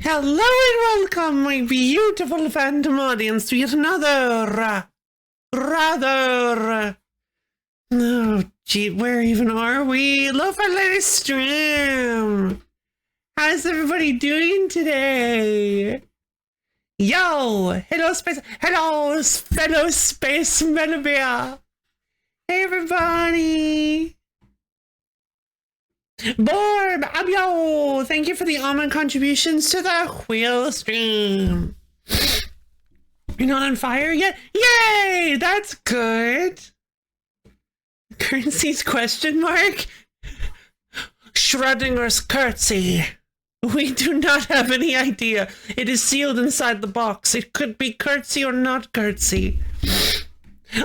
Hello and welcome, my beautiful phantom audience, to yet another, oh gee, where even are we? Lo-fi live stream. How's everybody doing today? Yo, hello fellow space melobia. Hey everybody. Borb, Abyo, thank you for the almond contributions to the wheel stream. You're not on fire yet? Yay! That's good. Currency's question mark? Schrodinger's curtsy. We do not have any idea. It is sealed inside the box. It could be curtsy or not curtsy.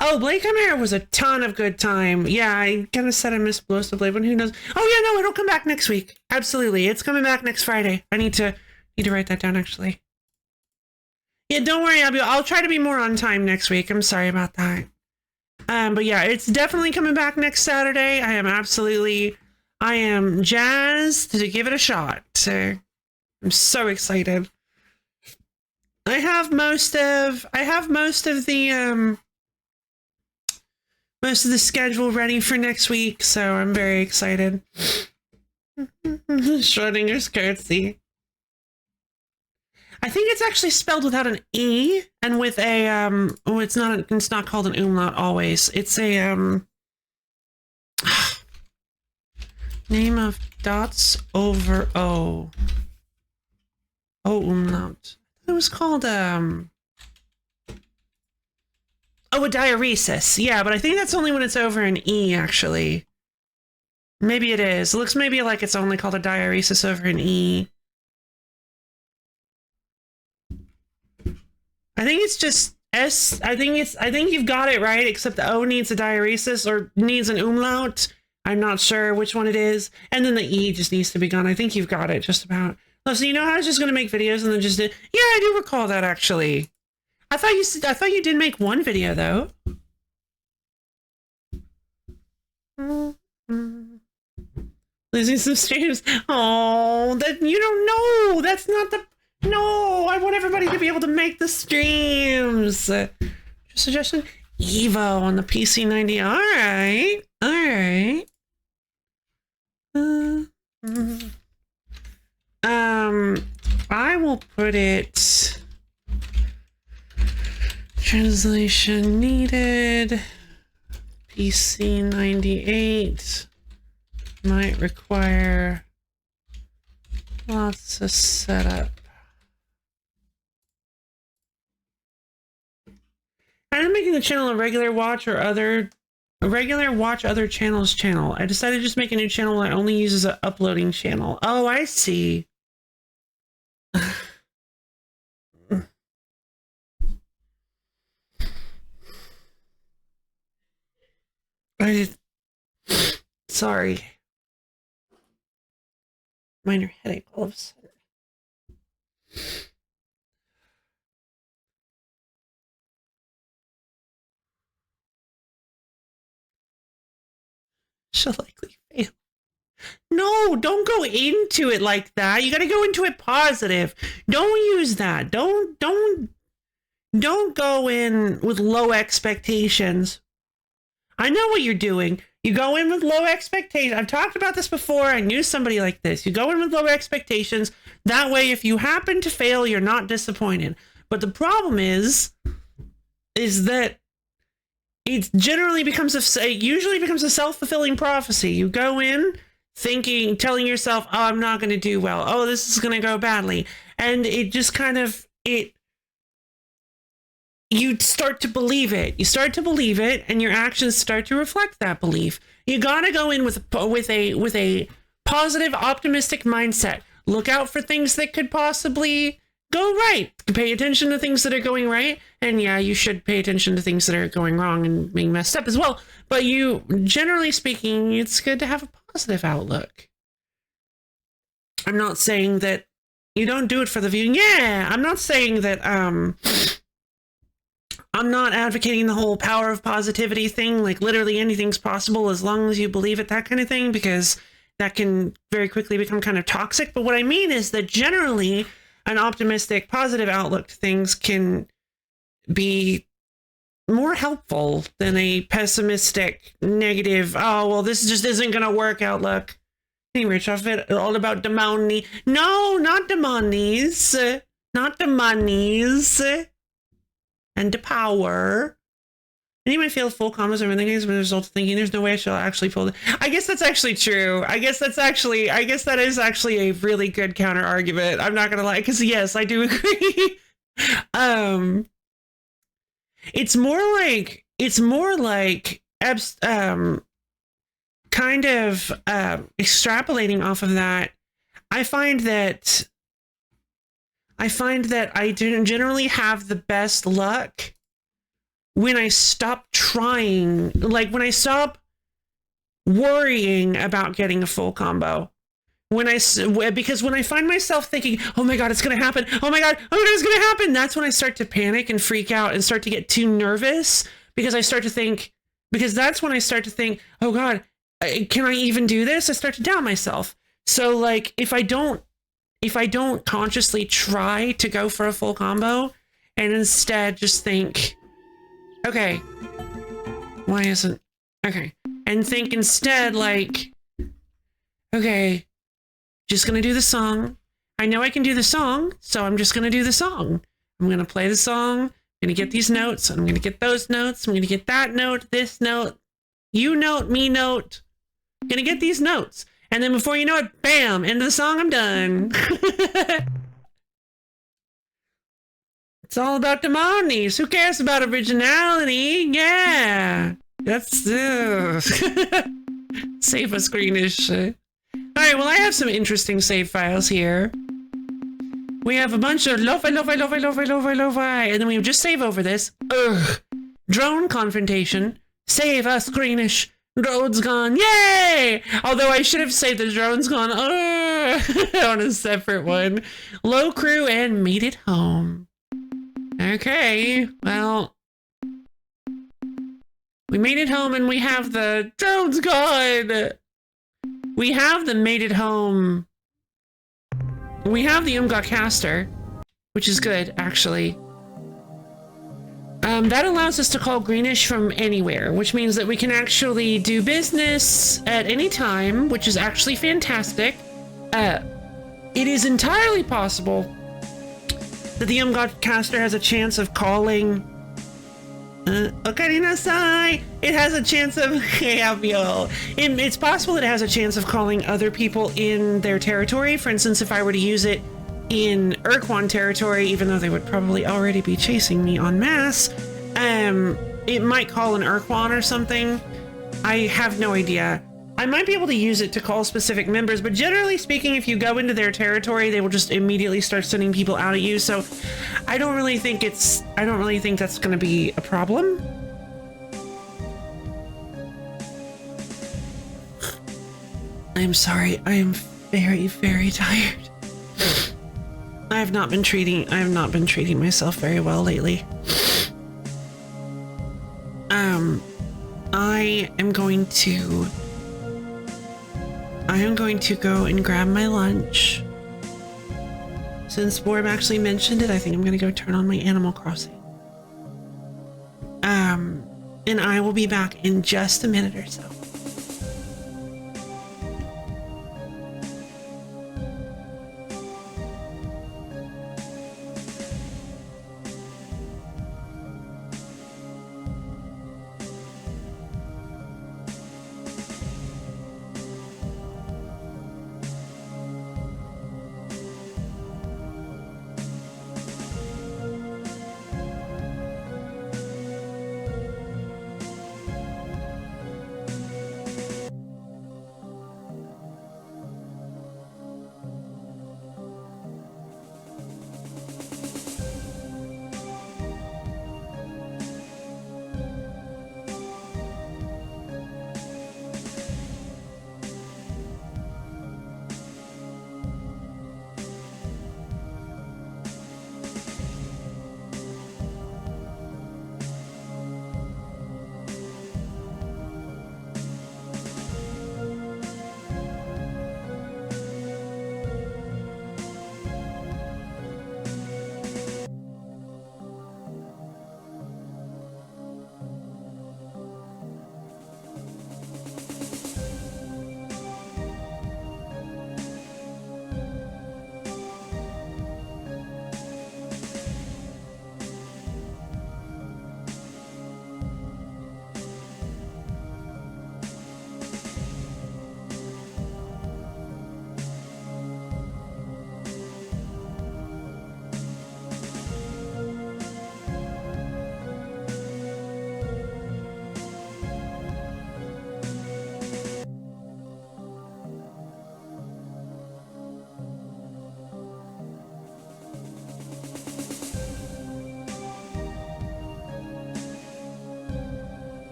Oh, Blade Chimera was a ton of good time. Yeah, I kind of said I missed Blows to Blade, but who knows? Oh yeah, no, it'll come back next week. Absolutely, it's coming back next Friday. I need to write that down actually. Yeah, don't worry, I'll try to be more on time next week. I'm sorry about that. But yeah, it's definitely coming back next Saturday. I am jazzed to give it a shot. So I'm so excited. I have most of the schedule ready for next week, so I'm very excited. Schrodinger's curtsy. I think it's actually spelled without an E and with a oh, it's not called an umlaut always. It's a name of dots over O. O umlaut. It was called oh, a diaeresis. Yeah, but I think that's only when it's over an E, actually. Maybe it is. It looks maybe like it's only called a diaeresis over an E. I think it's just S. I think you've got it right, except the O needs a diaeresis or needs an umlaut. I'm not sure which one it is. And then the E just needs to be gone. I think you've got it just about. Oh, so you know how I was just going to make videos and then just did? Yeah, I do recall that, actually. I thought you did make one video though. Losing some streams. Oh, that you don't know. That's not the. No, I want everybody to be able to make the streams. Just suggestion. Evo on the PC90. All right. I will put it. Translation needed. PC98 might require lots of setup. I'm making the channel a regular watch other channels channel. I decided to just make a new channel that only uses an uploading channel. Oh, I see. Sorry. Minor headache all of a sudden. She'll likely fail. No, don't go into it like that. You gotta go into it positive. Don't use that. Don't go in with low expectations. I know what you're doing. You go in with low expectations. I've talked about this before. I knew somebody like this. You go in with low expectations. That way, if you happen to fail, you're not disappointed. But the problem is that it usually becomes a self-fulfilling prophecy. You go in telling yourself, oh, I'm not going to do well. Oh, this is going to go badly. And it just kind of, you start to believe it. You start to believe it, and your actions start to reflect that belief. You gotta go in with a positive, optimistic mindset. Look out for things that could possibly go right. Pay attention to things that are going right, and yeah, you should pay attention to things that are going wrong and being messed up as well. But generally speaking, it's good to have a positive outlook. I'm not saying that you don't do it for the view. Yeah, I'm not saying that. I'm not advocating the whole power of positivity thing, like literally anything's possible as long as you believe it, that kind of thing, because that can very quickly become kind of toxic. But what I mean is that generally, an optimistic, positive outlook to things can be more helpful than a pessimistic, negative, oh, well, this just isn't going to work outlook. Hey, Rich, off it all about demoni. No, not demonies. Not demonies. And the power. Anyone feel full combos or everything as a result of thinking there's no way I shall actually pull it? I guess that's actually true. I guess that is actually a really good counter argument. I'm not gonna lie, because yes, I do agree. It's more like kind of extrapolating off of that. I find that I generally have the best luck when I stop trying, like when I stop worrying about getting a full combo. Because when I find myself thinking, oh my God, it's going to happen. Oh my God, it's going to happen. That's when I start to panic and freak out and start to get too nervous because that's when I start to think, oh God, can I even do this? I start to doubt myself. So like, if I don't consciously try to go for a full combo and instead just think, okay, and think instead like, okay, just gonna do the song. I know I can do the song, so I'm just gonna do the song. I'm gonna play the song. I'm gonna get these notes. I'm gonna get those notes. I'm gonna get that note, this note, you note, me note. I'm gonna get these notes. And then before you know it, bam, end of the song, I'm done. It's all about the monies. Who cares about originality? Yeah. That's save us greenish. All right, well, I have some interesting save files here. We have a bunch of lo-fi, and then we just save over this. Ugh. Drone confrontation. Save us greenish. Drone's gone. Yay! Although I should have saved the drone's gone on a separate one. Low crew and made it home. Okay, well, we made it home and we have the drone's gone. We have the made it home. We have the Ur-Quan caster, which is good, actually. That allows us to call greenish from anywhere, which means that we can actually do business at any time, which is actually fantastic. It is entirely possible that the Ur-Quan caster has a chance of calling Okarinasai. It has a chance of it's possible that it has a chance of calling other people in their territory. For instance, if I were to use it in Ur-Quan territory, even though they would probably already be chasing me en masse, it might call an Ur-Quan or something. I have no idea. I might be able to use it to call specific members, but generally speaking, if you go into their territory, they will just immediately start sending people out at you. So I don't really think that's going to be a problem. I'm sorry. I am very, very tired. I have not been treating myself very well lately. I am going to go and grab my lunch. Since Borb actually mentioned it, I think I'm going to go turn on my Animal Crossing. And I will be back in just a minute or so.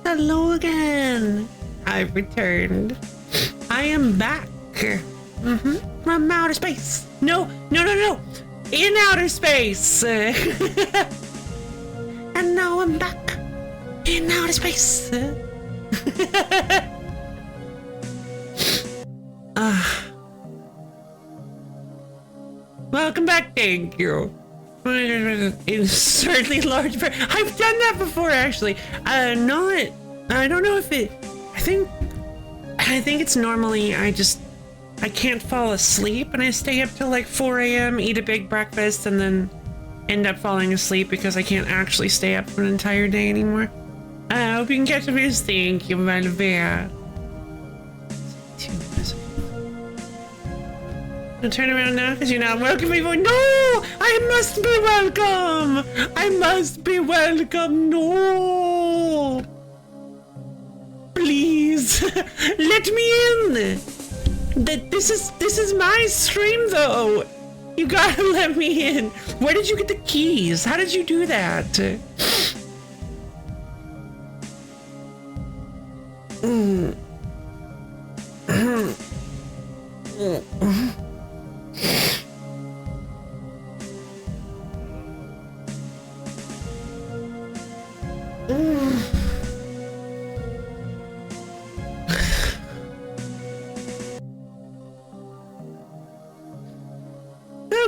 Hello again. I've returned. I am back. From outer space. No. In outer space. And now I'm back in outer space. Welcome back. Thank you. Certainly large. I've done that before, actually. I don't know if it. I think it's normally I can't fall asleep and I stay up till like 4 a.m. eat a big breakfast and then end up falling asleep because I can't actually stay up for an entire day anymore. I hope you can catch me. Thank you, Malvea. I'll turn around now because you're not welcome before. No! I must be welcome! I must be welcome! No! Please! Let me in! This is my stream though! You gotta let me in! Where did you get the keys? How did you do that?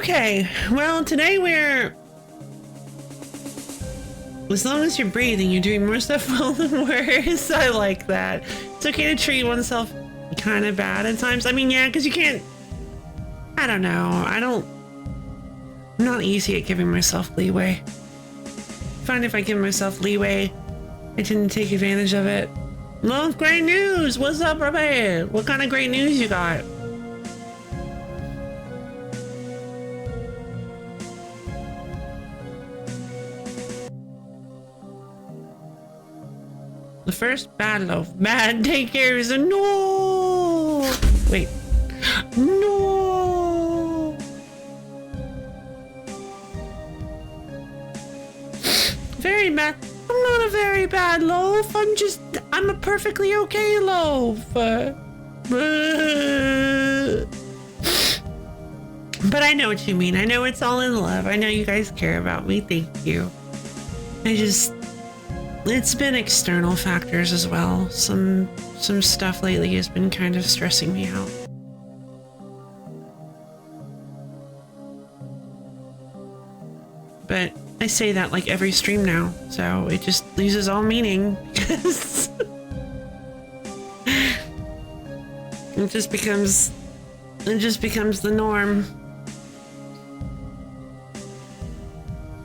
Okay, well, today as long as you're breathing, you're doing more stuff well than worse. I like that. It's okay to treat oneself kind of bad at times. I mean, yeah, because you can't, I don't know. I'm not easy at giving myself leeway. I find if I give myself leeway, I tend to take advantage of it. Well, great news! What's up, Robert? What kind of great news you got? The first battle of bad daycare is a no! Wait. No! Very bad. I'm not a very bad loaf. I'm a perfectly okay loaf. But I know what you mean. I know it's all in love. I know you guys care about me. Thank you. It's been external factors as well. Some stuff lately has been kind of stressing me out. But I say that like every stream now, so it just loses all meaning because it just becomes the norm.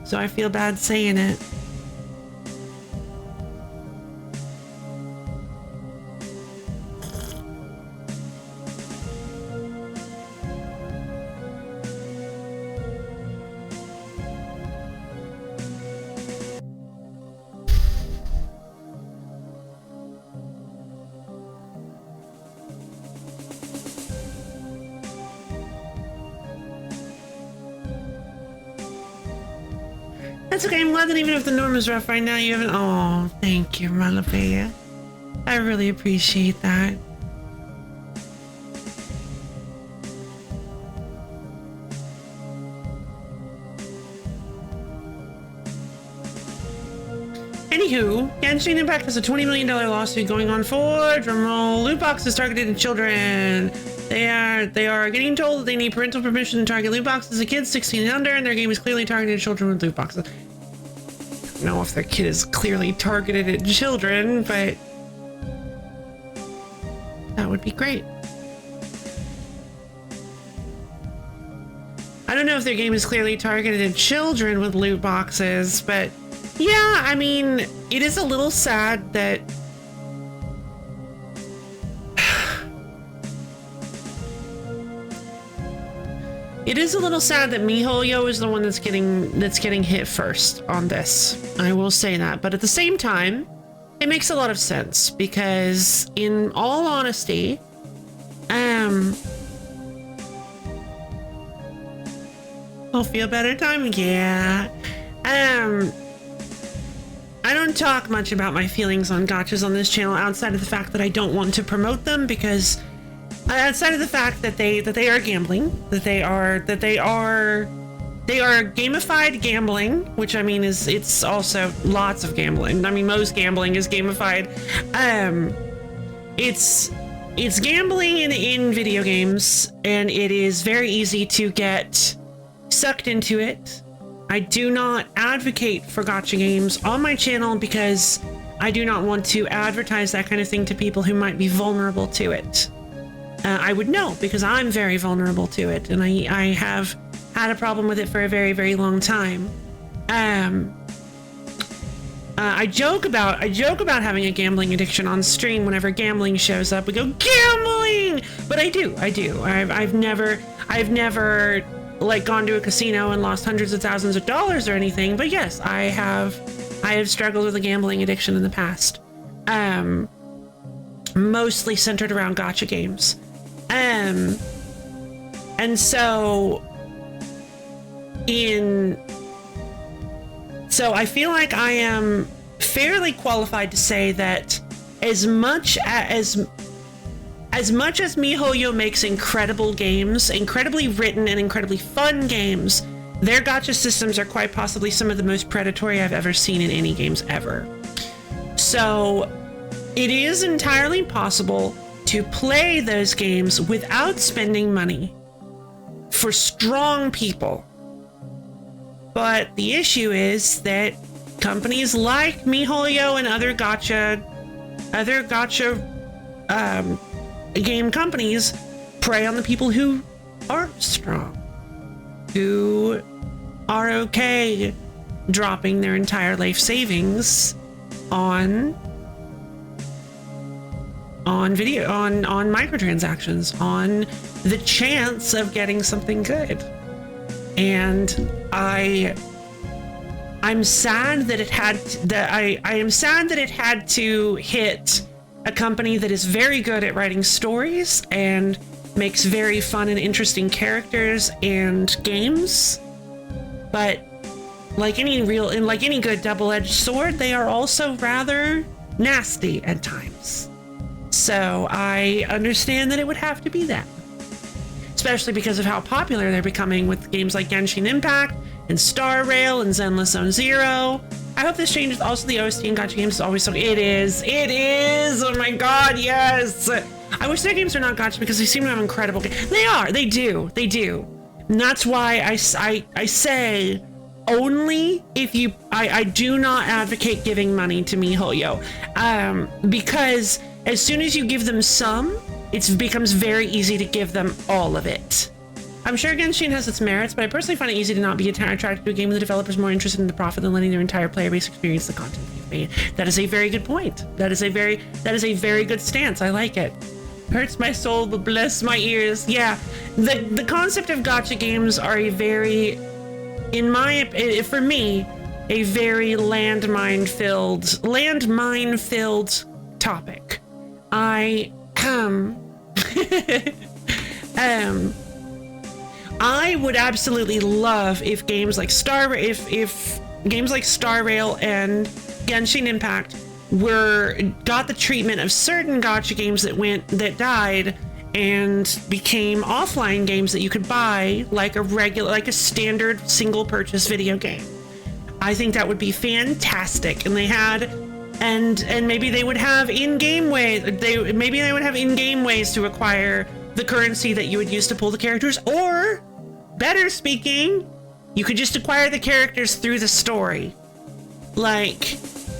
So I feel bad saying it. That's okay, I'm glad that even if the norm is rough right now, you haven't. Oh, thank you, Malapea. I really appreciate that. Anywho, Genshin Impact has a $20 million lawsuit going on for drumroll loot boxes targeted at children. They are getting told that they need parental permission to target loot boxes at kids 16 and under, and their game is clearly targeted at children with loot boxes. I don't know if their kid is clearly targeted at children, but that would be great. I don't know if their game is clearly targeted at children with loot boxes, but yeah, I mean, it is a little sad that MiHoYo is the one that's getting hit first on this. I will say that, but at the same time, it makes a lot of sense because, in all honesty, I'll feel better time. Yeah, I don't talk much about my feelings on gachas on this channel outside of the fact that I don't want to promote them, because outside of the fact that they are gambling, that they are gamified gambling, which I mean it's also lots of gambling. I mean, most gambling is gamified. It's gambling in video games, and it is very easy to get sucked into it. I do not advocate for gacha games on my channel because I do not want to advertise that kind of thing to people who might be vulnerable to it. I would know, because I'm very vulnerable to it, and I have had a problem with it for a very, very long time. I joke about having a gambling addiction on stream. Whenever gambling shows up, we go gambling, but I do. I've never like gone to a casino and lost hundreds of thousands of dollars or anything. But yes, I have struggled with a gambling addiction in the past. Mostly centered around gacha games. And so I feel like I am fairly qualified to say that as much as MiHoYo makes incredible games, incredibly written and incredibly fun games, their gacha systems are quite possibly some of the most predatory I've ever seen in any games ever. So it is entirely possible to play those games without spending money for strong people. But the issue is that companies like MiHoYo and other gacha game companies prey on the people who aren't strong, who are okay dropping their entire life savings on microtransactions, on the chance of getting something good. And I'm sad that I am sad that it had to hit a company that is very good at writing stories and makes very fun and interesting characters and games. But like any good double-edged sword, they are also rather nasty at times. So I understand that it would have to be that. Especially because of how popular they're becoming with games like Genshin Impact and Star Rail and Zenless Zone Zero. I hope this changes. Also, the OST in gacha games is always so. It is. Oh my god, yes. I wish their games are not gacha because they seem to have incredible games. They are. They do. And that's why I say only if you. I do not advocate giving money to MiHoYo, because as soon as you give them some, it becomes very easy to give them all of it. I'm sure Genshin has its merits, but I personally find it easy to not be attracted to a game with the developers more interested in the profit than letting their entire player base experience the content they've made. That is a very good point. That is a very good stance. I like it. Hurts my soul, but bless my ears. Yeah, the concept of gacha games are a very, for me, a very landmine-filled topic. I would absolutely love if games like Star Rail and Genshin Impact got the treatment of certain gacha games that died and became offline games that you could buy like a standard single purchase video game. I think that would be fantastic. And maybe they would have in-game ways. Maybe they would have in-game ways to acquire the currency that you would use to pull the characters, or better speaking, you could just acquire the characters through the story.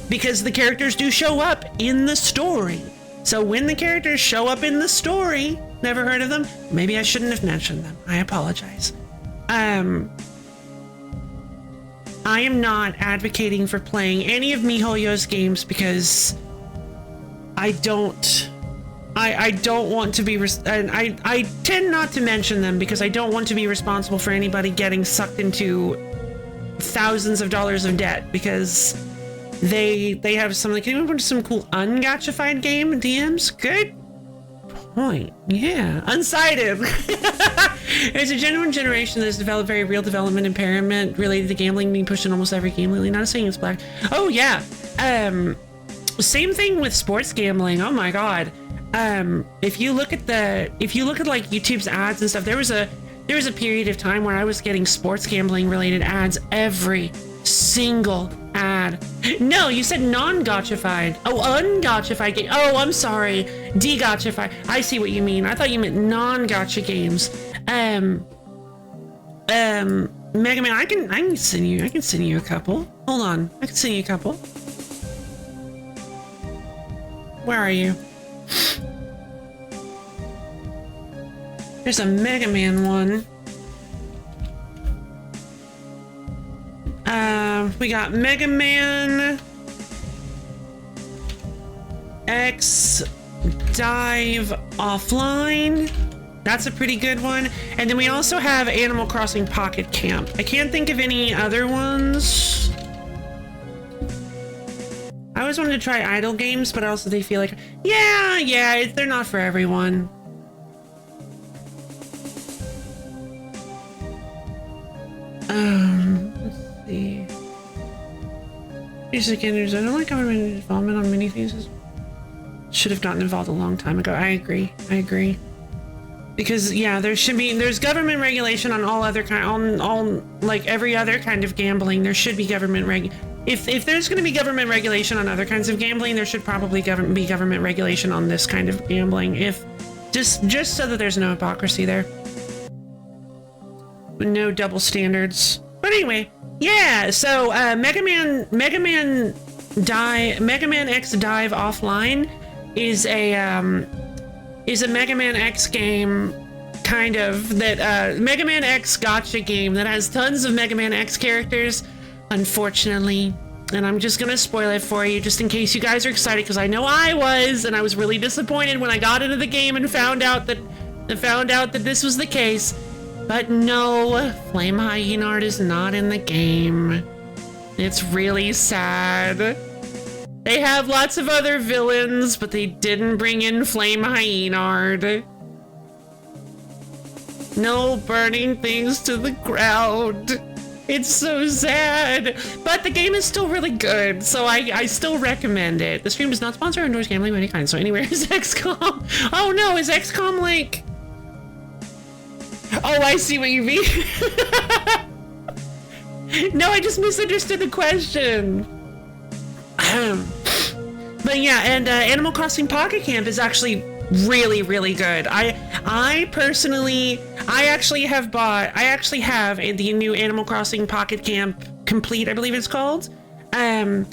Because the characters do show up in the story. So when the characters show up in the story, never heard of them? Maybe I shouldn't have mentioned them. I apologize. I am not advocating for playing any of MiHoYo's games because I don't want to be, I tend not to mention them because I don't want to be responsible for anybody getting sucked into thousands of dollars of debt, because they have some, like, anyone want some cool ungachified game DMs? Good point. Yeah. Unsighted. There's a genuine generation that's developed very real development impairment related to gambling being pushed in almost every game lately. Not saying it's black. Oh yeah. Same thing with sports gambling. Oh my god. If you look at like YouTube's ads and stuff, there was a period of time where I was getting sports gambling related ads every single ad. No, you said non-gotchified. Oh, ungotchified game. Oh, I'm sorry. De-gotchified. I see what you mean. I thought you meant non-gotcha games. Mega Man, I can send you a couple. Hold on. I can send you a couple. Where are you? There's a Mega Man one. We got Mega Man X Dive Offline. That's a pretty good one. And then we also have Animal Crossing Pocket Camp. I can't think of any other ones. I always wanted to try idle games, but also they feel like, yeah, they're not for everyone. Let's see. Basic standards. I don't like government involvement on many things. Should have gotten involved a long time ago. I agree. Because yeah, there's government regulation on all other like every other kind of gambling. There should be government if there's going to be government regulation on other kinds of gambling, there should probably be government regulation on this kind of gambling. If just so that there's no hypocrisy there. No double standards. But anyway, yeah, so Mega Man X Dive Offline is a Mega Man X game, kind of, that Mega Man X gotcha game that has tons of Mega Man X characters, unfortunately. And I'm just gonna spoil it for you just in case you guys are excited, because I know I was, and I was really disappointed when I got into the game and found out that this was the case. But no, Flame Hyenard is not in the game. It's really sad. They have lots of other villains, but they didn't bring in Flame Hyenard. No burning things to the ground. It's so sad. But the game is still really good, so I still recommend it. The stream does not sponsor or endorse gambling of any kind, so anywhere is XCOM. Oh no, is XCOM like... Oh, I see what you mean. No, I just misunderstood the question. But yeah, and Animal Crossing Pocket Camp is actually really, really good. I personally actually have the new Animal Crossing Pocket Camp Complete, I believe it's called. I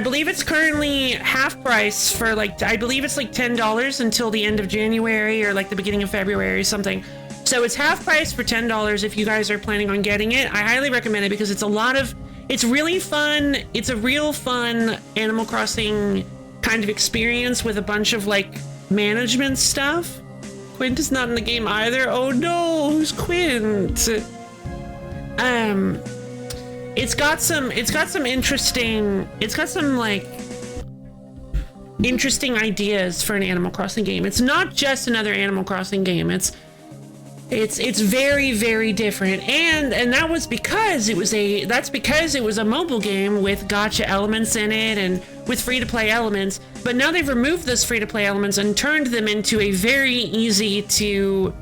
believe it's currently half price for like, I believe it's like $10 until the end of January or like the beginning of February or something. So it's half price for $10 if you guys are planning on getting it. I highly recommend it because it's really fun. It's a real fun Animal Crossing kind of experience with a bunch of like management stuff. Quint is not in the game either. Oh no, who's Quint? It's got some like interesting ideas for an Animal Crossing game. It's not just another Animal Crossing game. It's very, very different, and that was because it was a mobile game with gotcha elements in it and with free-to-play elements. But now they've removed those free-to-play elements and turned them into a very easy to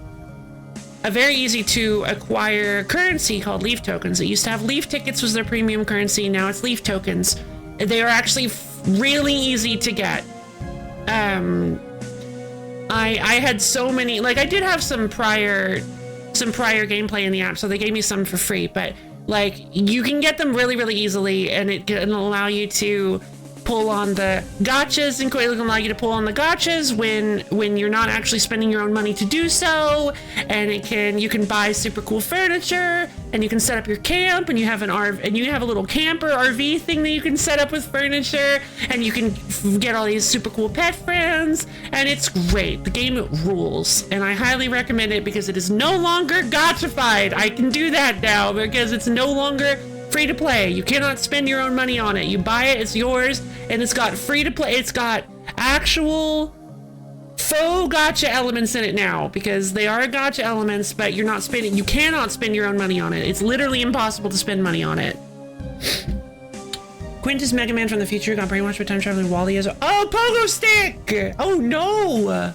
acquire currency called Leaf Tokens. It used to have Leaf Tickets was their premium currency. Now it's Leaf Tokens. They are actually really easy to get. I had so many, like I did have some prior gameplay in the app, so they gave me some for free, but like you can get them really, really easily, and it can allow you to pull on the gotchas, and it can allow you to pull on the gotchas when you're not actually spending your own money to do so. And you can buy super cool furniture, and you can set up your camp, and you have a little camper RV thing that you can set up with furniture, and you can get all these super cool pet friends, and it's great. The game rules, and I highly recommend it because it is no longer gotchified. I can do that now because it's no longer free to play. You cannot spend your own money on it. You buy it, it's yours, and it's got free to play. It's got actual faux gotcha elements in it now, because they are gotcha elements, but you're not spending, you cannot spend your own money on it. It's literally impossible to spend money on it. Quint is Mega Man from the future, got brainwashed by time traveling Wally as oh, pogo stick! Oh no!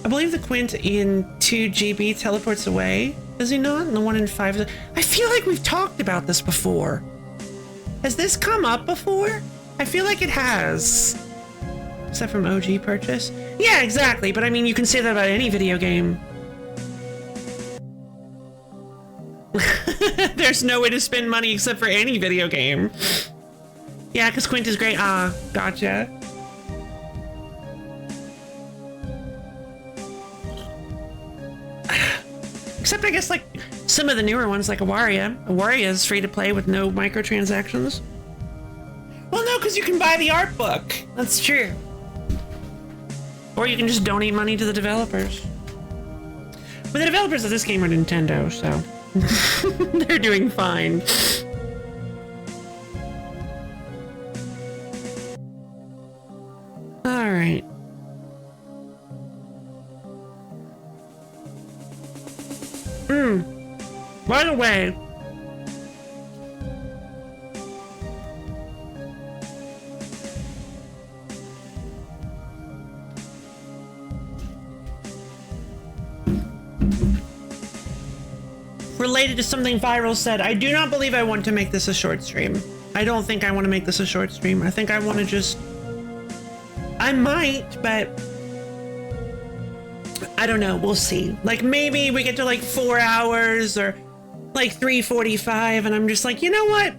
I believe the Quint in 2GB teleports away. Does he not? And the one in 5. I feel like we've talked about this before. Has this come up before? I feel like it has. Except from OG purchase? Yeah, exactly. But I mean, you can say that about any video game. There's no way to spend money except for any video game. Yeah, because Quint is great. Ah, gotcha. Except I guess like some of the newer ones like Awaria. Awaria is free to play with no microtransactions. Well, no, because you can buy the art book. That's true. Or you can just donate money to the developers. But the developers of this game are Nintendo, so they're doing fine. All right. By the way, related to something Viral said, I do not believe I want to make this a short stream. I don't think I want to make this a short stream. I think I want to just... I might, but... I don't know. We'll see. Like, maybe we get to like 4 hours or like 3:45 and I'm just like, you know what?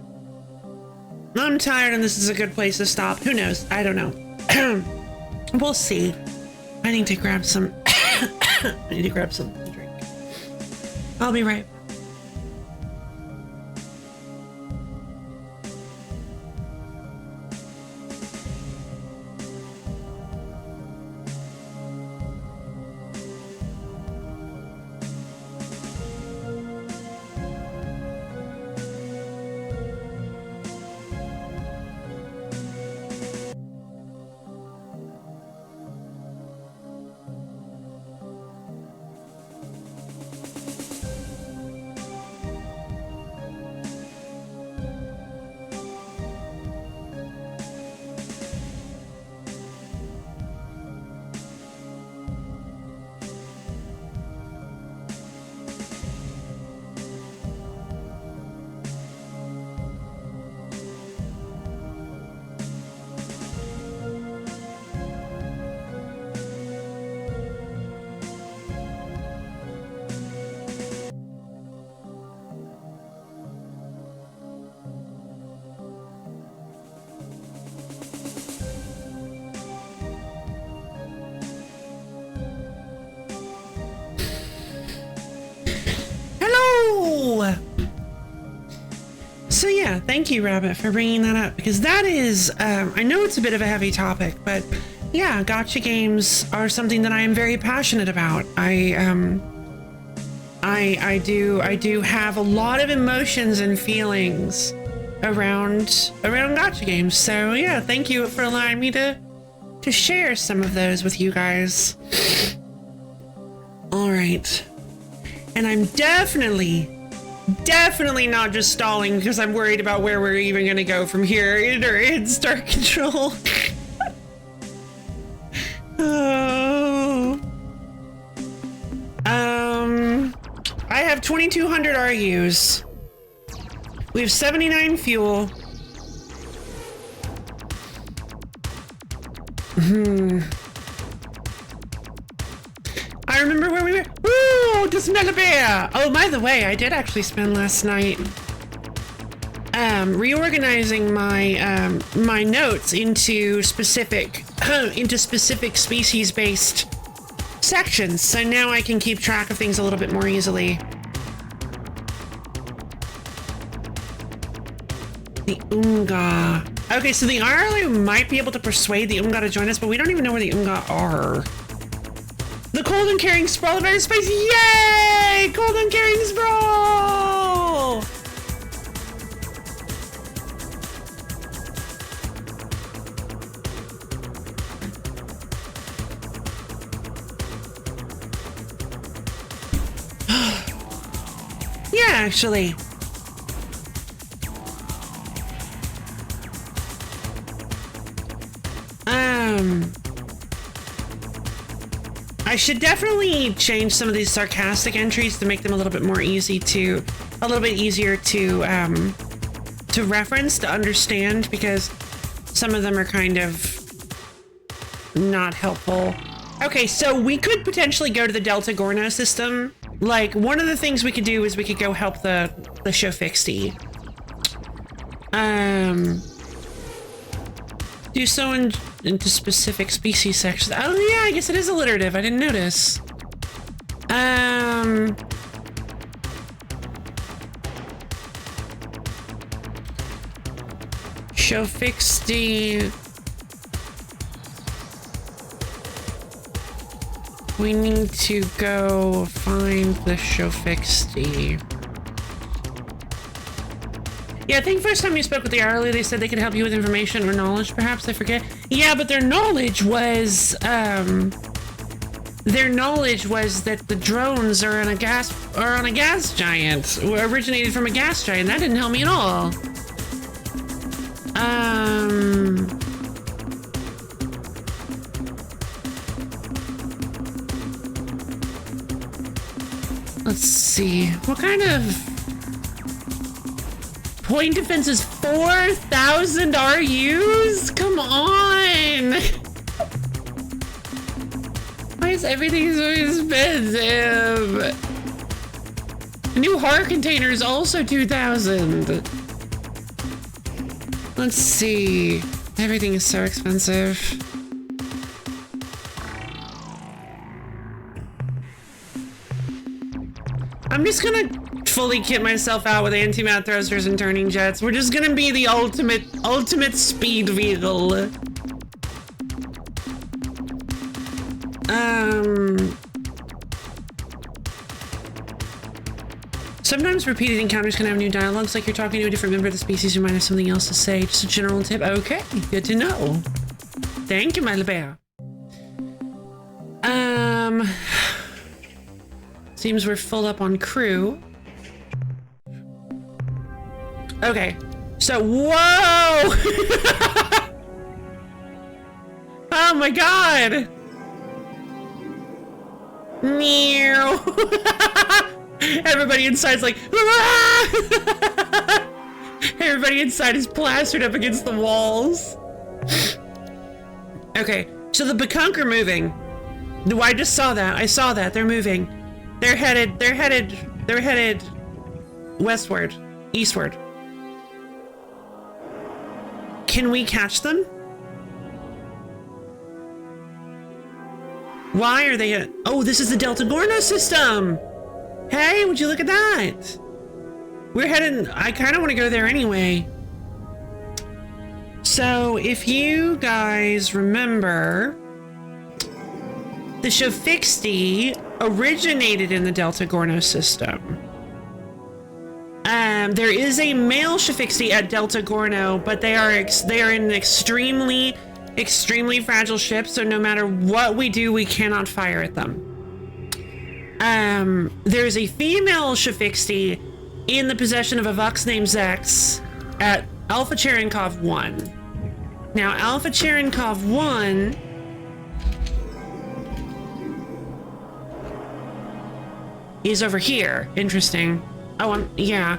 I'm tired and this is a good place to stop. Who knows? I don't know. We'll see. I need to grab some... I need to grab something to drink. I'll be right back. So yeah, thank you, Rabbit, for bringing that up, because that is, I know it's a bit of a heavy topic, but yeah, gotcha games are something that I am very passionate about. I do have a lot of emotions and feelings around gotcha games. So yeah, thank you for allowing me to share some of those with you guys. All right, and I'm definitely not just stalling because I'm worried about where we're even gonna go from here in Star Control. Oh. I have 2,200 RUs. We have 79 fuel. I remember where we were. Woo! Dismellabea! Oh, by the way, I did actually spend last night reorganizing my my notes into specific species-based sections, so now I can keep track of things a little bit more easily. The Unga. Okay, so the Arlu might be able to persuade the Unga to join us, but we don't even know where the Unga are. The Cold and Caring Sprawl of Outer Space! Yay! Cold and Caring Sprawl! actually. I should definitely change some of these sarcastic entries to make them a little bit easier to reference, to understand, because some of them are kind of not helpful. Okay, so we could potentially go to the Delta Gorno system. Like, one of the things we could do is we could go help the Shofixty. Do so into specific species sections. Oh yeah, I guess it is alliterative. I didn't notice. Shofixty. We need to go find the Shofixty. Yeah, I think first time you spoke with the hourly, they said they could help you with information or knowledge, perhaps, I forget. Yeah, but their knowledge was that the drones are on a gas giant, originated from a gas giant. That didn't help me at all. Let's see. What kind of point defense is 4,000 RUs? Come on! Why is everything so expensive? The new heart container is also 2,000. Let's see. Everything is so expensive. I'm just gonna fully kit myself out with anti-mat thrusters and turning jets. We're just gonna be the ultimate speed vehicle. Sometimes repeated encounters can have new dialogues, like you're talking to a different member of the species who might have something else to say. Just a general tip. Okay, good to know. Thank you, my bear. Seems we're full up on crew. Okay, so whoa! Oh my god! Meow! Everybody inside's like, everybody inside is plastered up against the walls. Okay, so the Bakunk are moving. I just saw that. I saw that. They're moving. They're headed westward, eastward. Can we catch them? Why are they oh, this is the Delta Gorno system! Hey, would you look at that? We're heading, I kind of want to go there anyway. So, if you guys remember, the Shofixty originated in the Delta Gorno system. There is a male Shofixty at Delta Gorno, but they are in an extremely fragile ship, so no matter what we do, we cannot fire at them. There's a female Shofixty in the possession of a Vux named Zex at Alpha Cherenkov 1. Now, Alpha Cherenkov 1 is over here. Interesting. Oh, yeah.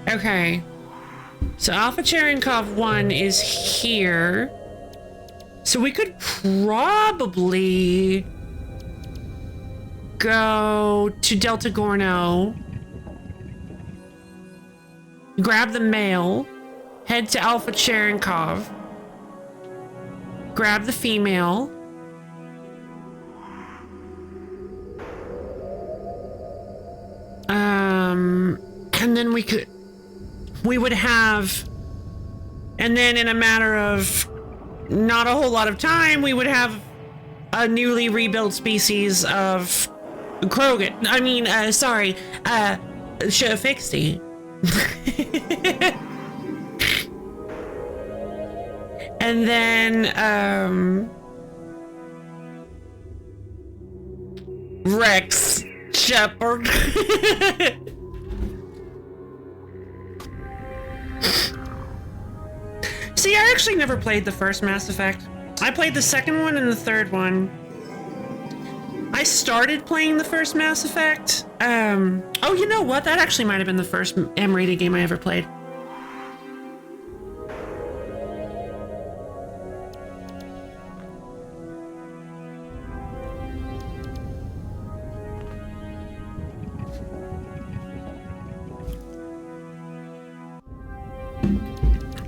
Okay. So Alpha Cherenkov 1 is here. So we could probably go to Delta Gorno, grab the male, head to Alpha Cherenkov, grab the female, and then we would have, and then in a matter of not a whole lot of time, we would have a newly rebuilt species of Krogan. I mean, sorry, Shofixty. And then, Rex Shepard. See, I actually never played the first Mass Effect. I played the second one and the third one. I started playing the first Mass Effect. Oh, you know what? That actually might have been the first M-rated game I ever played.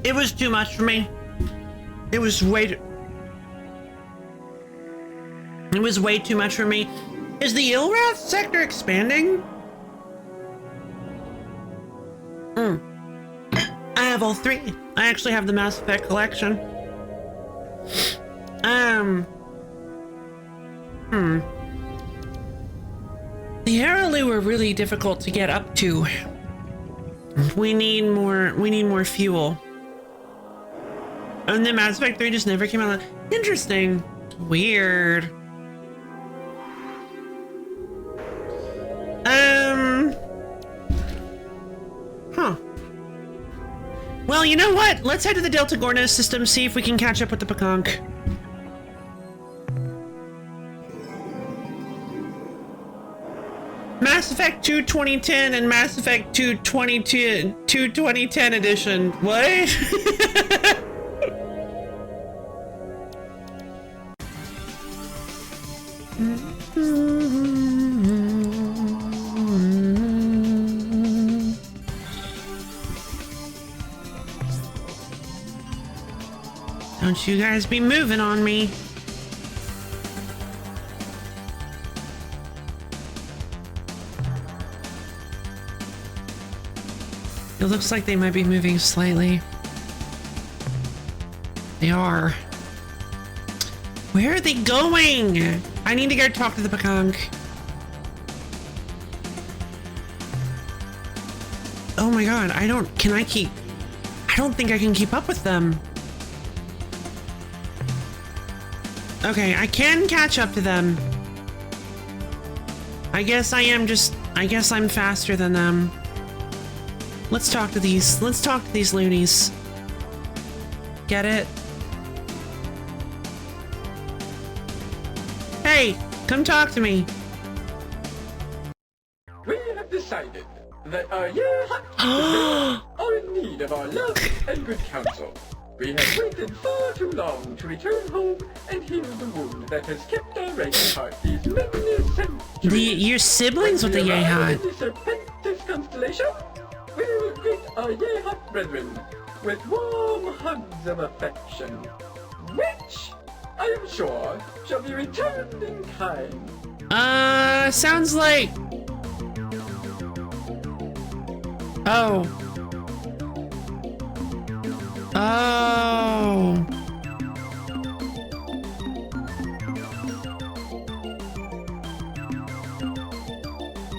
It was too much for me. It was way too much for me. Is the Ilrath sector expanding? I have all three. I actually have the Mass Effect collection. The Araloo are really difficult to get up to. We need more fuel. And then Mass Effect 3 just never came out. Interesting. Weird. Huh. Well, you know what? Let's head to the Delta Gornos system, see if we can catch up with the Pekonk. Mass Effect 2 2010 and Mass Effect 2 2010 edition. What? Don't you guys be moving on me. It looks like they might be moving slightly. They are. Where are they going? I need to go talk to the Pekonk. Oh my god, I don't think I can keep up with them. Okay, I can catch up to them. I guess I'm faster than them. Let's talk to these loonies. Get it? Hey, come talk to me. We have decided that our year hunt are in need of our love and good counsel. We have waited far too long to return home and heal the wound that has kept our race apart these many centuries. Your siblings with the Yehud. The Serpentis constellation, we will greet our Yehud brethren with warm hugs of affection, which I am sure shall be returned in kind. Sounds like... Oh. Oh.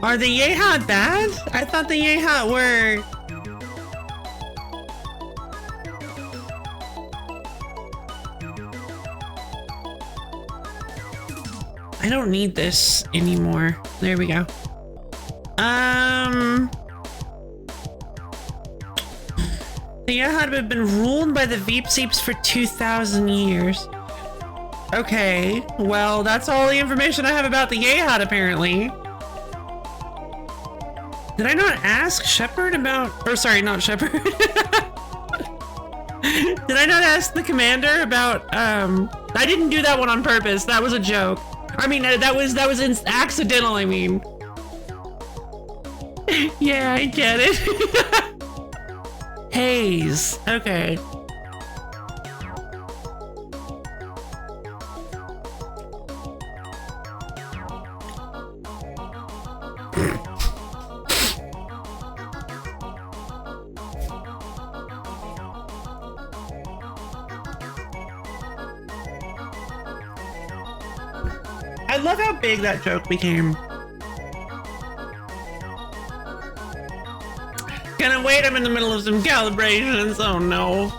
Are the Yehud bad? I thought the Yehud were... I don't need this anymore. There we go. The Yehud have been ruled by the Veepseeps for 2,000 years. Okay, well, that's all the information I have about the Yehud, apparently. Did I not ask Shepard about... Or sorry, not Shepard. Did I not ask the commander about... I didn't do that one on purpose. That was a joke. I mean, that was accidental, I mean. Yeah, I get it. Haze. Okay. I love how big that joke became. Gonna wait, I'm in the middle of some calibrations. Oh no.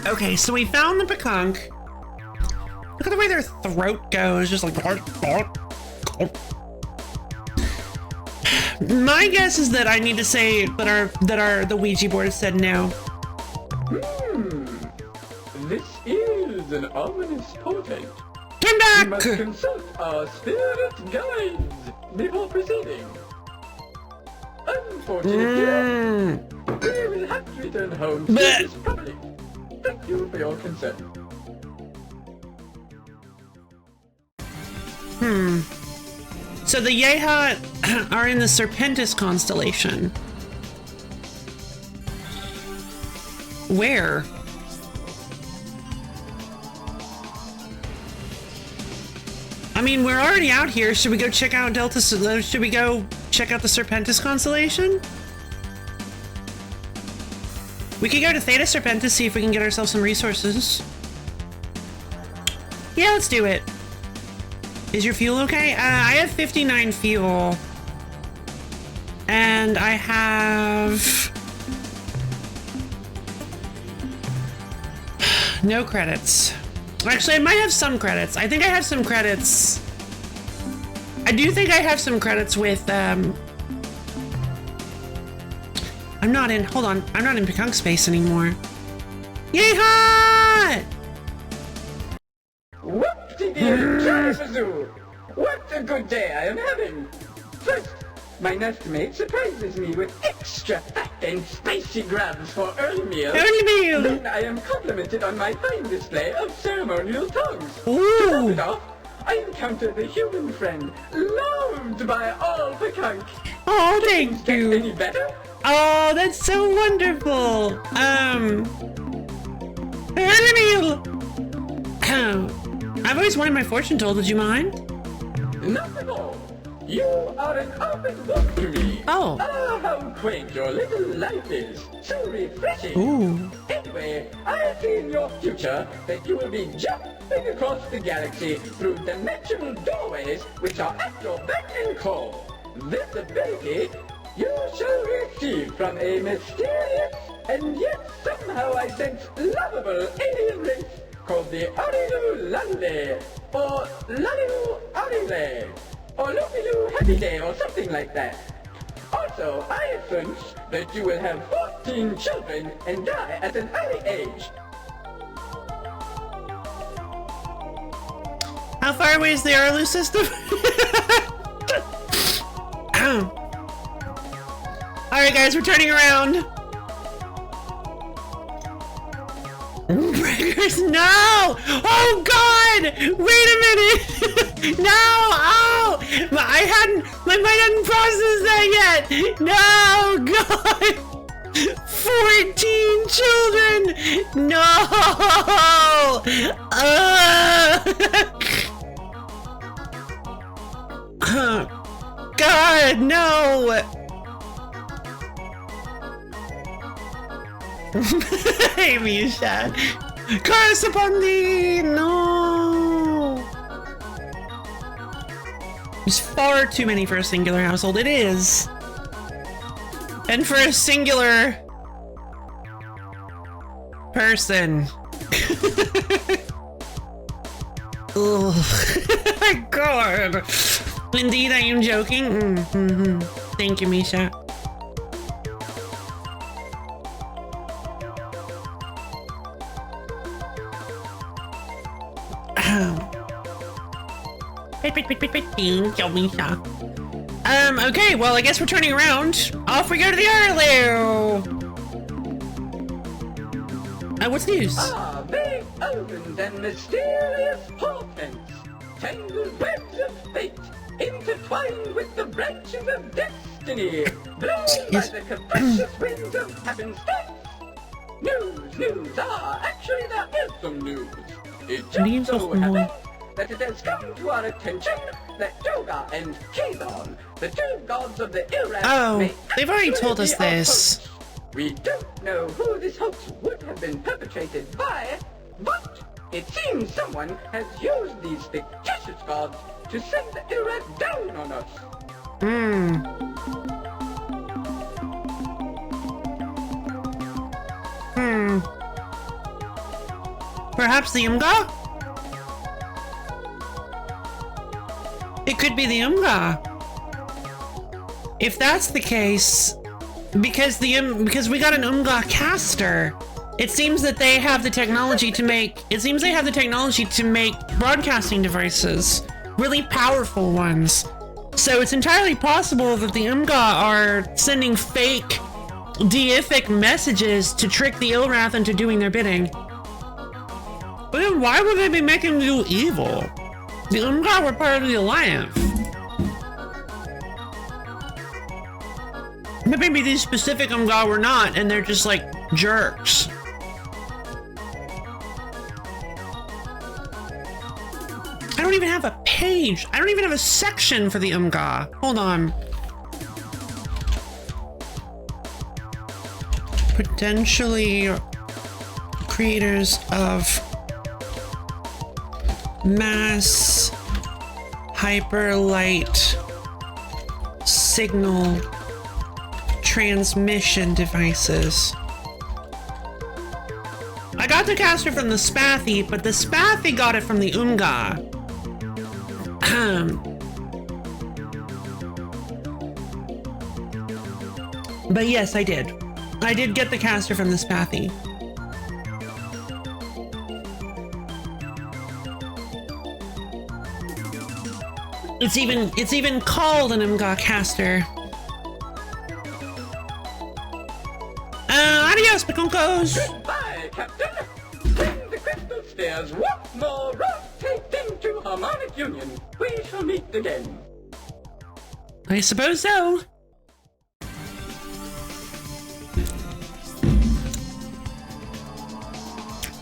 Okay, so we found the Pekonk. Look at the way their throat goes, just like... My guess is that I need to say that the Ouija board said no. an ominous portent. Come You back! must consult our spirit guides before proceeding. Unfortunately, we will have to return home to do this properly. Thank you for your concern. So the Yeha are in the Serpentis constellation. Where? I mean, we're already out here. Should we go check out Delta? Should we go check out the Serpentis constellation? We could go to Theta Serpentis, see if we can get ourselves some resources. Yeah, let's do it. Is your fuel okay? I have 59 fuel. And I have... no credits. Actually, I might have some credits. I think I have some credits. I do think I have some credits with, I'm not in, hold on. I'm not in Pekunk space anymore. Yeehaw! Whoop-de-doo! What a good day I am having! First, my nestmate surprises me with extra fat and spicy grubs for early meal. Early meal! Then I am complimented on my fine display of ceremonial tongues. Ooh. To top it off, I encounter the human friend, loved by all Pekunk. Oh, thank Get you. any better? Oh, that's so wonderful. Early meal. I've always wanted my fortune told. Would you mind? Not at all. You are an open book to me. Oh. Ah, how quaint your little life is. So refreshing. Ooh. Anyway, I see in your future that you will be jumping across the galaxy through dimensional doorways which are at your beck and call. This ability you shall receive from a mysterious and yet somehow I sense lovable alien race called the Arilu Lande, or Lalilu Arile, or Lupilu Happy Day, or something like that. Also, I sense that you will have 14 children and die at an early age. How far away is the Arlu system? Alright guys, we're turning around. Breakers, no! Oh god! Wait a minute! No! Oh! My mind hadn't processed that yet! No! God! 14 children! No! God, no! Hey, Misha. Curse upon thee! No! There's far too many for a singular household. It is. And for a singular person. Ugh. God. Indeed, I am joking. Thank you, Misha. Thank you, Misha. Okay, well, I guess we're turning around. Off we go to the Arlo. What's news? Ah, big omens and mysterious portents, tangled webs of fate, intertwined with the branches of destiny, blown by the capricious winds of happenstance. News, actually there is some news. It just so happens that it has come to our attention that Toga and Kazon, the two gods of the Ur-Quan, they've already told us this. We don't know who this hoax would have been perpetrated by, but it seems someone has used these fictitious gods to send the Ur-Quan down on us. Perhaps the Umga? It could be the Umga. If that's the case, because we got an Umga caster, It seems that they have the technology to make, broadcasting devices, really powerful ones. So it's entirely possible that the Umga are sending fake deific messages to trick the Ilrath into doing their bidding. But then why would they be making them do evil? The Umga were part of the Alliance. But maybe these specific Umga were not, and they're just like jerks. I don't even have a page. I don't even have a section for the Umga. Hold on. Potentially creators of mass hyperlight signal transmission devices. I got the caster from the Spathy, but the Spathy got it from the Umga. But yes, I did. I did get the caster from the Spathy. It's even called an Umga caster. Adios, Pacuncos! Goodbye, Captain! Bring the crystal stairs once more, rotating to harmonic union. We shall meet again. I suppose so.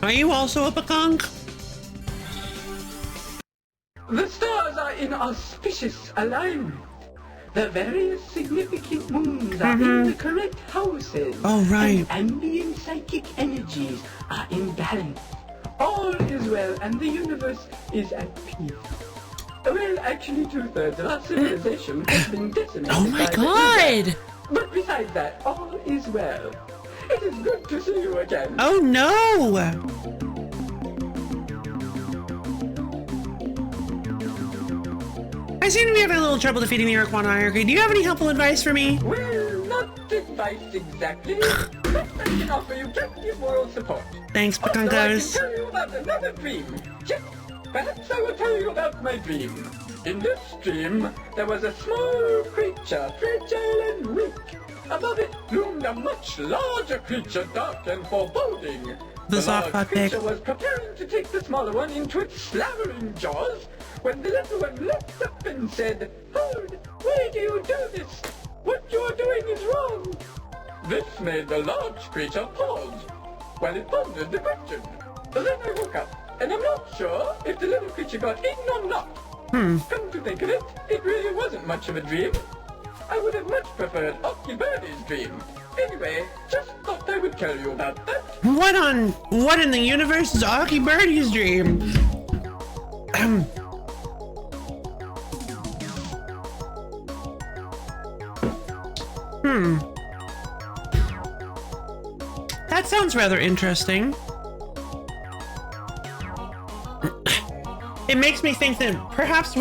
Are you also a Pacunc? The stars are in auspicious alignment. The various significant moons are in the correct houses. Oh, right. And ambient psychic energies are in balance. All is well, and the universe is at peace. Well, actually, 2/3 of our civilization has been decimated. Oh my by the god! Uber. But besides that, all is well. It is good to see you again. Oh no! I seem to be having a little trouble defeating the Ur-Quan hierarchy. Do you have any helpful advice for me? Well, not advice exactly, but I can offer you plenty of moral support. Thanks, Also, I can Pacuncos. tell you about another dream. Yes, perhaps I will tell you about my dream. In this dream, there was a small creature, fragile and weak. Above it loomed a much larger creature, dark and foreboding. The large soft creature pick. was preparing to take the smaller one into its slavering jaws when the little one leapt up and said, "Hold! Why do you do this? What you are doing is wrong." This made the large creature pause while it pondered the question. Then I woke up, and I'm not sure if the little creature got eaten or not. Come to think of it, it really wasn't much of a dream. I would have much preferred Ocky Birdie's dream. Anyway, just thought I would tell you about that. What in the universe is Aki Birdie's dream? That sounds rather interesting. It makes me think that perhaps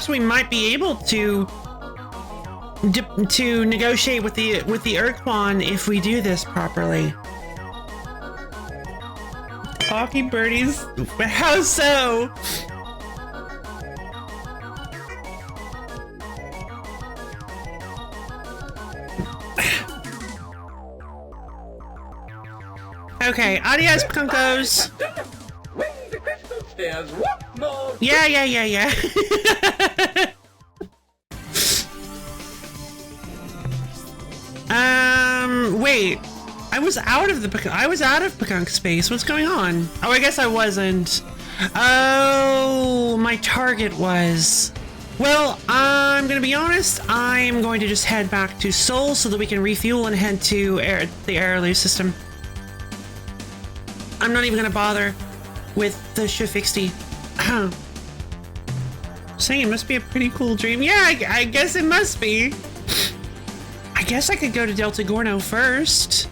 we might be able to negotiate with the Ur-Quan if we do this properly. Hockey birdies, how so? Okay, adios, Pacuncos. Ring the crystal stairs once more. Yeah. Wait. I was out of Pacunc space. What's going on? Oh, I guess I wasn't. Oh, my target was. Well, I'm gonna be honest. I'm going to just head back to Seoul so that we can refuel and head to the Airloo system. I'm not even gonna bother with the Shufixty. Saying it must be a pretty cool dream. Yeah, I guess it must be. I guess I could go to Delta Gorno first.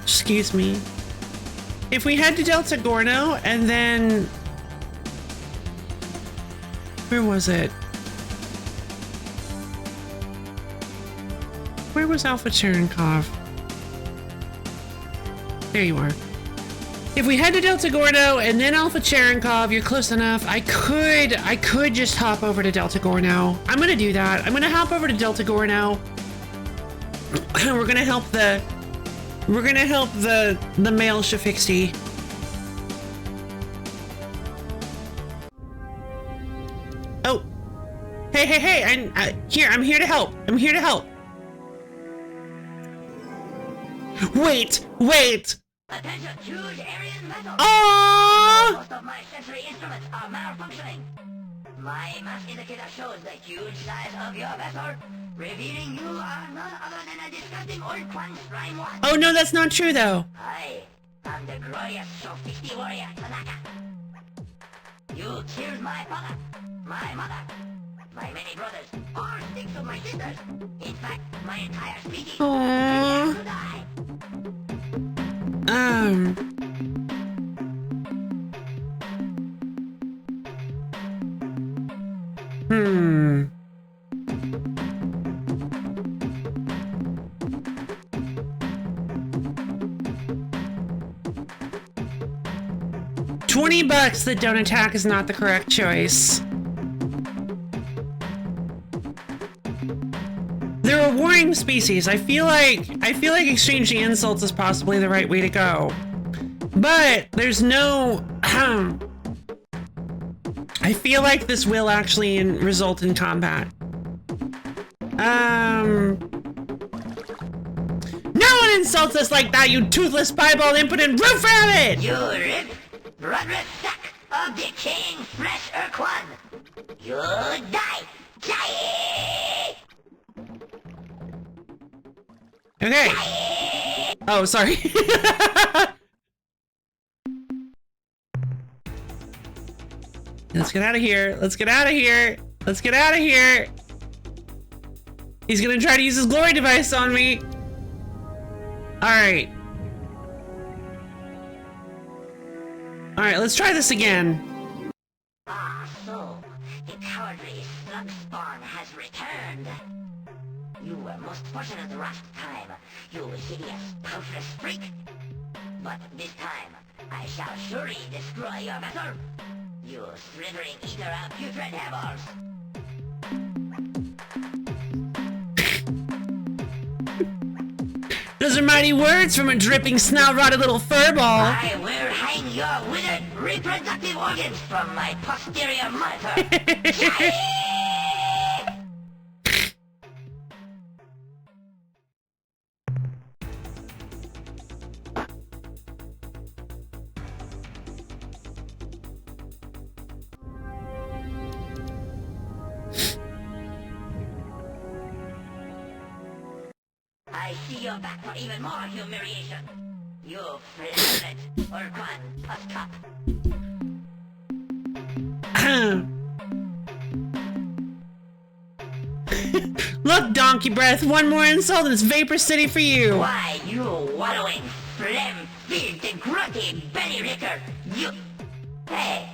Excuse me. If we head to Delta Gorno and then... Where was it? Where was Alpha Cherenkov? There you are. If we head to Delta Gordo and then Alpha Cherenkov, you're close enough. I could just hop over to Delta Gorno. I'm gonna do that. I'm gonna hop over to Delta Gorno. We're gonna help the male Shafixi. Oh, hey! I'm here to help. I'm here to help. Wait! Attention, huge Aryan metal. Oh! Most of my sensory instruments are malfunctioning. My mass indicator shows the huge size of your vessel, revealing you are none other than a disgusting Ur-Quan slime one. Oh no, that's not true though. I am the glorious Shofiti warrior Tanaka. You killed my father, my mother, my many brothers, or 6 of my sisters. In fact, my entire species. Aww. To die. Hmm. 20 bucks that don't attack is not the correct choice. They're a warring species. I feel like exchanging insults is possibly the right way to go. But there's no I feel like this will actually result in combat. No one insults us like that, you toothless, piebald, impotent roof rabbit! You rip, bloodless sack of decaying flesh, Ur-Quan! You die! Die! Okay. Oh, sorry. Let's get out of here. Let's get out of here. Let's get out of here. He's gonna try to use his glory device on me. Alright. Alright, let's try this again. Ah, so the cowardly slug spawn has returned. You were most fortunate last time, you hideous, toothless freak. But this time, I shall surely destroy your vessel. You slithering eater of putrid hairballs. Those are mighty words from a dripping, snout-rotted little furball. I will hang your withered reproductive organs from my posterior monitor. I see you're back for even more humiliation. You flagrant Ur-Quan up top. Look, Donkey Breath, one more insult and it's Vapor City for you. Why, you wallowing, phlegm-filled, grunty belly licker, you... Hey,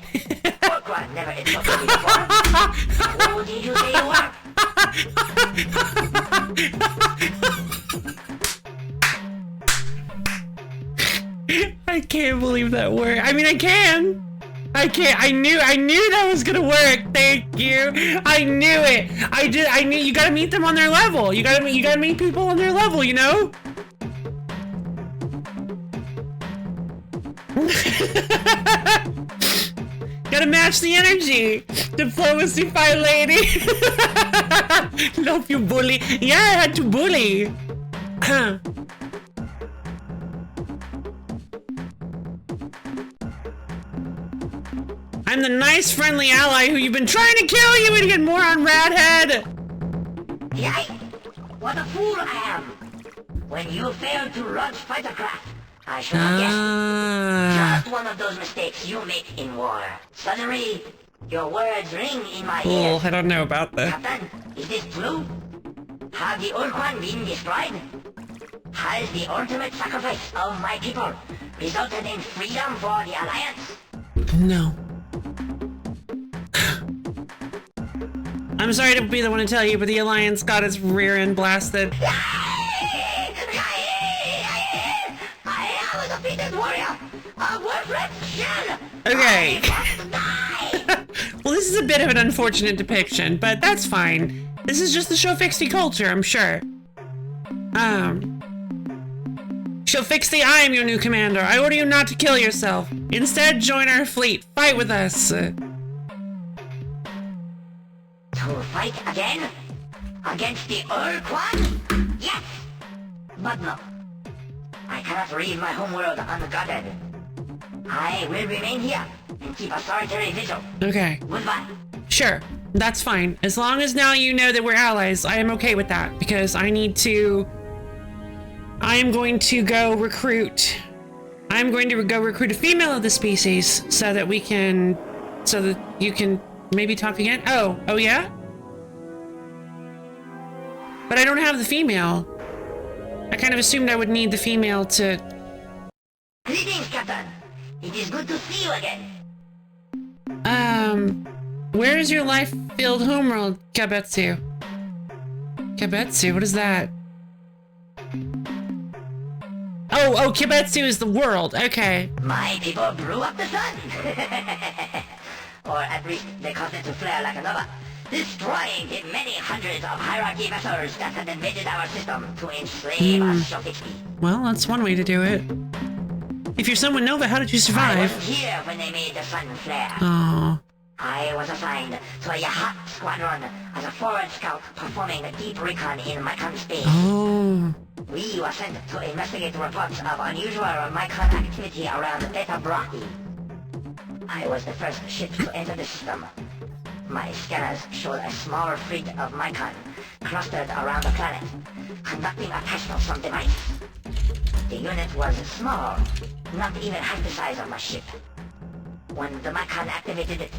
Ur-Quan never insulted you before. Who did you say you were? I can't believe that worked. I mean, I can. I can't. I knew that was gonna work. Thank you. I knew it. I knew. You gotta meet them on their level. You gotta meet people on their level. You know. Gotta match the energy. Diplomacy, fine lady. Love you, bully. Yeah, I had to bully. I'm the nice, friendly ally who you've been trying to kill, you idiot moron radhead! Yikes! What a fool I am! When you failed to launch fighter craft, I should have guessed. Just one of those mistakes you make in war. Suddenly, your words ring in my ears. I don't know about that. Captain, is this true? Have the Ur-Quan been destroyed? Has the ultimate sacrifice of my people resulted in freedom for the Alliance? No. I'm sorry to be the one to tell you, but the Alliance got its rear end blasted. I was a Okay. Well, this is a bit of an unfortunate depiction, but that's fine. This is just the show fixie culture, I'm sure. Show fixie, I am your new commander. I order you not to kill yourself. Instead, join our fleet. Fight with us. To fight again? Against the Ur-Quan? Yes! But no. I cannot leave my homeworld unguarded. I will remain here and keep a solitary vigil. Okay. Goodbye. Sure. That's fine. As long as now you know that we're allies, I am okay with that. Because I am going to go recruit... I'm going to go recruit a female of the species so that you can maybe talk again. Oh yeah? But I don't have the female. I kind of assumed I would need the female to... Greetings, Captain. It is good to see you again. Where is your life-filled homeworld, Kabetsu? Kabetsu, what is that? Oh, Kibetsu is the world. Okay. My people blew up the sun. Or at least they caused it to flare like a nova, destroying the many hundreds of hierarchy vessels that had invaded our system to enslave us Shofiki. Well, that's one way to do it. If you're someone Nova, how did you I survive? wasn't here when they made the sun flare. Oh. I was assigned to a Yahat squadron as a forward scout performing deep recon in Mycon space. Oh. We were sent to investigate reports of unusual Mycon activity around Beta Brachii. I was the first ship to enter the system. My scanners showed a small fleet of Mycon clustered around the planet, conducting a test of some device. The unit was small, not even half the size of my ship. When the Mycon activated it,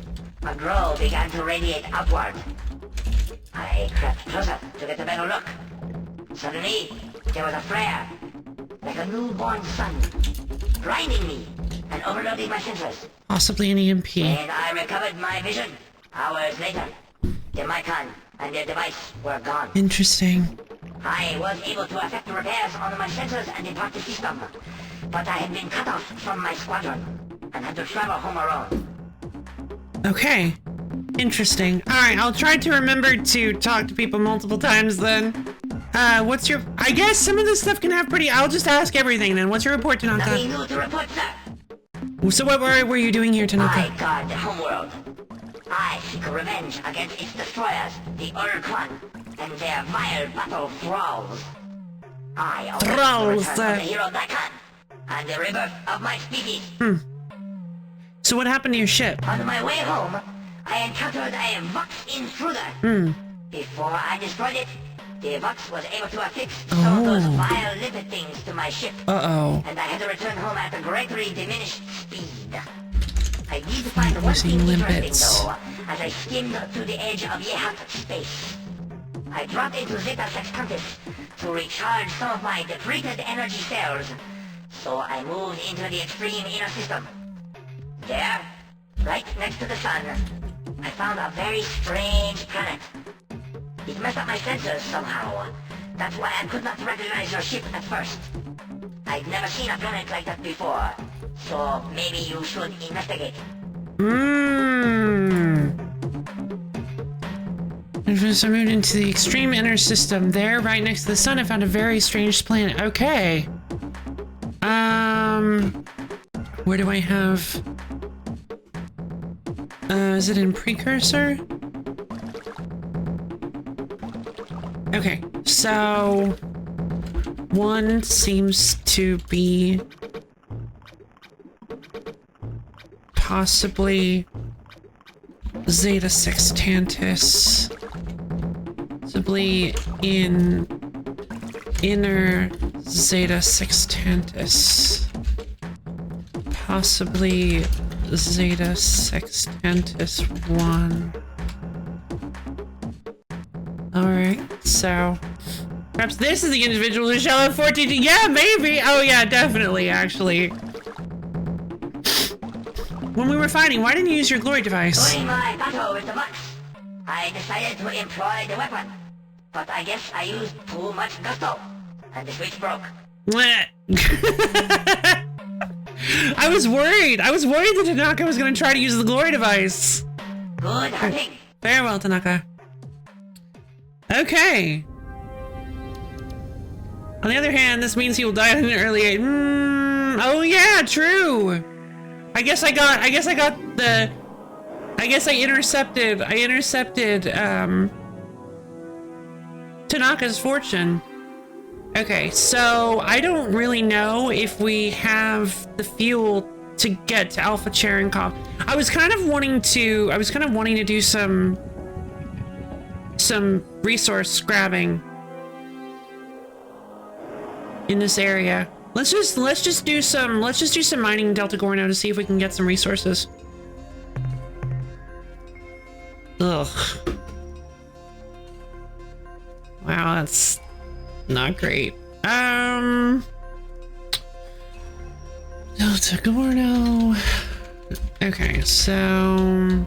a glow began to radiate outward. I crept closer to get a better look. Suddenly, there was a flare, like a newborn sun, blinding me and overloading my sensors. Possibly an EMP. When I recovered my vision, hours later, the Mycon and their device were gone. Interesting. I was able to effect repairs on my sensors and depart the system, but I had been cut off from my squadron and had to travel home alone. Okay. Interesting. Alright, I'll try to remember to talk to people multiple times then. What's your... I guess some of this stuff can have pretty... I'll just ask everything then. What's your report, Tanaka? Nothing new to report, sir. So what were you doing here, Tanaka? I guard the homeworld. I seek revenge against its destroyers, the Ur-Quan, and their vile battle thralls. I await the Thralls, return of the hero Daikon, and the rebirth of my species. So what happened to your ship? On my way home, I encountered a Vox intruder. Before I destroyed it, the Vox was able to affix some of those vile lipid things to my ship. Uh-oh. And I had to return home at a greatly diminished speed. I did find one thing Using interesting limpets. though, as I skimmed to the edge of Yehat space. I dropped into Zeta Sextantis to recharge some of my depleted energy cells, so I moved into the extreme inner system. There, right next to the sun, I found a very strange planet. It messed up my sensors somehow. That's why I could not recognize your ship at first. I'd never seen a planet like that before, so maybe you should investigate. So I moved into the extreme inner system. There, right next to the sun, I found a very strange planet. Okay. Where do I have... is it in Precursor? Okay, so... one seems to be... possibly... Zeta Sextantis. Possibly in... inner Zeta Sextantis. Possibly Zeta Sextantis 1. Alright, so... perhaps this is the individual who shall have 14... Yeah, maybe! Oh yeah, definitely, actually. When we were fighting, why didn't you use your glory device? During my battle with the Vox, I decided to employ the weapon, but I guess I used too much gusto, and the switch broke. I was worried. I was worried that Tanaka was going to try to use the glory device. Good hunting. Farewell, Tanaka. Okay. On the other hand, this means he will die at an early age. Oh yeah, true. I guess I intercepted Tanaka's fortune. Okay, so I don't really know if we have the fuel to get to Alpha Cherenkov. I was kind of wanting to do some resource grabbing in this area. Let's just do some mining in Delta Gorno to see if we can get some resources. Ugh. Wow, that's not great. Delta Gorno. Okay, so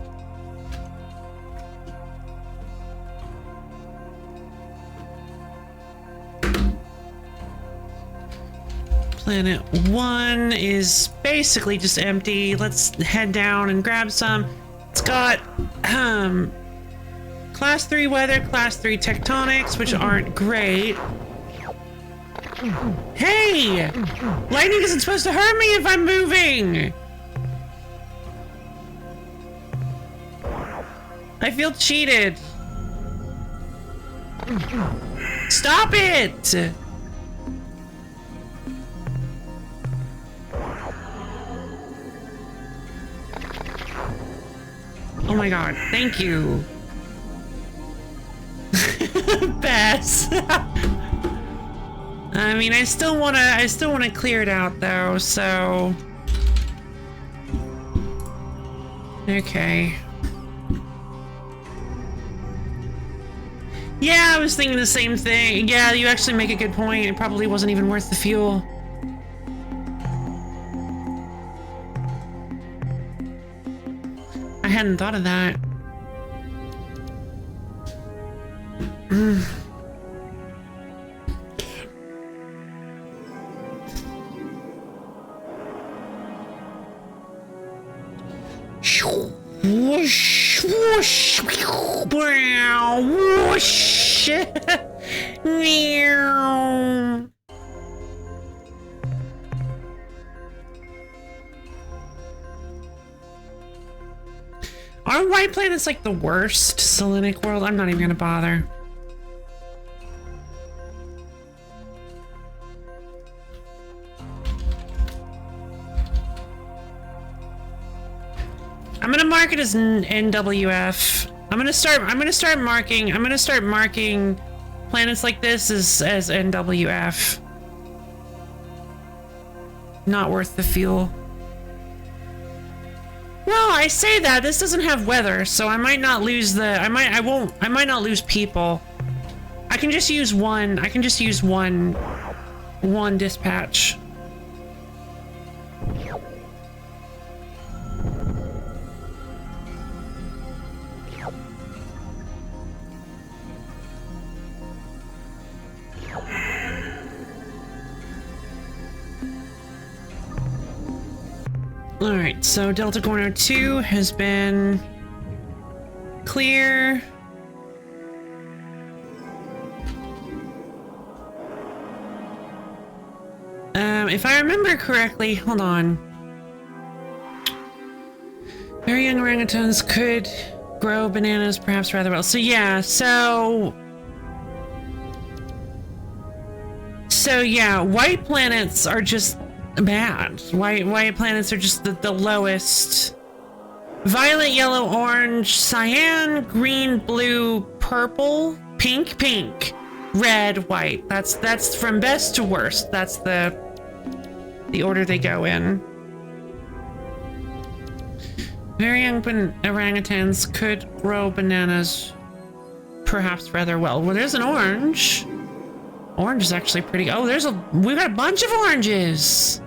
Planet 1 is basically just empty. Let's head down and grab some. It's got class 3 weather, class 3 tectonics, which aren't great. Hey! Lightning isn't supposed to hurt me if I'm moving! I feel cheated. Stop it! Oh my god, thank you. Bess. I mean, I still wanna clear it out though, so okay. Yeah, I was thinking the same thing. Yeah, you actually make a good point. It probably wasn't even worth the fuel. I hadn't thought of that. Whoosh, whoosh, whoosh, meow. Are white planets like the worst Selenic world? I'm not even gonna bother. I'm gonna mark it as NWF. I'm gonna start marking planets like this as NWF. Not worth the fuel. Well, I say that this doesn't have weather, so I might not lose the I might not lose people. I can just use one dispatch. Alright, so Delta Corner 2 has been clear. If I remember correctly, hold on. Very young orangutans could grow bananas perhaps rather well. So yeah, so yeah, white planets are just bad. White planets are just the lowest. Violet, yellow, orange, cyan, green, blue, purple, pink, red, white. That's from best to worst. That's the order they go in. Very young orangutans could grow bananas perhaps rather well. Well, there's an orange. Orange is actually pretty. Oh, we've got a bunch of oranges.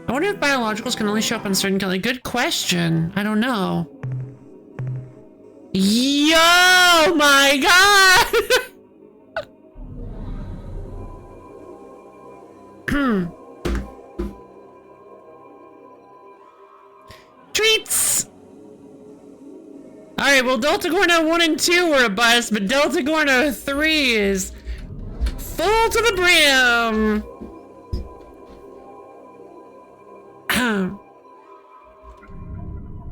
I wonder if biologicals can only show up on certain colors. Good question. I don't know. Yo, my God. Alright, well, Delta Gorno 1 and 2 were a bust, but Delta Gorno 3 is full to the brim.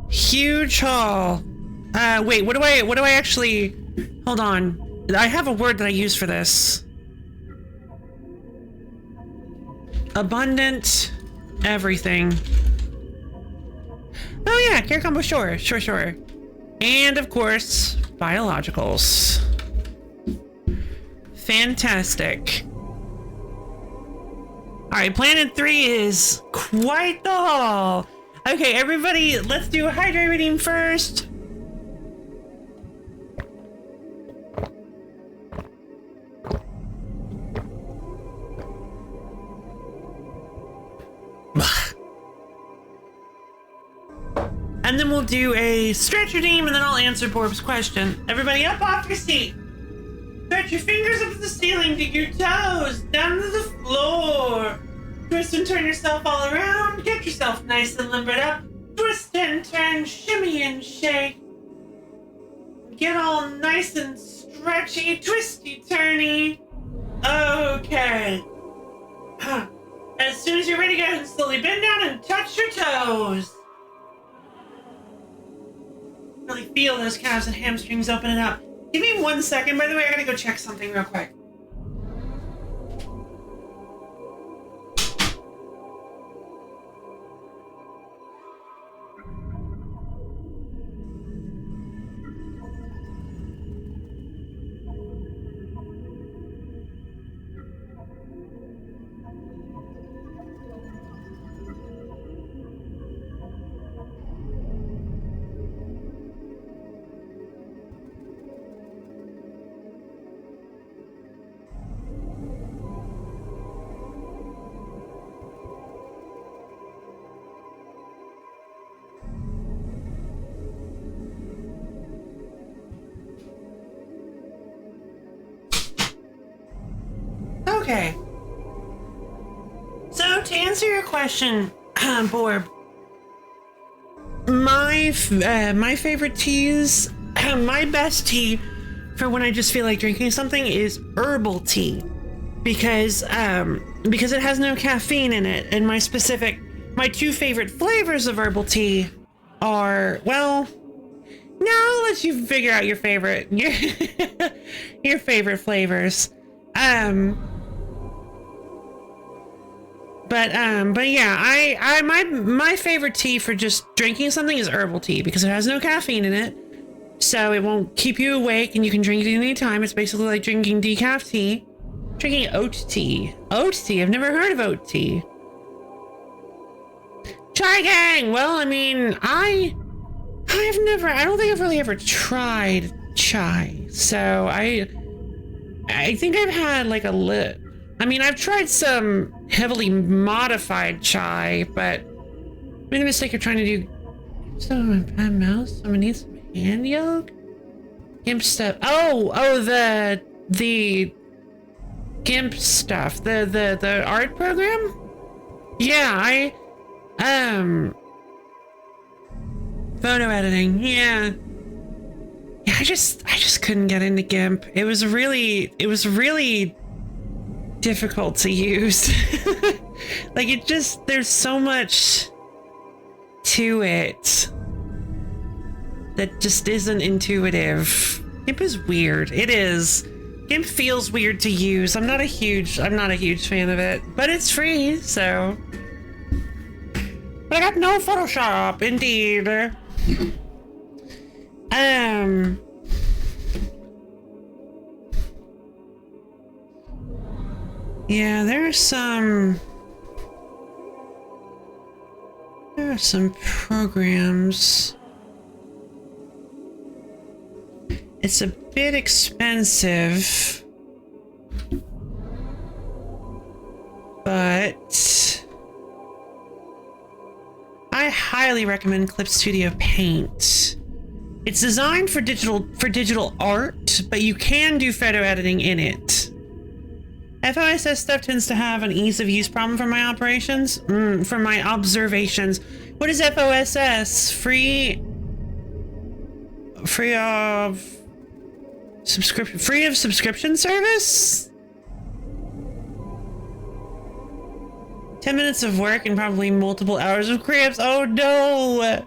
Huge haul. Wait, what do I actually... Hold on. I have a word that I use for this. Abundant everything. Oh yeah, care combo, sure. And of course, biologicals. Fantastic. Alright, Planet 3 is quite the haul. Okay, everybody, let's do a hydrate reading first. And then we'll do a stretch redeem, and then I'll answer Borb's question. Everybody up off your seat. Stretch your fingers up to the ceiling, dig your toes down to the floor. Twist and turn yourself all around. Get yourself nice and limbered up. Twist and turn, shimmy and shake. Get all nice and stretchy, twisty, turny. Okay. As soon as you're ready, go ahead and slowly bend down and touch your toes. Really feel those calves and hamstrings opening up. Give me 1 second. By the way, I gotta go check something real quick. Okay. So to answer your question, Borb, my favorite teas, my best tea for when I just feel like drinking something is herbal tea, because it has no caffeine in it, and my two favorite flavors of herbal tea are, well, now I'll let you figure out your favorite flavors. But yeah, my favorite tea for just drinking something is herbal tea, because it has no caffeine in it, so it won't keep you awake, and you can drink it any time. It's basically like drinking decaf tea. Drinking oat tea. Oat tea, I've never heard of oat tea. Chai gang! Well, I mean, I don't think I've really ever tried chai, so I think I've had like I've tried some heavily modified chai, but I made the mistake of trying to do some bad mouse. I'm gonna need some hand yolk. Gimp stuff. Oh, the Gimp stuff. The art program? Yeah, photo editing. Yeah. Yeah, I just couldn't get into Gimp. It was really difficult to use. Like, there's so much to it that just isn't intuitive. Gimp is weird. It is. Gimp feels weird to use. I'm not a huge fan of it, but it's free, so. But I got no Photoshop, indeed. Yeah, there are some programs. It's a bit expensive, but I highly recommend Clip Studio Paint. It's designed for digital art, but you can do photo editing in it. FOSS stuff tends to have an ease of use problem for my from my observations. What is FOSS? Free subscription service? 10 minutes of work and probably multiple hours of cramps. Oh no!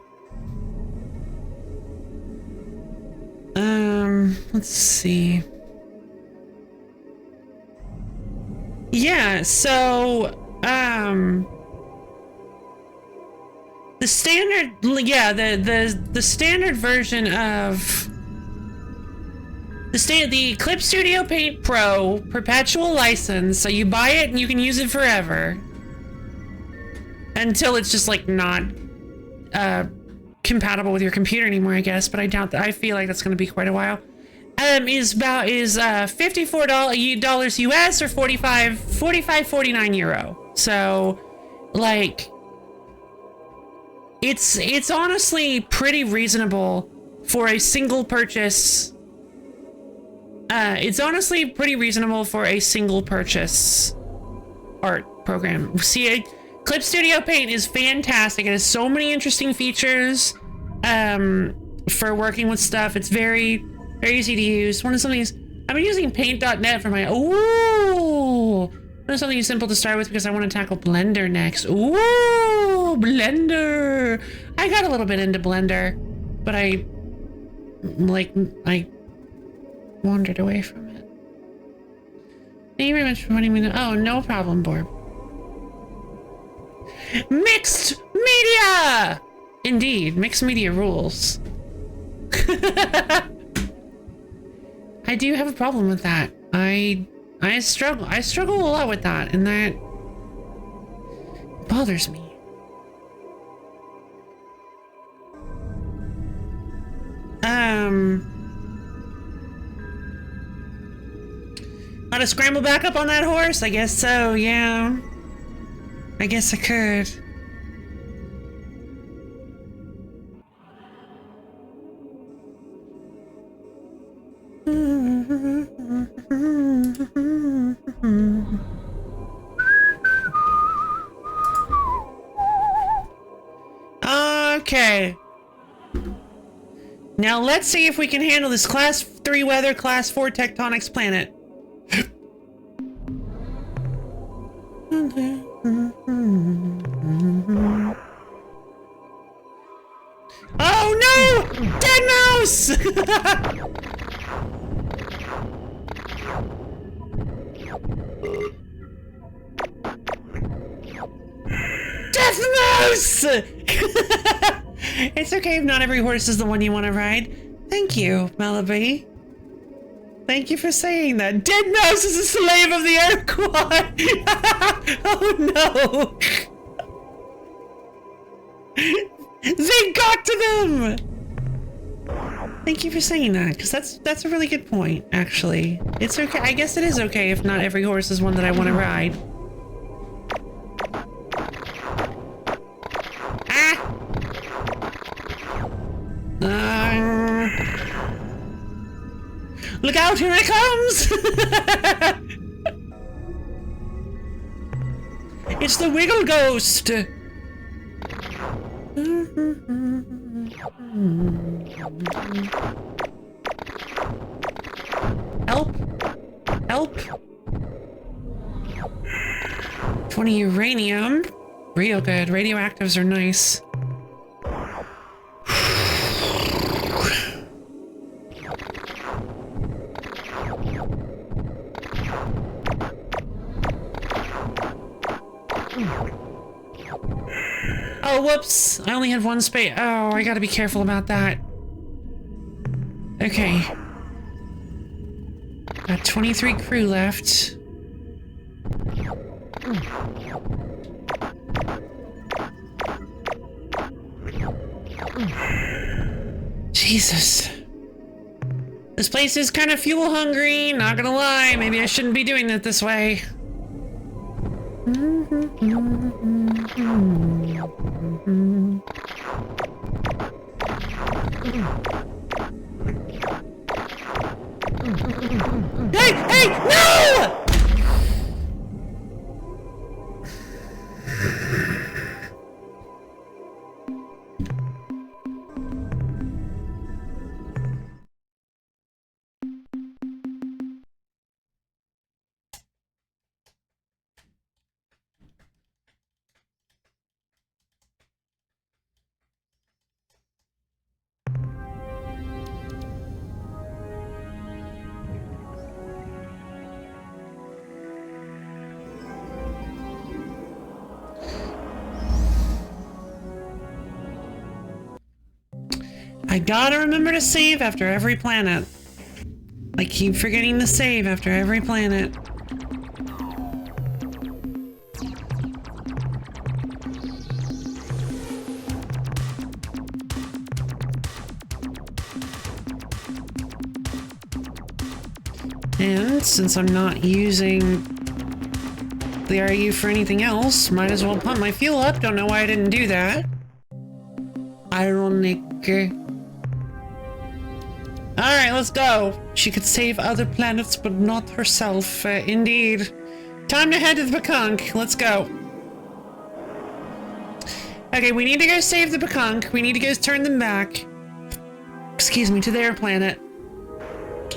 Let's see. Yeah, so, the standard, yeah, the standard version of the Clip Studio Paint Pro perpetual license, so you buy it and you can use it forever. Until it's just like not compatible with your computer anymore, I guess, but I doubt that. I feel like that's going to be quite a while. Is $54 US or 49 euro. So like it's honestly pretty reasonable for a single purchase. It's honestly pretty reasonable for a single purchase art program. See, Clip Studio Paint is fantastic. It has so many interesting features for working with stuff. It's very easy to use. One of something is I've been using paint.net for my one of something simple to start with because I want to tackle Blender next. Ooh, Blender. I got a little bit into Blender, but I wandered away from it. Thank you very much for letting me know. Oh, no problem, Borb. Mixed media! Indeed, mixed media rules. I do have a problem with that. I struggle a lot with that, and that bothers me. Gotta scramble back up on that horse? I guess so, yeah. I guess I could. Okay. Now let's see if we can handle this class 3 weather, class 4 tectonics planet. Oh no! Dead mouse! Death mouse! It's okay if not every horse is the one you want to ride. Thank you, Malaby. Thank you for saying that. Dead mouse is a slave of the Ur-Quan! Oh no! They got to them! Thank you for saying that, because that's a really good point, actually. It's okay. I guess it is okay if not every horse is one that I want to ride. Look out, here it comes! It's the Wiggle Ghost! Help! Help! 20 uranium. Real good. Radioactives are nice. Oh, whoops. I only had one space. Oh, I gotta be careful about that. Okay. Got 23 crew left. Jesus. This place is kind of fuel hungry, not gonna lie. Maybe I shouldn't be doing it this way. Hey! Hey! No! I gotta remember to save after every planet. I keep forgetting to save after every planet. And since I'm not using the RU for anything else, might as well pump my fuel up. Don't know why I didn't do that. Ironic. Alright, let's go. She could save other planets, but not herself. Indeed. Time to head to the Bakunk. Let's go. Okay, we need to go save the Bakunk. We need to go turn them back. Excuse me, to their planet.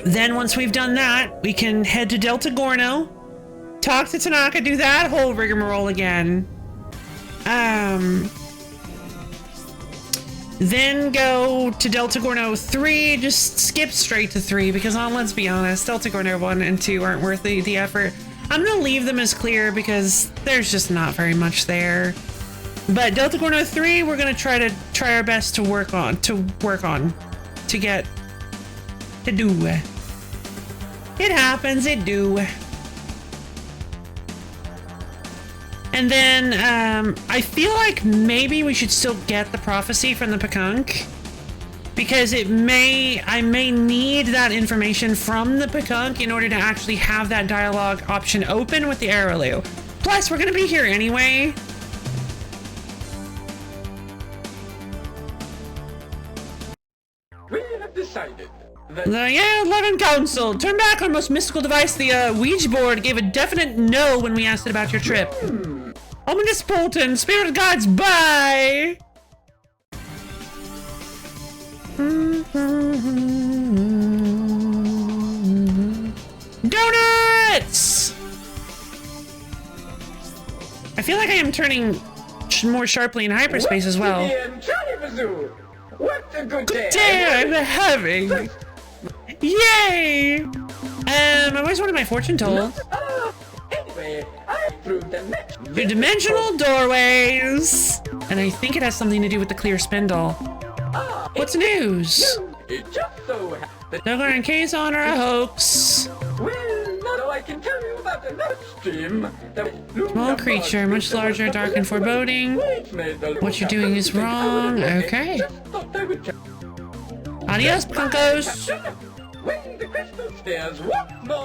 Then once we've done that, we can head to Delta Gorno, talk to Tanaka, do that whole rigmarole again. Then go to Delta Gorno 3, just skip straight to 3, because let's be honest, Delta Gorno 1 and 2 aren't worth the effort. I'm gonna leave them as clear because there's just not very much there. But Delta Gorno 3, we're gonna try our best to work on, to get, to do. It happens, it do. And then, I feel like maybe we should still get the prophecy from the Bakunk. Because I may need that information from the Bakunk in order to actually have that dialogue option open with the Araloo. Plus, we're gonna be here anyway. We have decided that... The 11 Council, turn back our most mystical device. The Ouija board gave a definite no when we asked it about your trip. Ominous Bolton, Spirit Guides, bye! Donuts! I feel like I am turning more sharply in hyperspace as well. What a good day I'm having! Yay! I always wanted my fortune told. Anyway, I proved The dimensional doorways! And I think it has something to do with the clear spindle. What's news? It just so happened. Duggar and Kazon are a hoax. Well, now I can tell you about another stream. Small creature, much larger, dark, and foreboding. What you're doing is wrong. Okay. Adios, Punkos.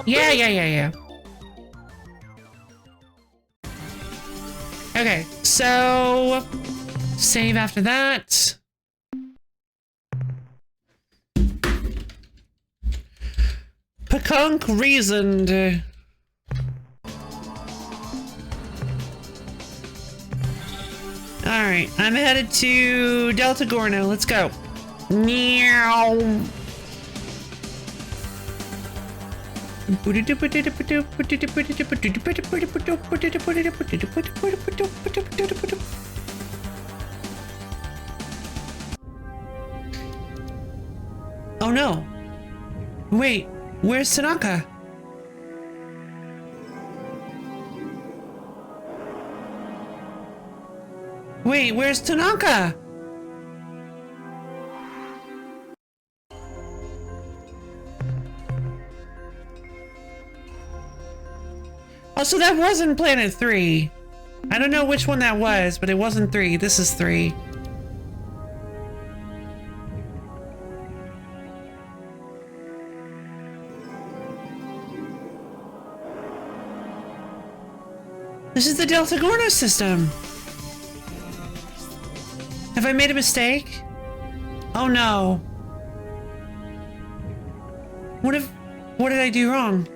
Yeah. Okay, so save after that. Bakunk reasoned. Alright, I'm headed to Delta Gorno. Let's go. Meow. Oh no. Wait, where's Tanaka? Wait, where's Tanaka? Oh, so that wasn't Planet 3. I don't know which one that was, but it wasn't 3. This is 3. This is the Delta Gorno system. Have I made a mistake? Oh no. What did I do wrong?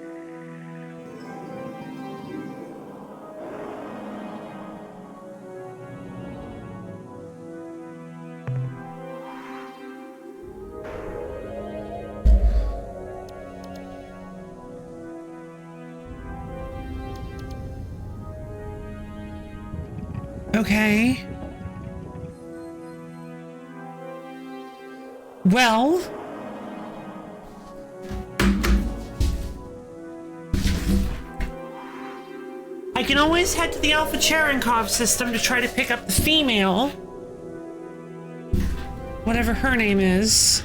Okay. Well, I can always head to the Alpha Cherenkov system to try to pick up the female. whatever her name is.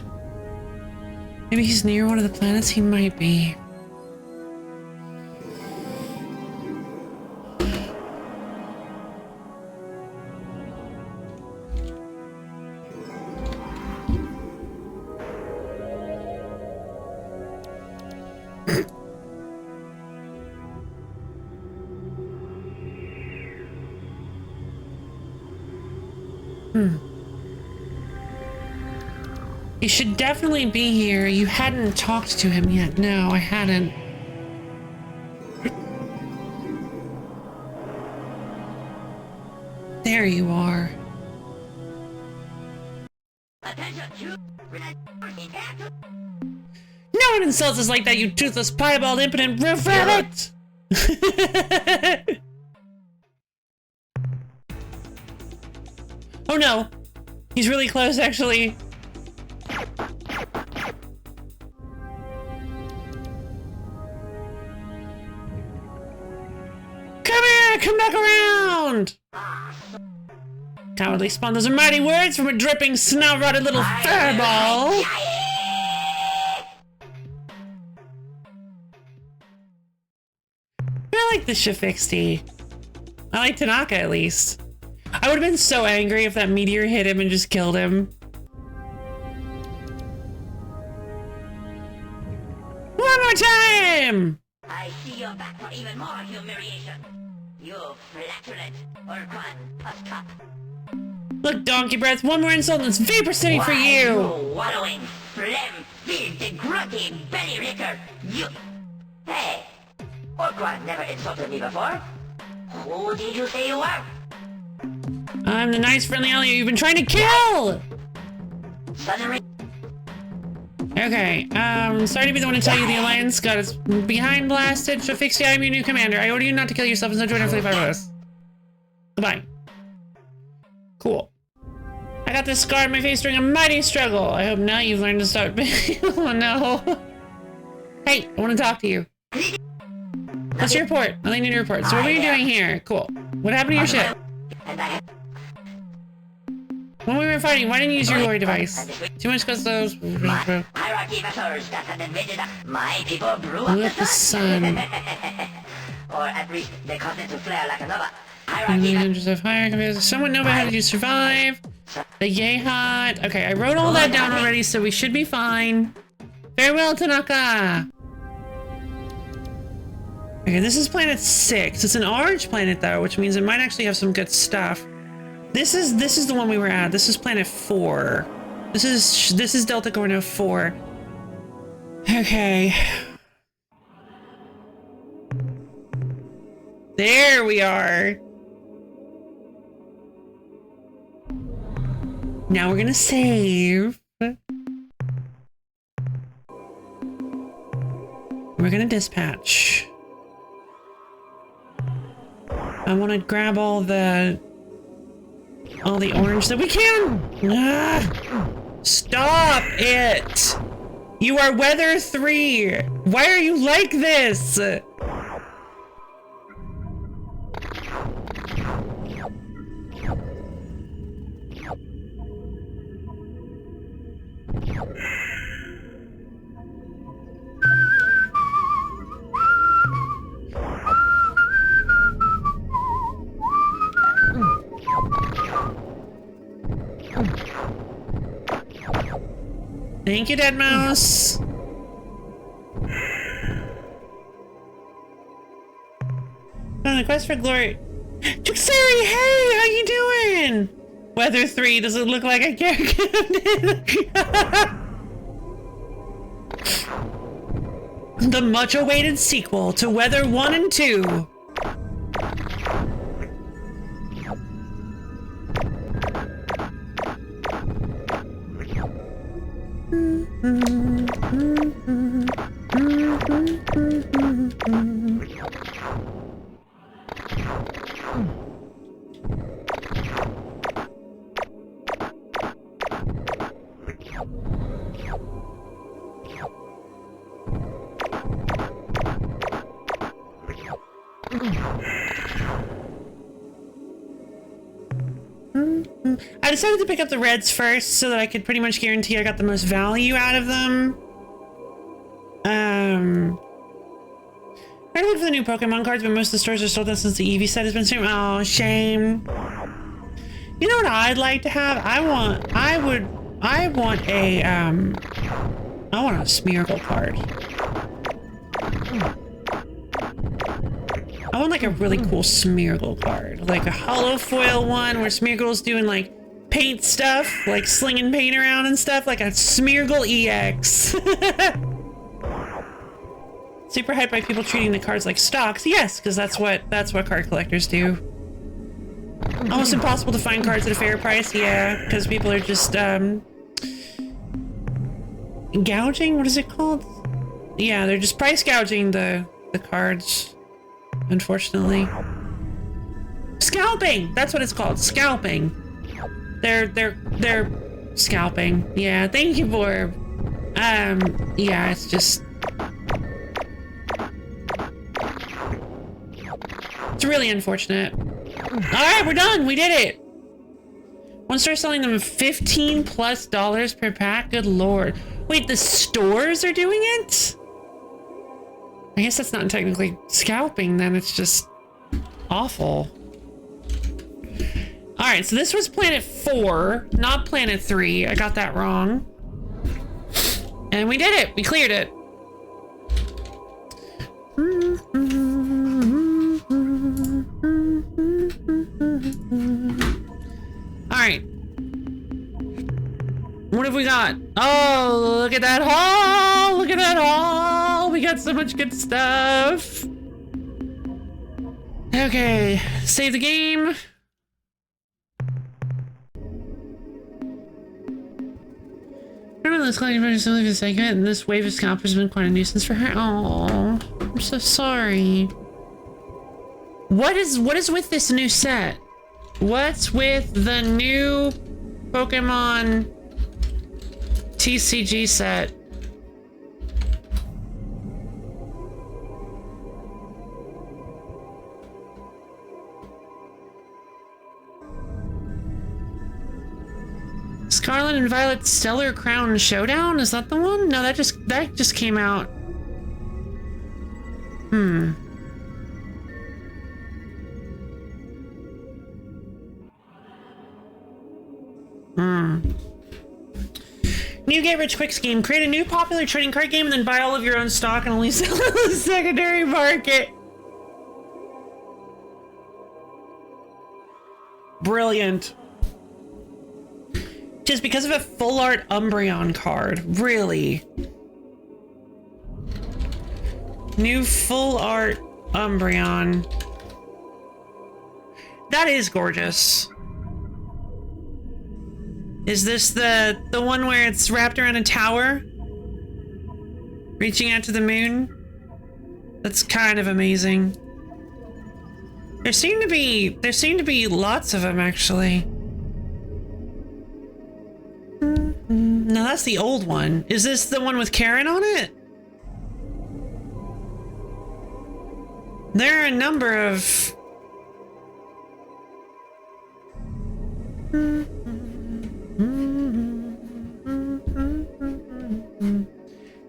Maybe he's near one of the planets. He might be. He should definitely be here. You hadn't talked to him yet. No, I hadn't. There you are. No one insults us like that, you toothless, piebald, impotent rabbit! Oh no! He's really close, actually. Come here! Come back around! Cowardly spawn, those are mighty words from a dripping, snout-rotted little fireball! I like the Shafixty. I like Tanaka, at least. I would have been so angry if that meteor hit him and just killed him. One more time! I see you're back for even more humiliation. You flatulent Ur-Quan pup. Look, donkey breath, one more insult and it's Vapor City for you! You wallowing, phlegm-filled, grunty belly ricker. You... Hey! Ur-Quan never insulted me before. Who did you say you were? I'm the nice, friendly alien you've been trying to kill! Suddenly... Okay, sorry to be the one to tell you the Alliance got its behind blasted. Shafixty, I'm your new commander. I order you not to kill yourself and so join our fleet of us. Goodbye. Cool. I got this scar on my face during a mighty struggle. I hope now you've learned to stop. Oh no. Hey, I want to talk to you. What's your report? I need a report. So what are you doing here? Cool. What happened to your ship? When we were fighting, why didn't you use your glory device? Too much custos. Hierarchy vessels that had invaded my people blew Blew up up the sun. Or at least they caused it to flare like a nova. Someone know about how you survive? The yay hot. Okay, I wrote all that down already, so we should be fine. Farewell, Tanaka. Okay, this is planet 6. It's an orange planet though, which means it might actually have some good stuff. This is the one we were at. This is planet 4. This is Delta Gorno 4. Okay. There we are. Now we're gonna save. We're gonna dispatch. I want to grab all the orange that we can. Stop it! You are weather 3. Why are you like this? Thank you, Dead Mouse. On the quest for glory. Juxeri, hey, how you doing? Weather 3 doesn't look like a character. The much-awaited sequel to Weather 1 and 2. I decided to pick up the reds first so that I could pretty much guarantee I got the most value out of them. I look for the new Pokemon cards, but most of the stores are sold out since the Eevee set has been streamed. Oh, shame. You know what I'd like to have? I want a Smeargle card. I want like a really cool Smeargle card. Like a holo foil one where Smeargle's doing like paint stuff, like slinging paint around and stuff, like a Smeargle EX. Super hyped by people treating the cards like stocks. Yes, because that's what card collectors do. Almost impossible to find cards at a fair price. Yeah, because people are just gouging. What is it called? Yeah, they're just price gouging the cards. Unfortunately, scalping. That's what it's called. Scalping. They're scalping. Yeah. Thank you, Borb. Yeah. It's just. It's really unfortunate. Alright, we're done. We did it. One store selling them $15+ per pack. Good lord. Wait, the stores are doing it? I guess that's not technically scalping then. It's just awful. Alright, so this was Planet 4, not Planet 3. I got that wrong. And we did it. We cleared it. Alright. What have we got? Oh, look at that haul! Look at that haul! We got so much good stuff. Okay, save the game. Remember this collecting for a segment, and this wave of scalpers has been quite a nuisance for her. Oh, I'm so sorry. What is with this new set? What's with the new Pokemon TCG set? Scarlet and Violet Stellar Crown Showdown? Is that the one? No, that just came out. New Get Rich Quick scheme. Create a new popular trading card game and then buy all of your own stock and only sell it on the secondary market. Brilliant. Just because of a full art Umbreon card. Really? New full art Umbreon. That is gorgeous. Is this the one where it's wrapped around a tower? Reaching out to the moon? That's kind of amazing. There seem to be lots of them actually. No, that's the old one. Is this the one with Karen on it? There are a number of...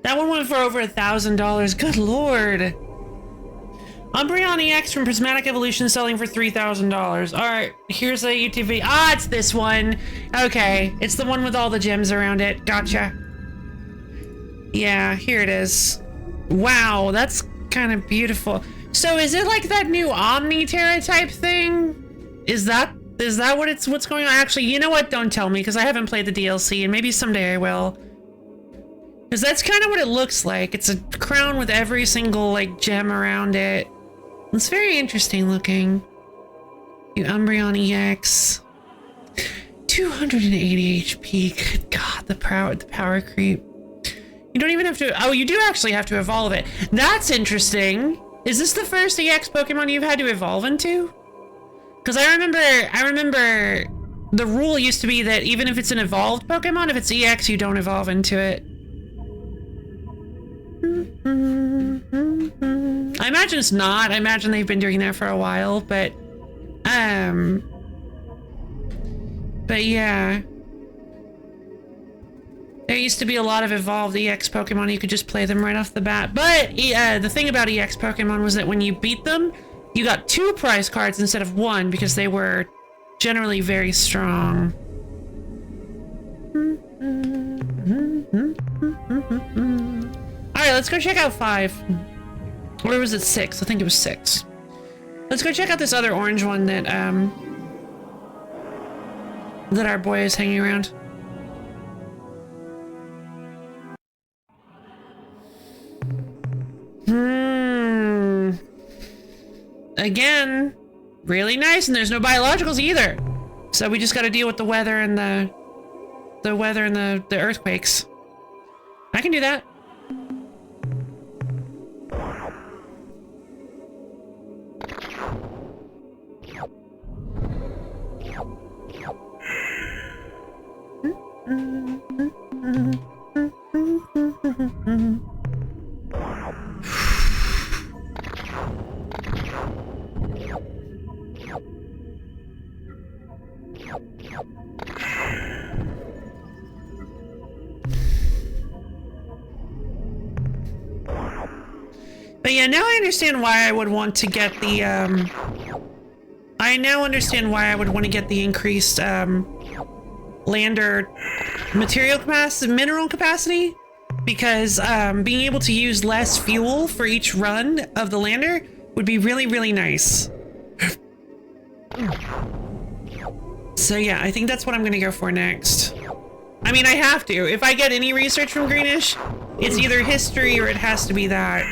That one went for over $1,000. Good lord. Umbreon EX from Prismatic Evolution selling for $3,000. Alright, here's a YouTube video. Ah, it's this one. Okay, it's the one with all the gems around it. Gotcha. Yeah, here it is. Wow, that's kind of beautiful. So is it like that new Omniterra type thing? Is that what's going on? Actually, you know what? Don't tell me because I haven't played the DLC and maybe someday I will. Because that's kind of what it looks like. It's a crown with every single like gem around it. It's very interesting looking. New Umbreon EX. 280 HP. Good God, the power creep. You don't even have to. Oh, you do actually have to evolve it. That's interesting. Is this the first EX Pokemon you've had to evolve into? Because I remember the rule used to be that even if it's an evolved Pokemon, if it's EX, you don't evolve into it. I imagine it's not. I imagine they've been doing that for a while, but But yeah. There used to be a lot of evolved EX Pokemon. You could just play them right off the bat. But the thing about EX Pokemon was that when you beat them, you got 2 prize cards instead of 1 because they were generally very strong. Alright, let's go check out 5. Or was it 6? I think it was 6. Let's go check out this other orange one that that our boy is hanging around. Again, really nice, and there's no biologicals either. So we just got to deal with the weather and the earthquakes. I can do that. But yeah, now I understand why I would want to get the, I now understand why I would want to get the increased, lander material capacity, mineral capacity, because, being able to use less fuel for each run of the lander would be really, really nice. So yeah, I think that's what I'm gonna go for next. I mean, I have to. If I get any research from Greenish, it's either history or it has to be that.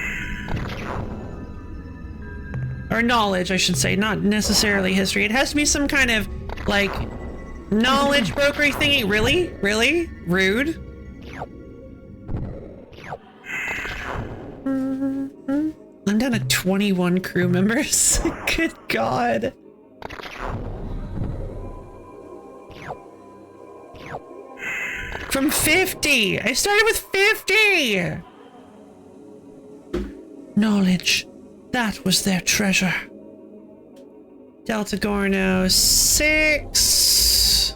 Or knowledge, I should say, not necessarily history. It has to be some kind of, like, knowledge brokery thingy. Really? Really? Rude. I'm down to 21 crew members. Good God. From 50! I started with 50! Knowledge. That was their treasure. Delta Gorno 6.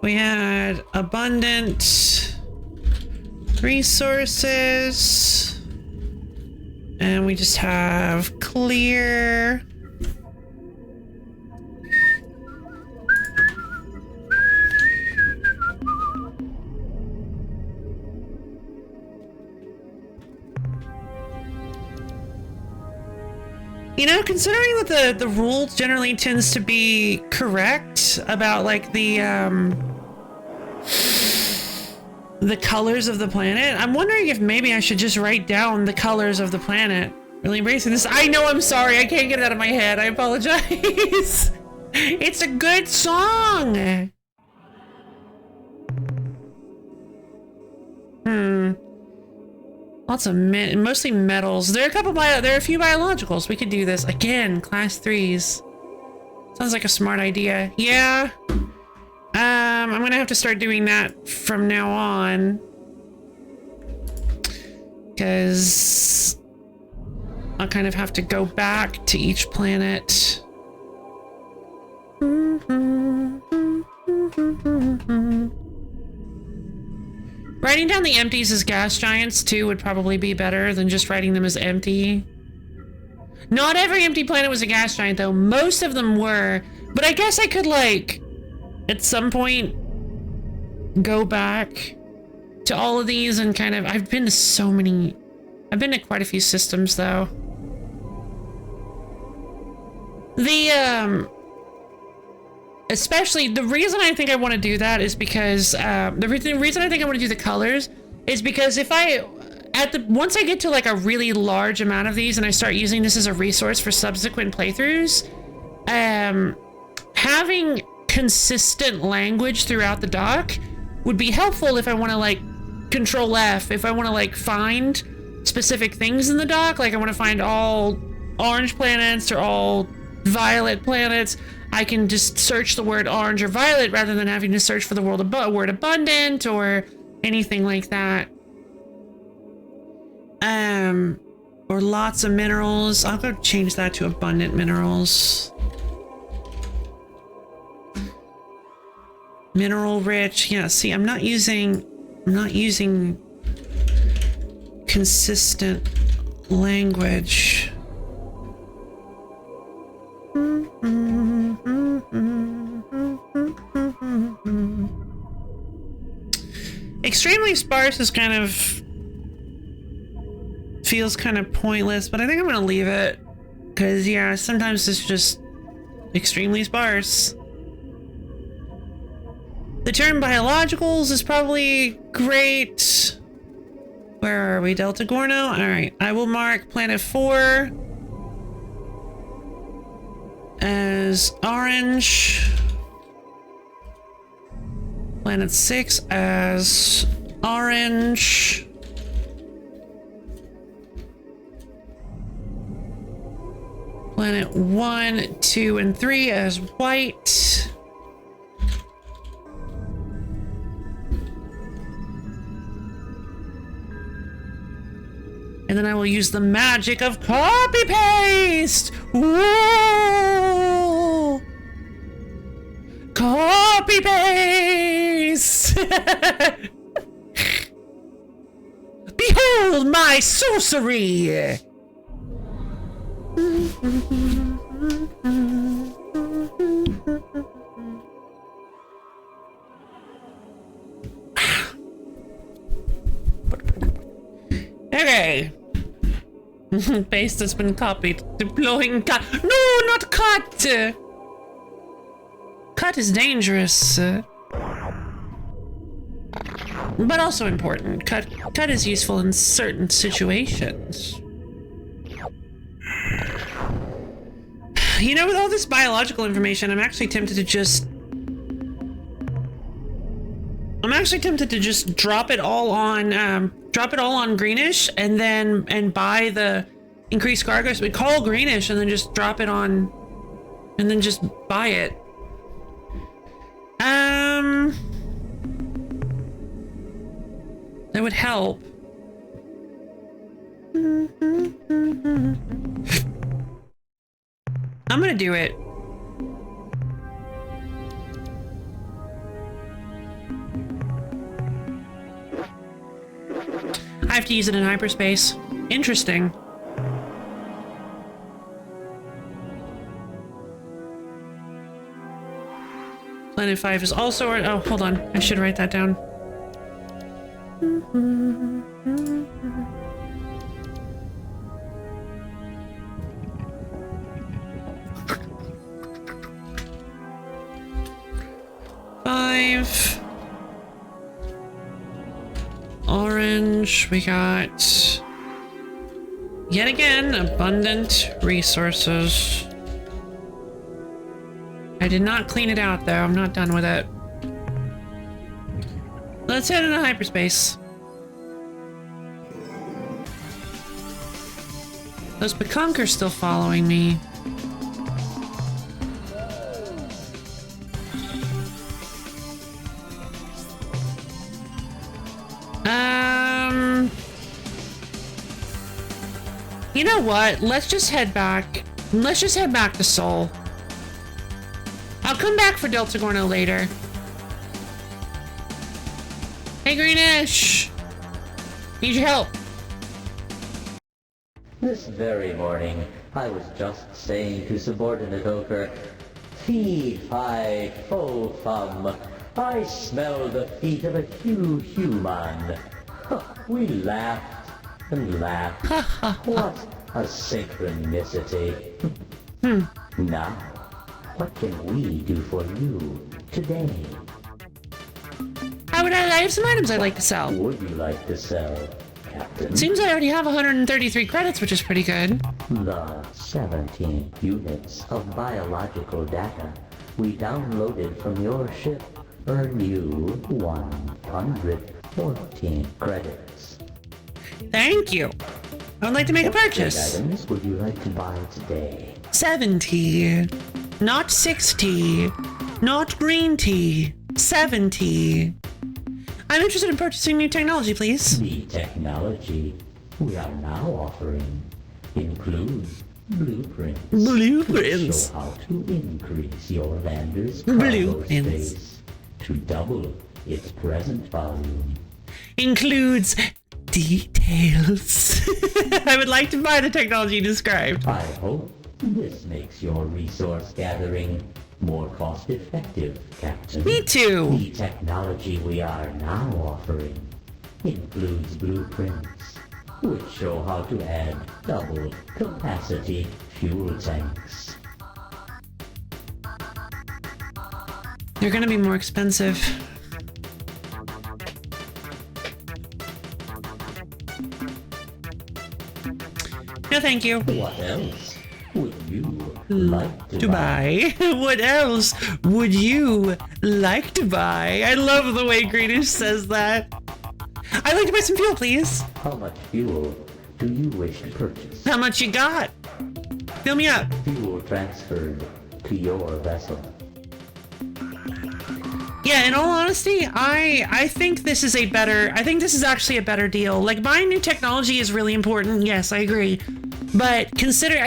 We had abundant resources. And we just have clear. You know, considering that the rule generally tends to be correct about, like, the colors of the planet, I'm wondering if maybe I should just write down the colors of the planet. Really embracing this. I know, I'm sorry, I can't get it out of my head. I apologize. It's a good song. Lots of mostly metals. There are a few biologicals. We could do this again. Class 3s. Sounds like a smart idea. Yeah. I'm gonna have to start doing that from now on, because I'll kind of have to go back to each planet. Writing down the empties as gas giants, too, would probably be better than just writing them as empty. Not every empty planet was a gas giant, though. Most of them were. But I guess I could, like, at some point, go back to all of these and kind of... I've been to quite a few systems, though. Especially, the reason I think I want to do that is because, the reason I think I want to do the colors is because if once I get to, like, a really large amount of these and I start using this as a resource for subsequent playthroughs, having consistent language throughout the dock would be helpful if I want to, like, Control F, if I want to, like, find specific things in the dock, like I want to find all orange planets or all violet planets. I can just search the word orange or violet rather than having to search for the word abundant or anything like that. Or lots of minerals. I'll go change that to abundant minerals. Mineral rich. Yeah, see, I'm not using consistent language. Extremely sparse is kind of feels kind of pointless, but I think I'm gonna leave it because yeah, sometimes it's just extremely sparse. The term biologicals is probably great. Where are we? Delta Gorno? Alright, I will mark Planet 4 as orange. Planet 6 as orange. Planet 1, 2, and 3 as white. And then I will use the magic of copy paste. Whoa! Copy paste. Behold my sorcery. Okay. Paste has been copied. Deploying cut. No, not cut! Cut is dangerous. But also important. Cut is useful in certain situations. You know, with all this biological information, I'm actually tempted to just drop it all on greenish and buy the increased cargo. So we call greenish and then just drop it on and then just buy it. That would help. I'm gonna do it. I have to use it in hyperspace. Interesting. Planet 5 is also... Oh, hold on. I should write that down. Orange, we got yet again abundant resources. I did not clean it out though. I'm not done with it. Let's head into hyperspace. Those Pecunkers still following me. You know what? Let's just head back. Let's just head back to Seoul. I'll come back for Delta Gorno later. Hey, Greenish! Need your help. This very morning, I was just saying to subordinate Ochre, "Fee, fi, fo, fum, I smell the feet of a human." We laughed and laughed. What a synchronicity. Now, what can we do for you today? I have some items I'd like to sell. Would you like to sell, Captain? Seems I already have 133 credits, which is pretty good. The 17 units of biological data we downloaded from your ship earn you 114 credits. Thank you. I would like to make a purchase. What items would you like to buy today? 70. Not 60. Not green tea. 70. I'm interested in purchasing new technology, please. The technology we are now offering includes blueprints. Blueprints. Show how to increase your lander's cargo space to double its present volume. Includes details. I would like to buy the technology described. I hope this makes your resource gathering more cost-effective, Captain. Me too. The technology we are now offering includes blueprints, which show how to add double capacity fuel tanks. They're gonna be more expensive. No, thank you. What else would you like to To buy. What else would you like to buy? I love the way Greenish says that. I'd like to buy some fuel, please. How much fuel do you wish to purchase? How much you got? Fill me up. Fuel transferred to your vessel. Yeah, in all honesty, I think this is actually a better deal. Like, buying new technology is really important. Yes, I agree. But consider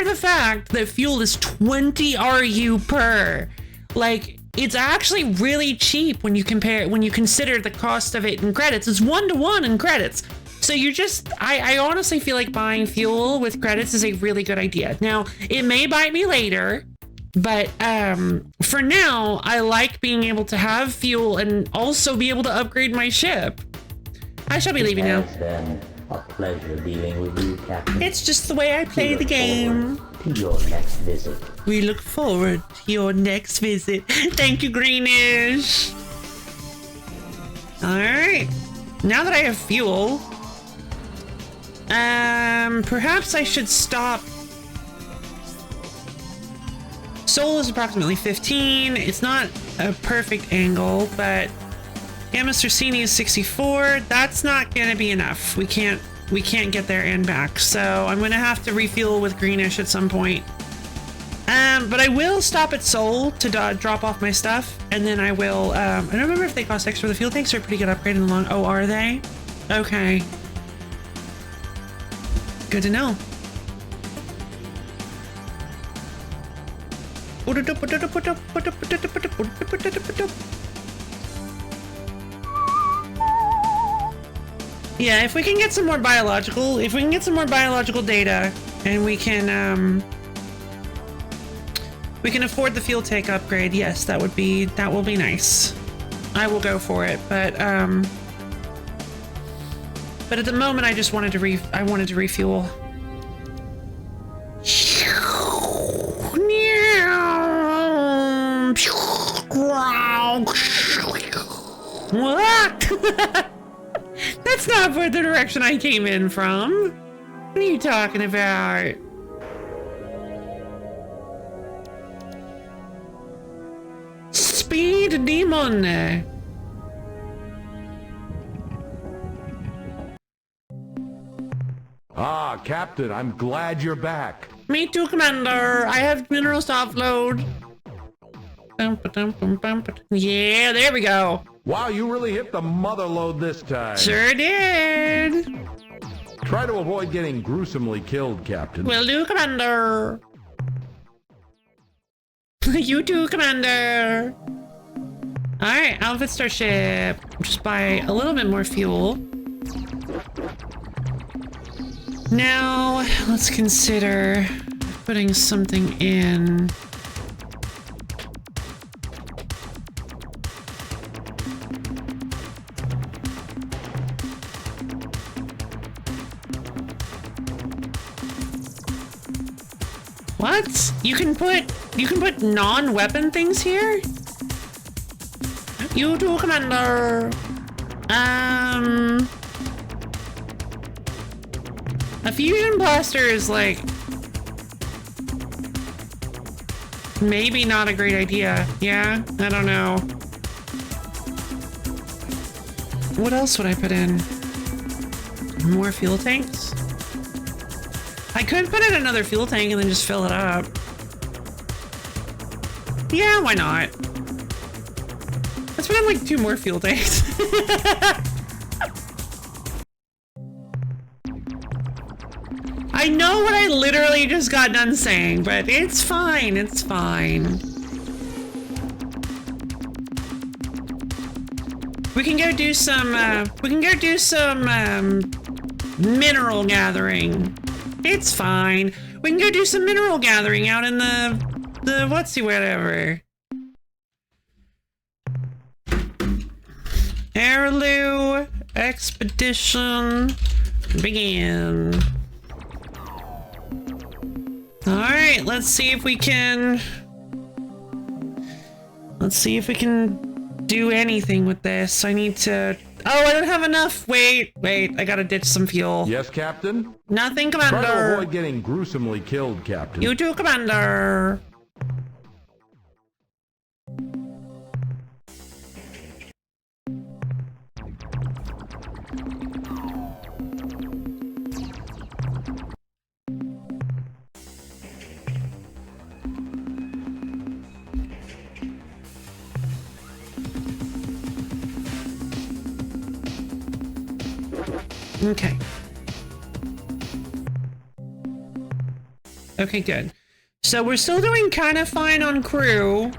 the fact that fuel is 20 RU per. Like, it's actually really cheap when you consider the cost of it in credits. It's 1-to-1 in credits. So I honestly feel like buying fuel with credits is a really good idea. Now, it may bite me later, but for now, I like being able to have fuel and also be able to upgrade my ship. I shall be leaving now. It's been a pleasure dealing with you, Captain. It's just the way I play the game. To your next visit. We look forward to your next visit. Thank you, Greenish. Alright. Now that I have fuel, perhaps I should stop. Soul is approximately 15. It's not a perfect angle, but Gamma Circini is 64. That's not gonna be enough. We can't get there and back. So I'm gonna have to refuel with Greenish at some point. But I will stop at Soul to drop off my stuff, and then I will. I don't remember if they cost extra. The fuel tanks are a pretty good upgrade in the long. Oh, are they? Okay. Good to know. Yeah, if we can get some more biological data, and we can afford the fuel tank upgrade, yes, that will be nice. I will go for it, but at the moment I just wanted to refuel. What? That's not the direction I came in from. What are you talking about? Speed demon. Ah, Captain, I'm glad you're back. Me too, Commander. I have minerals to offload. Yeah, there we go. Wow, you really hit the mother load this time. Sure did. Try to avoid getting gruesomely killed, Captain. Will do, Commander. You too, Commander. Alright, outfit starship. Just buy a little bit more fuel. Now, let's consider putting something in. What? You can put non-weapon things here? You too, Commander. A fusion blaster is like maybe not a great idea. Yeah, I don't know. What else would I put in? More fuel tanks? I could put in another fuel tank and then just fill it up. Yeah, why not? Let's put in like 2 more fuel tanks. I know what I literally just got done saying, but it's fine, it's fine. We can go do some, mineral gathering. It's fine. We can go do some mineral gathering out in the whatsy whatever. Heirloom expedition begin. Alright, let's see if we can do anything with this. I need to... Oh, I don't have enough. Wait, I gotta ditch some fuel. Yes, Captain? Nothing, Commander. Try to avoid getting gruesomely killed, Captain. You too, Commander. Okay. Okay, good. So we're still doing kind of fine on crew.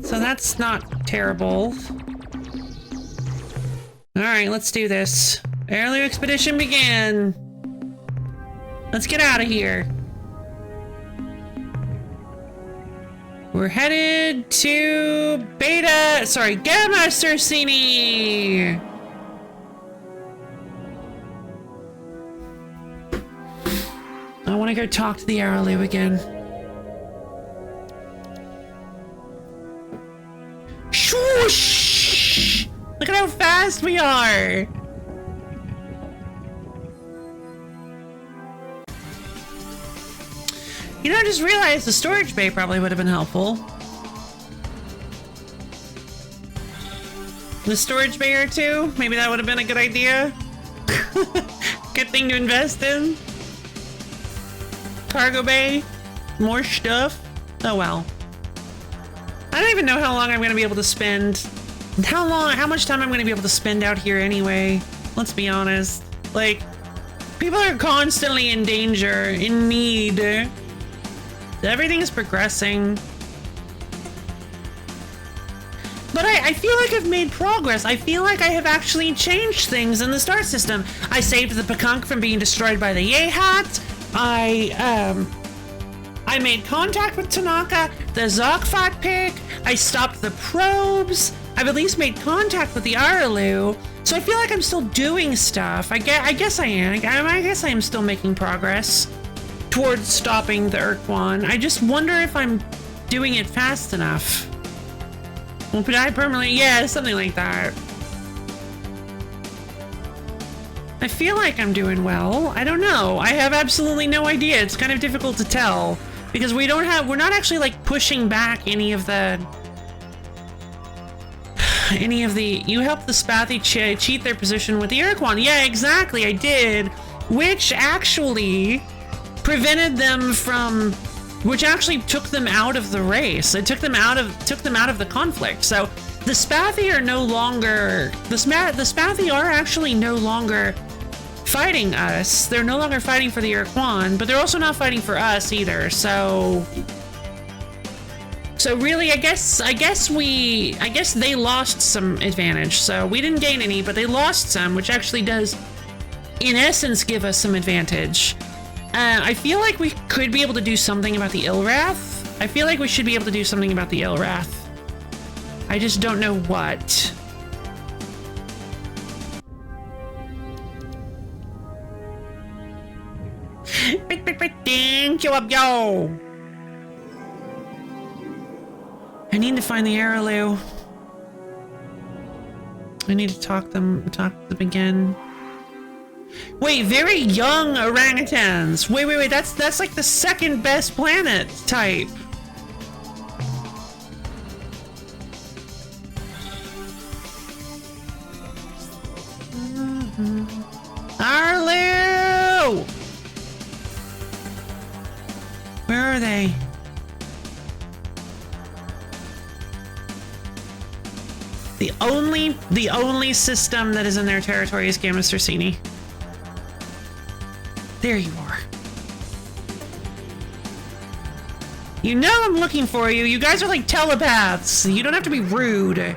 So that's not terrible. Alright, let's do this. Heirloom expedition begin. Let's get out of here. We're headed to Gamma Circini. I want to go talk to the Heirloom again. Shoosh! Look at how fast we are! You know, I just realized the storage bay probably would have been helpful. The storage bay or two? Maybe that would have been a good idea? Good thing to invest in. Cargo bay, more stuff. Oh well. I don't even know how long I'm gonna be able to spend. How much time I'm gonna be able to spend out here anyway. Let's be honest. Like, people are constantly in danger, in need. Everything is progressing. But I feel like I've made progress. I feel like I have actually changed things in the star system. I saved the Pekunk from being destroyed by the Yehat. I made contact with Tanaka, the Zogfat pick. I stopped the probes. I've at least made contact with the Araloo. So I feel like I'm still doing stuff. I guess I am. I guess I am still making progress towards stopping the Ur-Quan. I just wonder if I'm doing it fast enough. Won't die permanently? Yeah, something like that. I feel like I'm doing well. I don't know. I have absolutely no idea. It's kind of difficult to tell because we're not actually like pushing back any of the, you helped the Spathy cheat their position with the Ur-Quan. Yeah, exactly. I did. Which actually prevented them from, which actually took them out of the race. It took them out of the conflict. So the Spathy are no longer, the Spathy are actually no longer fighting us. They're no longer fighting for the Ur-Quan, but they're also not fighting for us either. So really, I guess they lost some advantage. So we didn't gain any, but they lost some, which actually does, in essence, give us some advantage. I feel like we could be able to do something about the Ilrath. I feel like we should be able to do something about the Ilrath. I just don't know what. Thank you, yo. I need to find the Araloo. I need to talk to them again. Wait, very young orangutans. Wait. That's like the second best planet type. Araloo! Where are they? The only system that is in their territory is Gamma Circini. There you are. You know I'm looking for you. You guys are like telepaths. You don't have to be rude.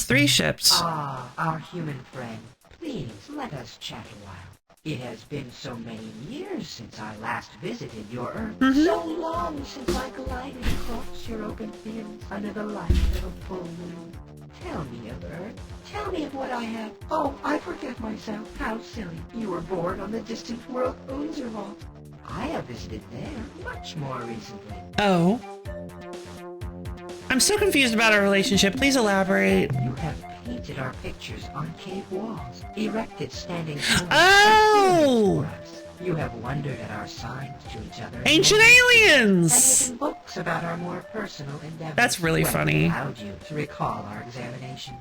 3 ships. Ah, our human friend. Please, let us chat a while. It has been so many years since I last visited your Earth. So long since I glided across your open fields under the light of a full moon. Tell me of Earth. Tell me of what I have. Oh, I forget myself. How silly. You were born on the distant world Unzerval. I have visited there much more recently. Oh. I'm so confused about our relationship. Please elaborate. You have painted our pictures on cave walls, erected standing Oh! for us. You have wondered at our signs to each other. Ancient and aliens! written books about our more personal endeavors. That's really funny. Allowed you to recall our examinations.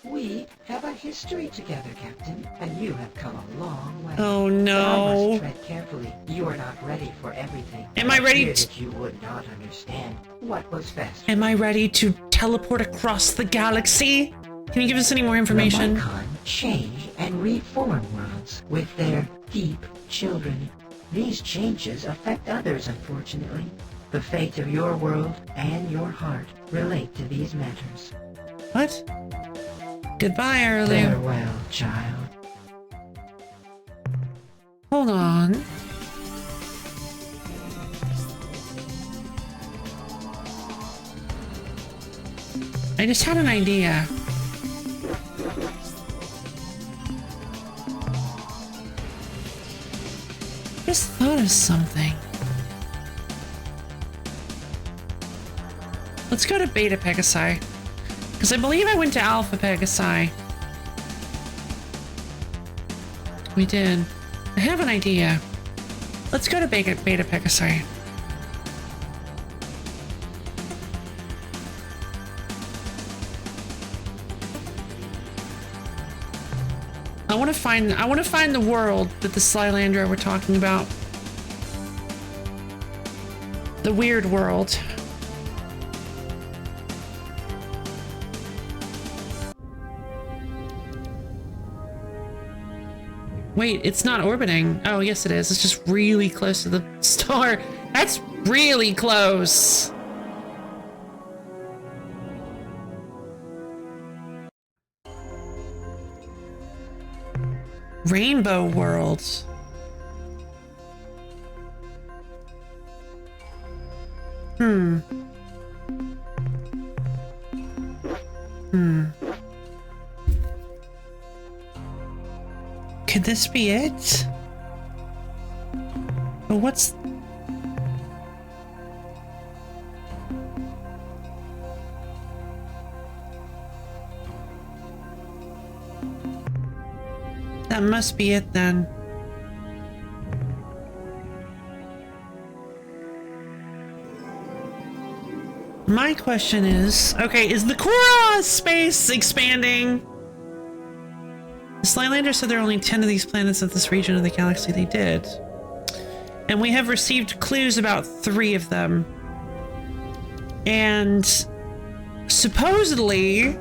We have a history together, Captain, and you have come a long way. Oh But I no. must tread carefully. You are not ready for everything. Am I ready fear to- that you would not understand what was best. Am I ready to teleport across the galaxy? Can you give us any more information? The Ur-Quan change and reform worlds with their deep children. These changes affect others, unfortunately. The fate of your world and your heart relate to these matters. What? Goodbye, early. Farewell, child. Hold on. I just had an idea. Just thought of something. Let's go to Beta Pegasi. Because I believe I went to Alpha Pegasi. We did. I have an idea. Let's go to Beta Pegasi. I want to find the world that the Slylander were talking about. The weird world. Wait, it's not orbiting. Oh, yes it is. It's just really close to the star. That's really close. Rainbow World. Could this be it? But what's... That must be it then. My question is, okay, is the Korra space expanding? The Slylander said there are only 10 of these planets in this region of the galaxy. They did. And we have received clues about 3 of them. And supposedly,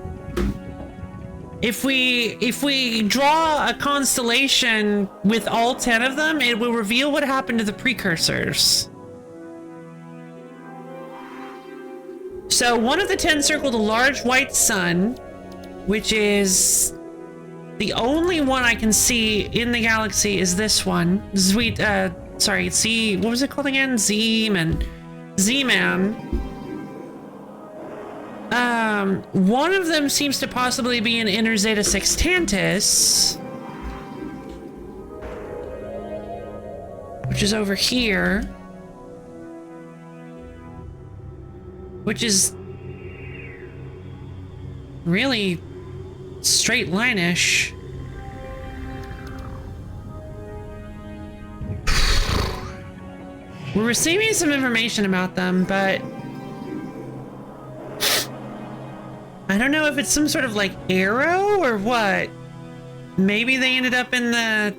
if we draw a constellation with all 10 of them, it will reveal what happened to the precursors. So one of the 10 circled a large white sun, which is the only one I can see in the galaxy is this one. Sorry, what was it called again? Z-Man. One of them seems to possibly be an Inner Zeta Sextantis, which is over here, which is really straight line-ish. We're receiving some information about them, but I don't know if it's some sort of like arrow or what. Maybe they ended up in the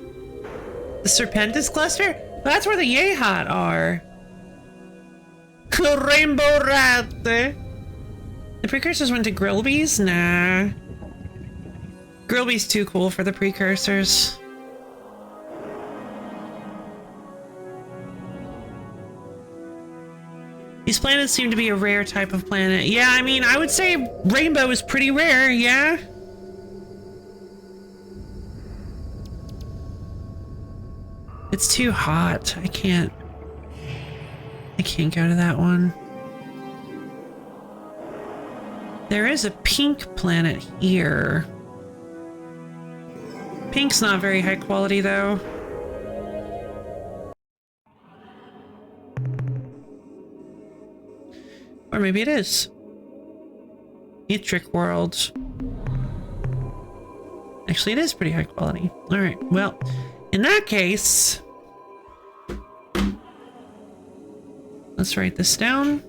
Serpentis cluster? That's where the Yehat are. Rainbow Rat. The precursors went to Grillby's? Nah. Grillby's too cool for the precursors. The These planets seem to be a rare type of planet. Yeah, I mean, I would say rainbow is pretty rare, yeah? It's too hot. I can't go to that one. There is a pink planet here. Pink's not very high quality, though. Or maybe it is. Etric world. Actually, it is pretty high quality. Alright, well, in that case... let's write this down.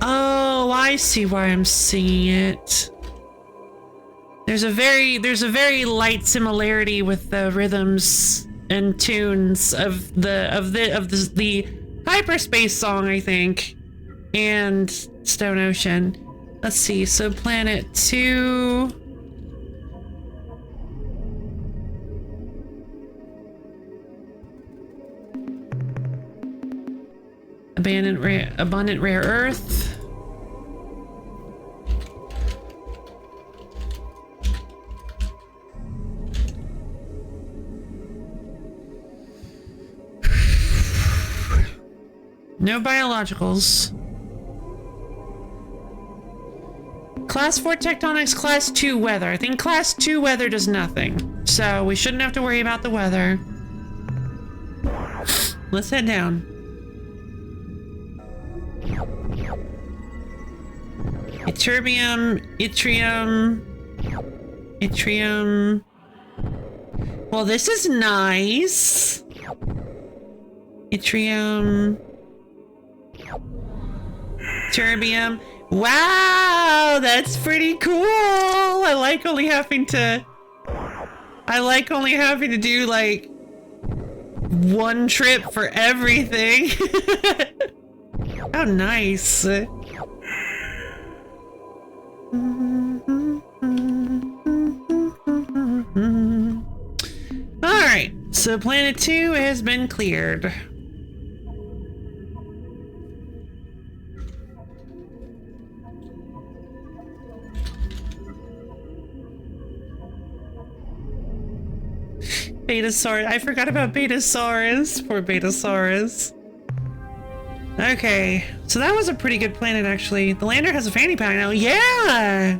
Oh, I see why I'm singing it. There's a very light similarity with the rhythms and tunes of the hyperspace song, I think, and Stone Ocean. Let's see. So Planet 2. Abundant rare earth. No biologicals. Class 4 tectonics, class 2 weather. I think class 2 weather does nothing. So we shouldn't have to worry about the weather. Let's head down. Yttrium. Well, this is nice. Yttrium. Terbium. Wow, that's pretty cool. I like only having to do like one trip for everything. How nice. Alright, so Planet 2 has been cleared. Betasaurus. I forgot about Betasaurus. Poor Betasaurus. Okay, so that was a pretty good planet, actually. The lander has a fanny pack now. Yeah!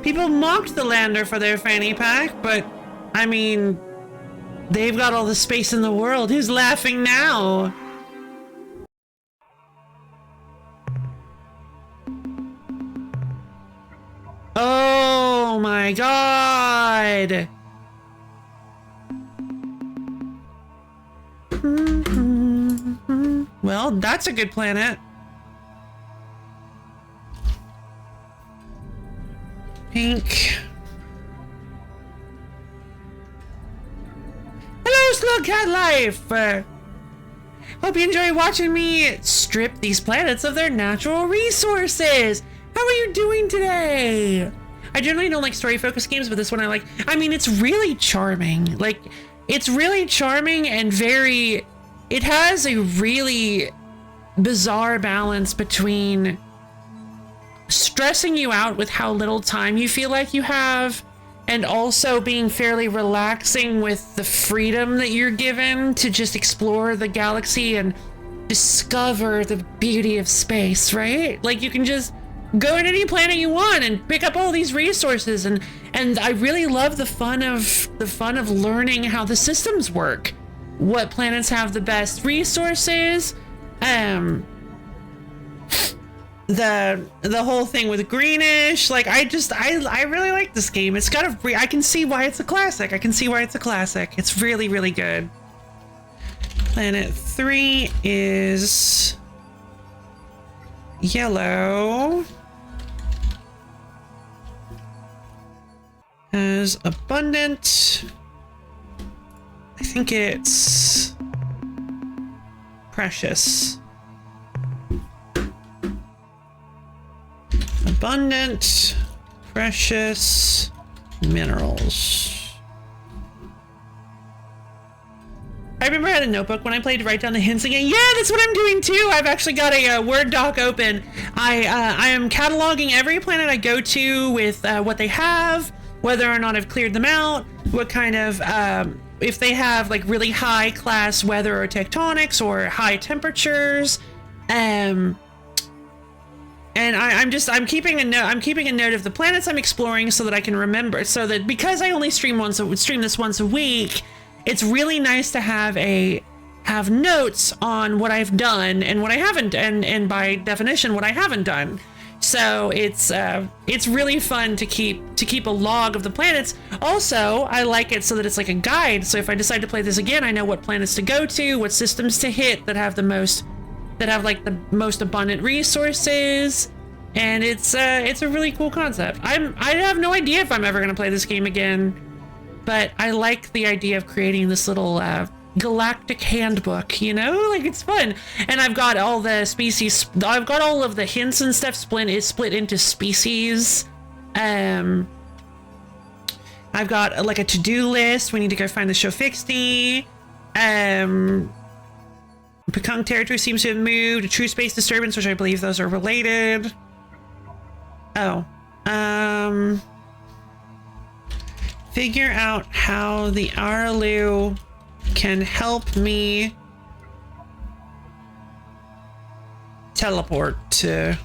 People mocked the lander for their fanny pack, but, I mean, they've got all the space in the world. Who's laughing now? Oh my god! Well, that's a good planet. Pink. Hello, Slugcat Life! Hope you enjoy watching me strip these planets of their natural resources. How are you doing today? I generally don't like story-focused games, but this one I like. I mean, it's really charming. Like, it's really charming and very... It has a really bizarre balance between stressing you out with how little time you feel like you have, and also being fairly relaxing with the freedom that you're given to just explore the galaxy and discover the beauty of space, right? Like, you can just go to any planet you want and pick up all these resources, and I really love the fun of learning how the systems work. What planets have the best resources, the whole thing with greenish. Like, I really like this game. It's got I can see why it's a classic. It's really, really good. Planet 3 is yellow. Has abundant. I think it's precious. Abundant, precious minerals. remember I had a notebook when I played to write down the hints again. Yeah, that's what I'm doing too. I've actually got a Word doc open. I am cataloging every planet I go to with what they have, whether or not I've cleared them out, what kind of, if they have like really high class weather or tectonics or high temperatures. And I'm keeping a note of the planets I'm exploring so that I can remember, so that because I only stream this once a week, it's really nice to have notes on what I've done and what I haven't, and by definition what I haven't done. So it's really fun to keep a log of the planets. Also, I like it so that it's like a guide. So if I decide to play this again, I know what planets to go to, what systems to hit that have the most abundant resources, and it's a really cool concept. I have no idea if I'm ever gonna play this game again, but I like the idea of creating this little galactic handbook, you know, like it's fun. And I've got all the species, I've got all of the hints and stuff split into species. I've got like a to-do list. We need to go find the Shofixty. Pekong territory seems to have moved. A true space disturbance, which I believe those are related. Oh. Figure out how the Araloo can help me teleport to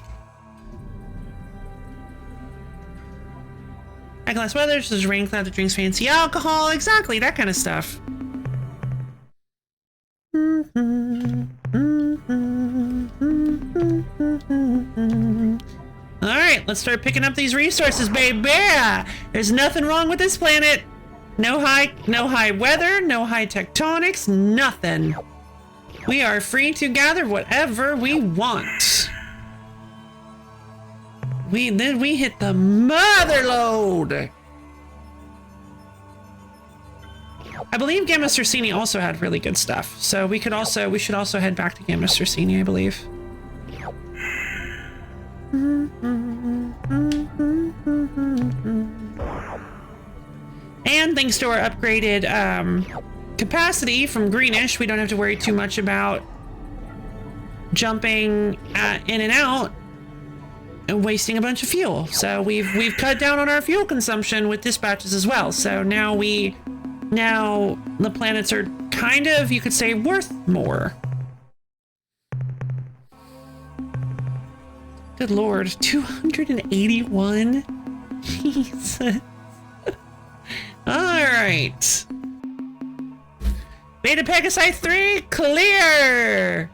high class weather, such as rain cloud that drinks fancy alcohol. Exactly, that kind of stuff. Alright, let's start picking up these resources, baby. There's nothing wrong with this planet. No high weather, no high tectonics, nothing. We are free to gather whatever we want. Then we hit the mother load. I believe Gamma Circini also had really good stuff, so we should also head back to Gamma Circini, I believe. And thanks to our upgraded capacity from greenish, we don't have to worry too much about jumping in and out and wasting a bunch of fuel. So we've cut down on our fuel consumption with dispatches as well. So now the planets are kind of, you could say, worth more. Good lord, 281? Jesus. Alright. Beta Pegasi 3, clear!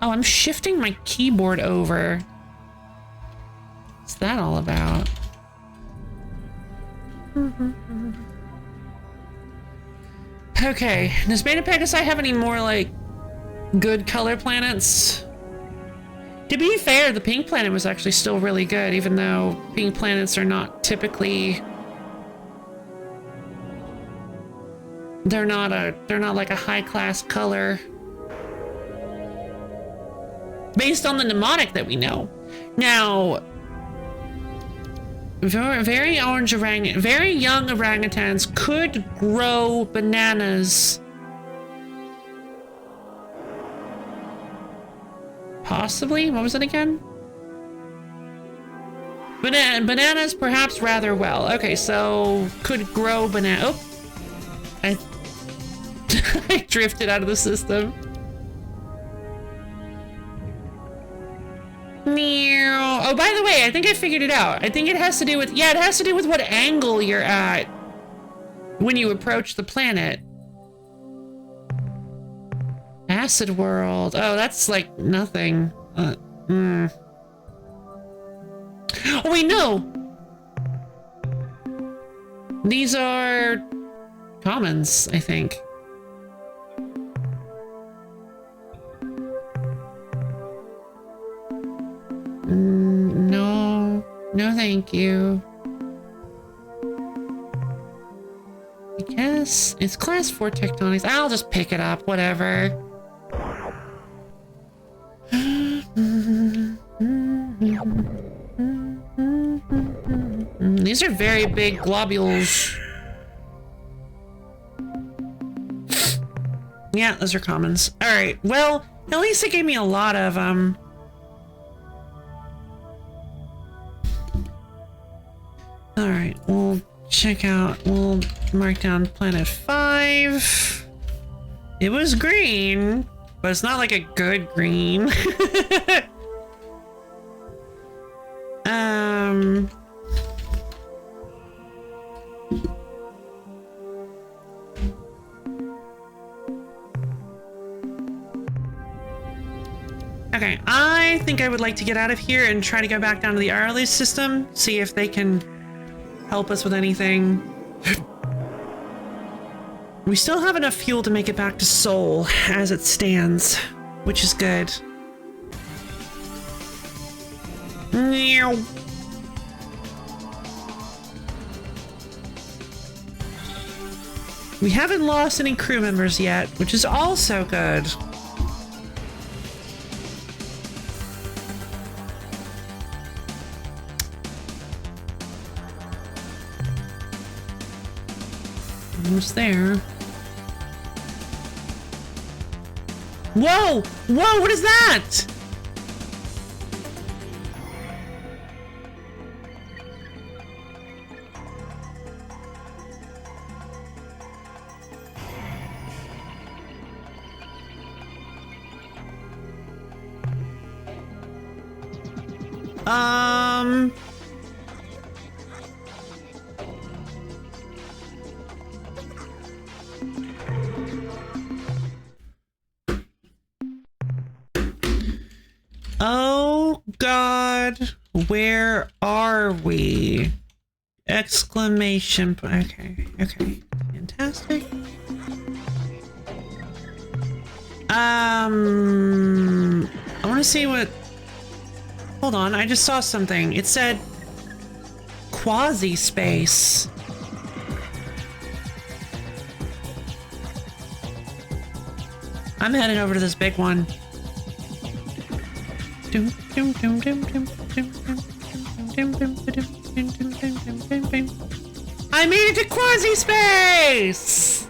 Oh, I'm shifting my keyboard over. What's that all about? Okay, does Beta Pegasi have any more, like, good color planets? To be fair, the pink planet was actually still really good, even though pink planets are not typically... They're not like a high-class color. Based on the mnemonic that we know. Now, very young orangutans could grow bananas. Possibly? What was it again? Bananas perhaps rather well. Okay, so could grow banana. Oh, I drifted out of the system. Oh, by the way, I think I figured it out. I think it has to do with, yeah, it has to do with what angle you're at when you approach the planet. Acid world. Oh, that's like nothing. Oh, wait, no. These are commons, I think. No, thank you. I guess it's class 4 tectonics. I'll just pick it up, whatever. These are very big globules. Yeah, those are commons. Alright, well, at least it gave me a lot of, Alright, we'll check out, we'll mark down Planet 5. It was green, but it's not like a good green. Okay, I think I would like to get out of here and try to go back down to the Arley system, see if they can help us with anything. We still have enough fuel to make it back to Seoul as it stands, which is good. Meow. We haven't lost any crew members yet, which is also good. Almost there. Whoa! Whoa, what is that? Oh God, where are we? Exclamation point. Okay, fantastic. I want to see what. Hold on, I just saw something. It said quasi space. I'm headed over to this big one. I made it to quasi space.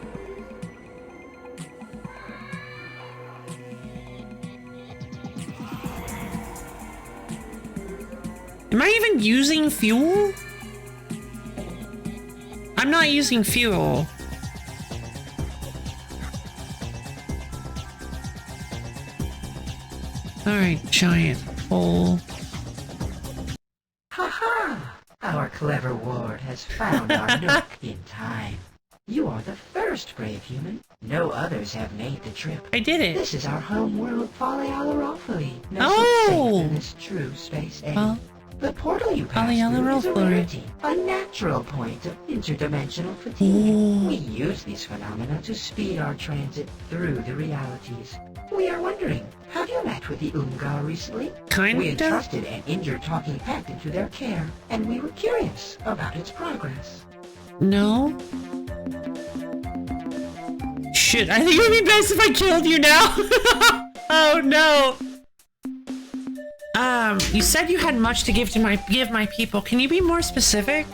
Am I even using fuel? I'm not using fuel. Alright, giant hole. Ha-ha! Our clever ward has found our nook in time. You are the first brave human. No others have made the trip. I did it. This is our home world, Polyalorofoli. No Oh! safe in this true space age. Well, The portal you pass through is a Polyalorofoli. rarity, a natural point of interdimensional fatigue. Ooh. We use these phenomena to speed our transit through the realities. We are wondering, have you met with the Ungar recently? Kinda. We entrusted an injured talking pet into their care, and we were curious about its progress. No. Shit, I think it would be best if I killed you now. Oh no. You said you had much to give my people. Can you be more specific?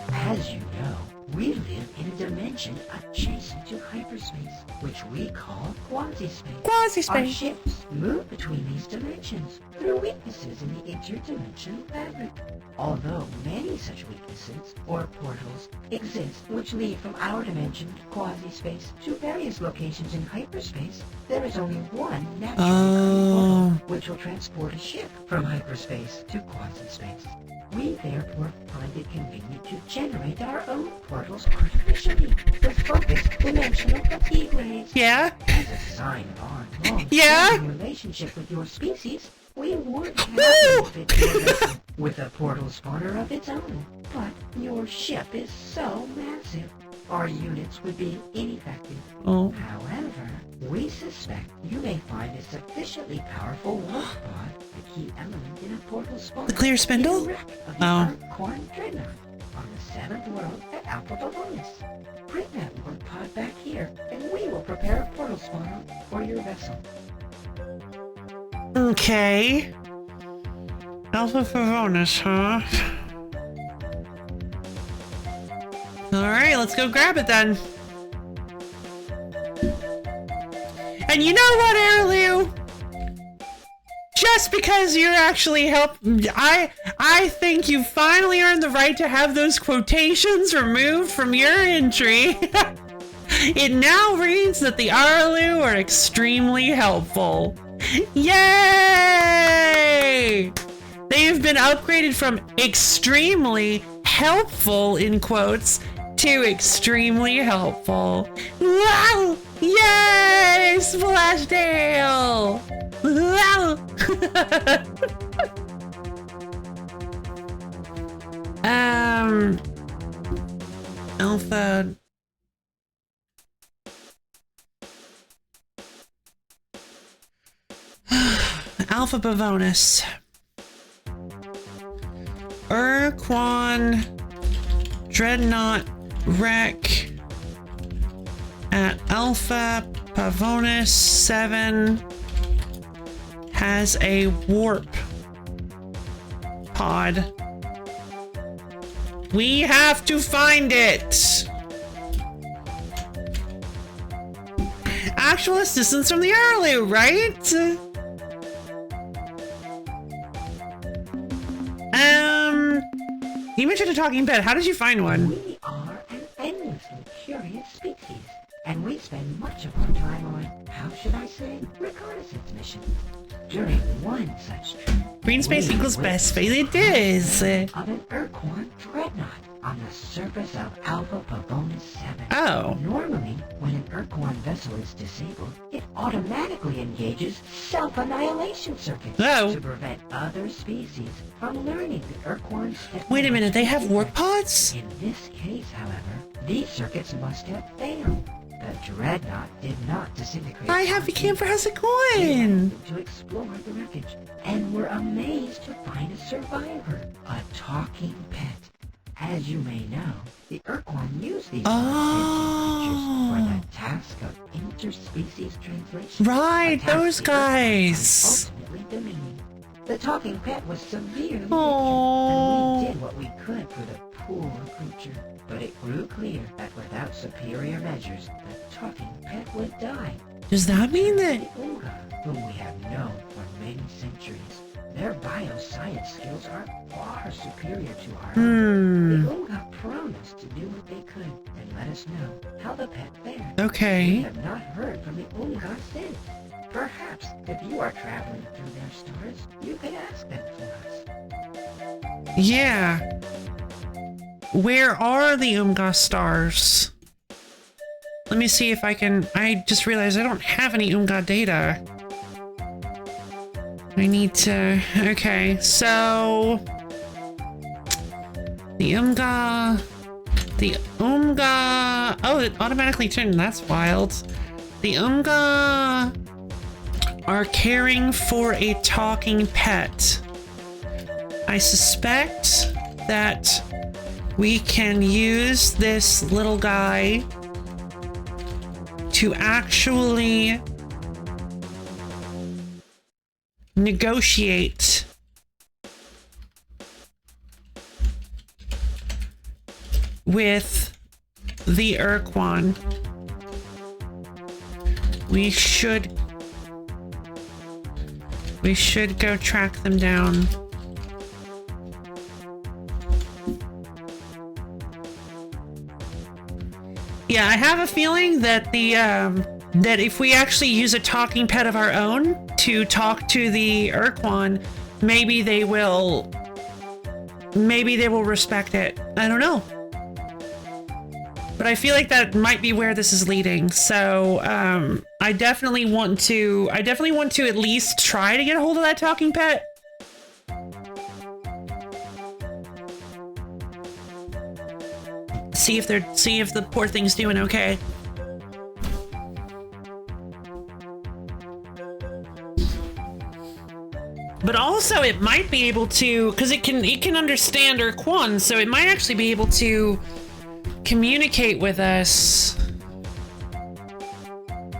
As you know, we live in a dimension adjacent to hyperspace, which we call quasi-space. Quasi-space. Our ships move between these dimensions through weaknesses in the interdimensional fabric. Although many such weaknesses, or portals, exist which lead from our dimension to quasi-space to various locations in hyperspace, there is only one natural portal which will transport a ship from hyperspace to quasi-space. We therefore find it convenient to generate our own portals artificially with focused dimensional fatigue rays. Yeah? As a sign of our long-standing relationship with your species, we would have fit your vessel with a portal spawner of its own. But your ship is so massive, our units would be ineffective. Oh. However, we suspect you may find a sufficiently powerful warp pod, a key element in a portal spawner. The clear spindle? in the wreck of the Oh. Ur-Quan dreadnought on the 7th world at Alpha Bavonis. Bring that warp pod back here, and we will prepare a portal spawner for your vessel. Okay. Alpha Favonis, huh? let's go grab it then. And you know what, Airlu? Just because you're actually I think you finally earned the right to have those quotations removed from your entry. It now reads that the Arlu are extremely helpful. Yay! They have been upgraded from extremely helpful, in quotes, to extremely helpful. Wow! Yay! Splashdale! Wow! Alpha. Alpha Bavonus. Ur-Quan Dreadnought Wreck at Alpha Pavonus 7 has a warp pod. We have to find it. Actual assistance from the Arlu, right? You mentioned a talking pet. How did you find one? We are an endlessly curious species, and we spend much of our time on, how should I say, reconnaissance missions. During one such trip, Green space equals best space. It is. of an Ur-Quan dreadnought on the surface of Alpha Pavonus 7. Oh. Normally, when an Ur-Quan vessel is disabled, it automatically engages self-annihilation circuits Oh. to prevent other species from learning the Ur-Quan's technology. Wait a minute, they have warp pods? In this case, however, these circuits must have failed. The dreadnought did not disintegrate. My happy camper has a We coin. went to explore the wreckage and were amazed to find a survivor, a talking pet. As you may know, the Ur-Quan use these creatures for the task of interspecies translation. Right, a task those the Ur-Quan guys. ultimately demeaning. The talking pet was severely injured, Aww. and we did what we could for the poor creature. But it grew clear that without superior measures, the talking pet would die. Does that mean that... The Unga, whom we have known for many centuries, their bioscience skills are far superior to our own. The Unga promised to do what they could and let us know how the pet fared. We Okay. have not heard from the Unga since. Perhaps, if you are traveling through their stores, you could ask them for us. Yeah. Where are the Umga stars? Let me see if I can... I just realized I don't have any Umga data. I need to... Okay, so... The Umga... Oh, it automatically turned. That's wild. The Umga are caring for a talking pet. I suspect that we can use this little guy to actually negotiate with the Ur-Quan. We should go track them down. Yeah, I have a feeling that that if we actually use a talking pet of our own to talk to the Ur-Quan, maybe they will respect it. I don't know. But I feel like that might be where this is leading. So, I definitely want to at least try to get a hold of that talking pet. See if the poor thing's doing okay. But also it might be able to, because it can understand Ur-Quan, so it might actually be able to communicate with us.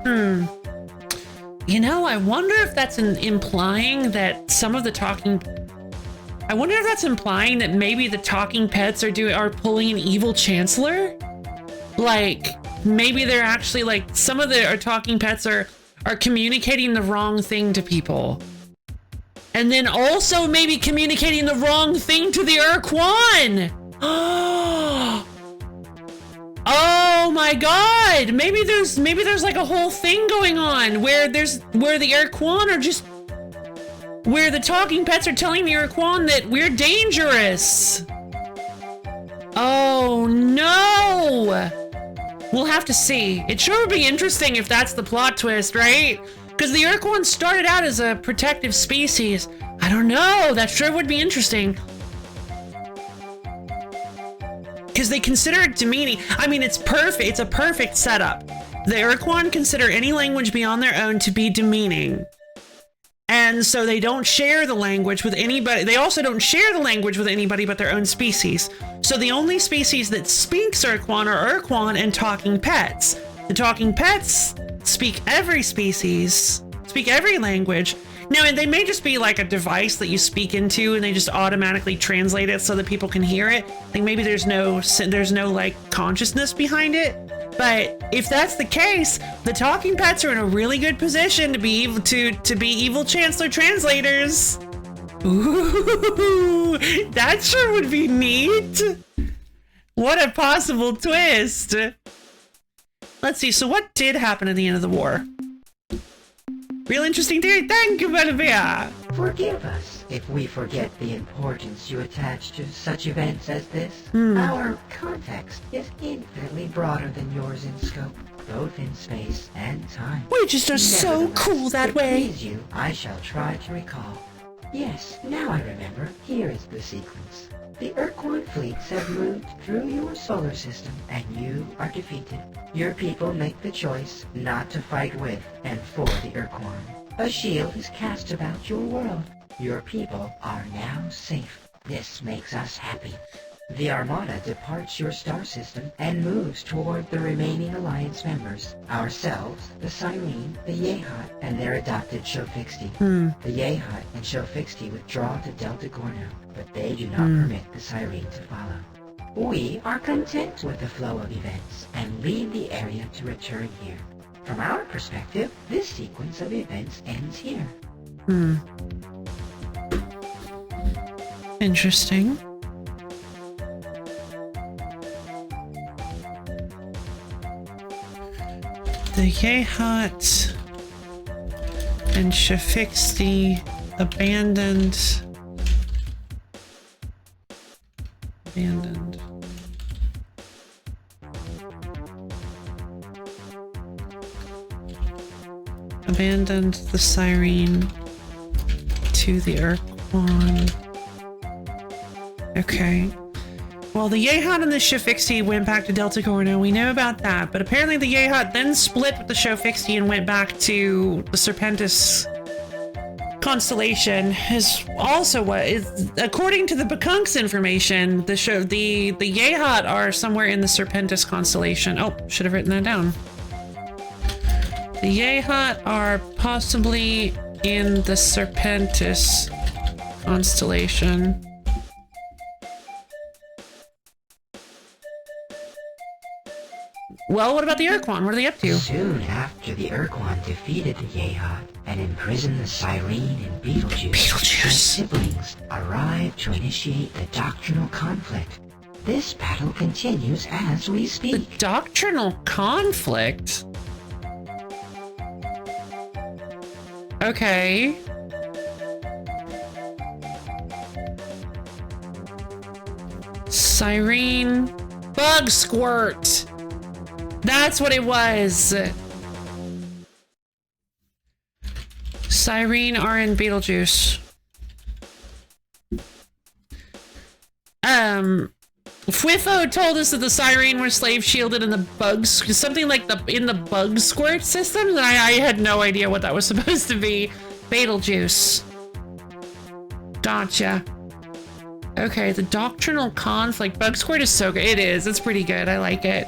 You know, I wonder if that's implying that some of the talking... I wonder if that's implying that maybe the talking pets are pulling an evil chancellor? like maybe they're actually like some of the talking pets are communicating the wrong thing to people. And then also maybe communicating the wrong thing to the Ur-Quan. Oh my god! Maybe there's like a whole thing going on where the Ur-Quan are just where the talking pets are telling the Ur-Quan that we're dangerous. Oh no! We'll have to see. It sure would be interesting if that's the plot twist, right? Because the Ur-Quan started out as a protective species. I don't know. That sure would be interesting. Because they consider it demeaning. I mean, it's perfect. It's a perfect setup. The Ur-Quan consider any language beyond their own to be demeaning. And so they don't share the language with anybody. They also don't share the language with anybody but their own species. So the only species that speaks Ur-Quan are Ur-Quan and talking pets. The talking pets speak every language. Now, they may just be like a device that you speak into and they just automatically translate it so that people can hear it. Like maybe there's no like consciousness behind it. But if that's the case, the talking pets are in a really good position to be evil chancellor translators. Ooh, that sure would be neat. What a possible twist. Let's see, so what did happen at the end of the war? Real interesting theory. Thank you, Belvia. Forgive us if we forget the importance you attach to such events as this. Our context is infinitely broader than yours in scope, both in space and time. We just are so cool that to way. please you, I shall try to recall. Yes, now I remember. Here is the sequence. The Ur-Quan fleets have moved through your solar system, and you are defeated. Your people make the choice not to fight with and for the Ur-Quan. A shield is cast about your world. Your people are now safe. This makes us happy. The Armada departs your star system and moves toward the remaining Alliance members. Ourselves, the Cyrene, the Yehat, and their adopted Shofixti. The Yehat and Shofixti withdraw to Delta Gorno, but they do not permit the Cyrene to follow. We are content with the flow of events and leave the area to return here. From our perspective, this sequence of events ends here. Interesting. The Yehat and Shafixti abandoned. Abandoned the Cyrene to the Ur-Quan. Okay. Well, the Yehat and the Shofixti went back to Delta Gorno. We know about that, but apparently the Yehat then split with the Shofixti and went back to the Serpentis constellation. Is also what is, according to the Bakunk's information, the Yehat are somewhere in the Serpentis constellation. Oh, should have written that down. The Yehat are possibly in the Serpentis constellation. Well, what about the Ur-Quan? What are they up to? Soon after the Ur-Quan defeated the Yehat and imprisoned the Cyrene in Betelgeuse, his siblings arrived to initiate the doctrinal conflict. This battle continues as we speak. The doctrinal conflict? Okay. Cyrene Bug Squirt. That's what it was. Cyrene are in Betelgeuse. Fwifo told us that the Cyrene were slave shielded in the bugs, something like in the bug squirt system, and I had no idea what that was supposed to be. Betelgeuse. Gotcha. Okay, the doctrinal conflict. Bug squirt is so good. It is. It's pretty good. I like it.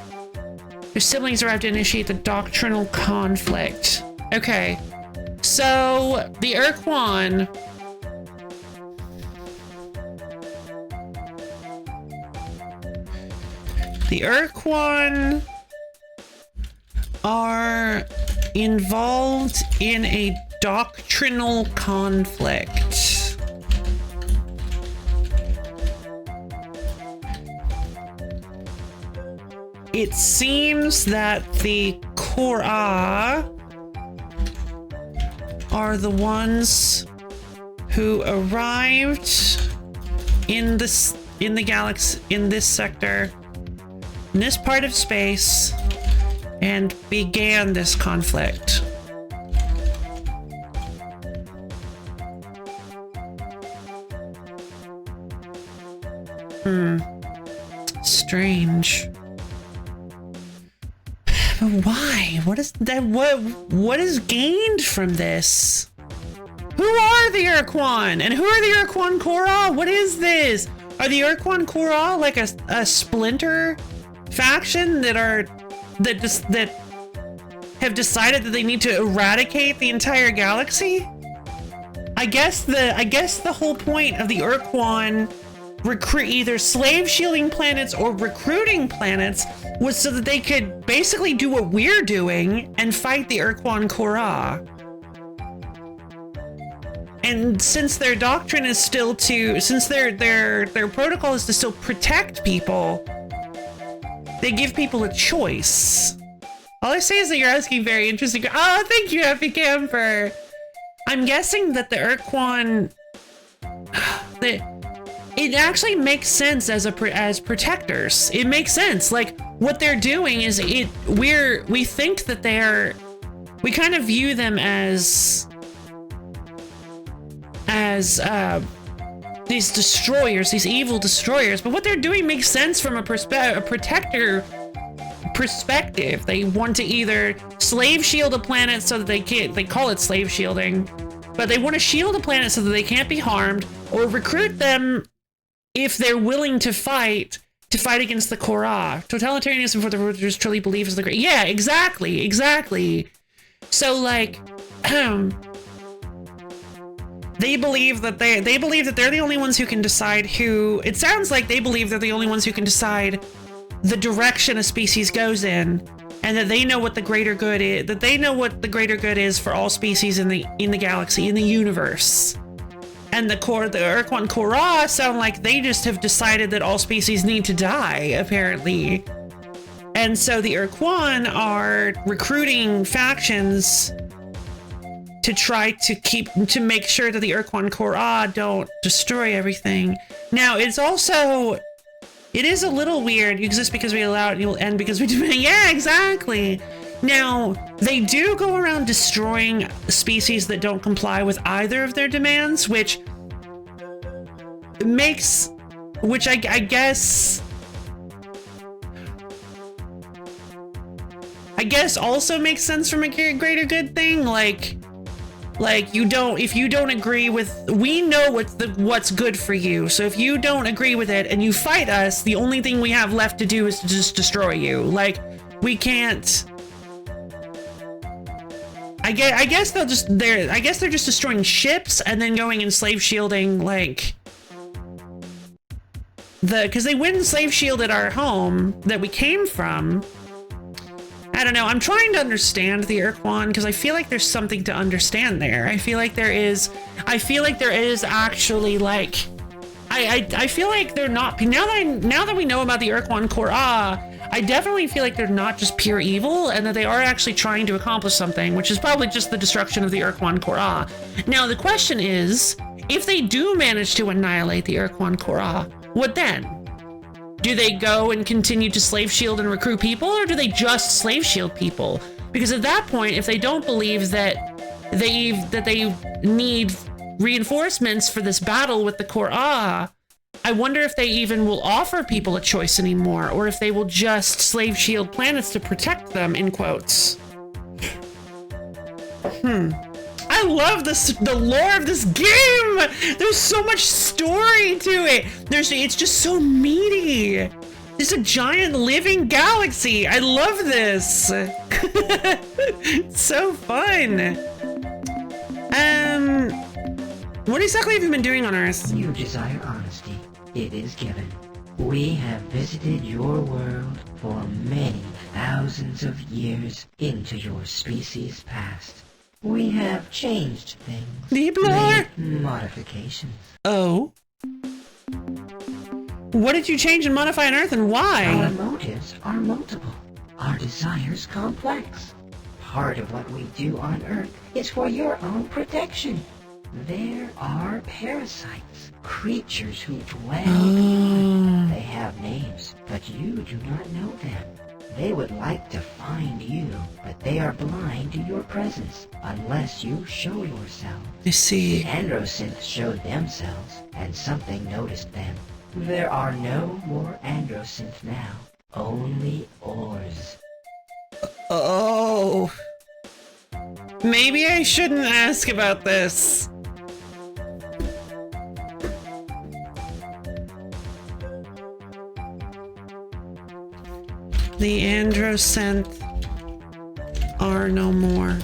Their siblings arrived to initiate the doctrinal conflict. Okay. So, the Ur-Quan. The Ur-Quan are involved in a doctrinal conflict. It seems that the Korra are the ones who arrived in the galaxy, in this sector, in this part of space, and began this conflict. Strange. But why? What is that? What is gained from this? Who are the Ur-Quan? And who are the Ur-Quan Korra? What is this? Are the Ur-Quan Korra like a splinter faction that have decided that they need to eradicate the entire galaxy? I guess the whole point of the Ur-Quan recruit either slave shielding planets or recruiting planets was so that they could basically do what we're doing and fight the Ur-Quan Korra. And since their doctrine is still to, since their protocol is to still protect people, they give people a choice. All I say is that you're asking very interesting. Oh, thank you, Happy Camper. I'm guessing that the Ur-Quan, it actually makes sense as protectors. It makes sense. Like what they're doing is we think that we kind of view them as these destroyers, these evil destroyers, but what they're doing makes sense from a protector perspective. They want to either slave shield a planet so that they call it slave shielding, but they want to shield a planet so that they can't be harmed, or recruit them if they're willing to fight against the Korra. Totalitarianism for the rulers truly believes is the great. Yeah, exactly. So like, they believe that they're the only ones who can decide who. It sounds like they believe they're the only ones who can decide the direction a species goes in, and that they know what the greater good is. That they know what the greater good is for all species in the galaxy, in the universe. And the Ur-Quan Korra sound like they just have decided that all species need to die, apparently. And so the Ur-Quan are recruiting factions to try to make sure that the Ur-Quan Korra don't destroy everything. Now, it is a little weird. You exist because we allow it, you'll end because we demand. Yeah, exactly. Now, they do go around destroying species that don't comply with either of their demands, which I guess also makes sense from a greater good thing. Like if you don't agree with, we know what's good for you. So if you don't agree with it and you fight us, the only thing we have left to do is to just destroy you. Like, we can't. I guess they're just destroying ships and then going and slave shielding, like because they went and slave shielded our home that we came from. I don't know. I'm trying to understand the Ur-Quan because I feel like there's something to understand there. I feel like there is actually, like, I feel like they're not, now that we know about the Ur-Quan Korra, I definitely feel like they're not just pure evil, and that they are actually trying to accomplish something, which is probably just the destruction of the Ur-Quan Korra. Now, the question is, if they do manage to annihilate the Ur-Quan Korra, what then? Do they go and continue to slave shield and recruit people, or do they just slave shield people? Because at that point, if they don't believe that they need reinforcements for this battle with the Korra, I wonder if they even will offer people a choice anymore, or if they will just slave shield planets to protect them, in quotes. I love the lore of this game! There's so much story to it! It's just so meaty! It's a giant living galaxy! I love this! It's so fun! What exactly have you been doing on Earth? You desire honesty. It is given. We have visited your world for many thousands of years into your species' past. We have changed things. Deep lore. Made modifications. Oh. What did you change and modify on Earth and Our why? motives are multiple. Our desires complex. Part of what we do on Earth is for your own protection. There are parasites, creatures who dwell. Oh. They have names, but you do not know them. They would like to find you, but they are blind to your presence unless you show yourself. I The see. androsynths showed themselves, and something noticed them. There are no more androsynths now, only ores. Oh. Maybe I shouldn't ask about this. The androsynth are no more.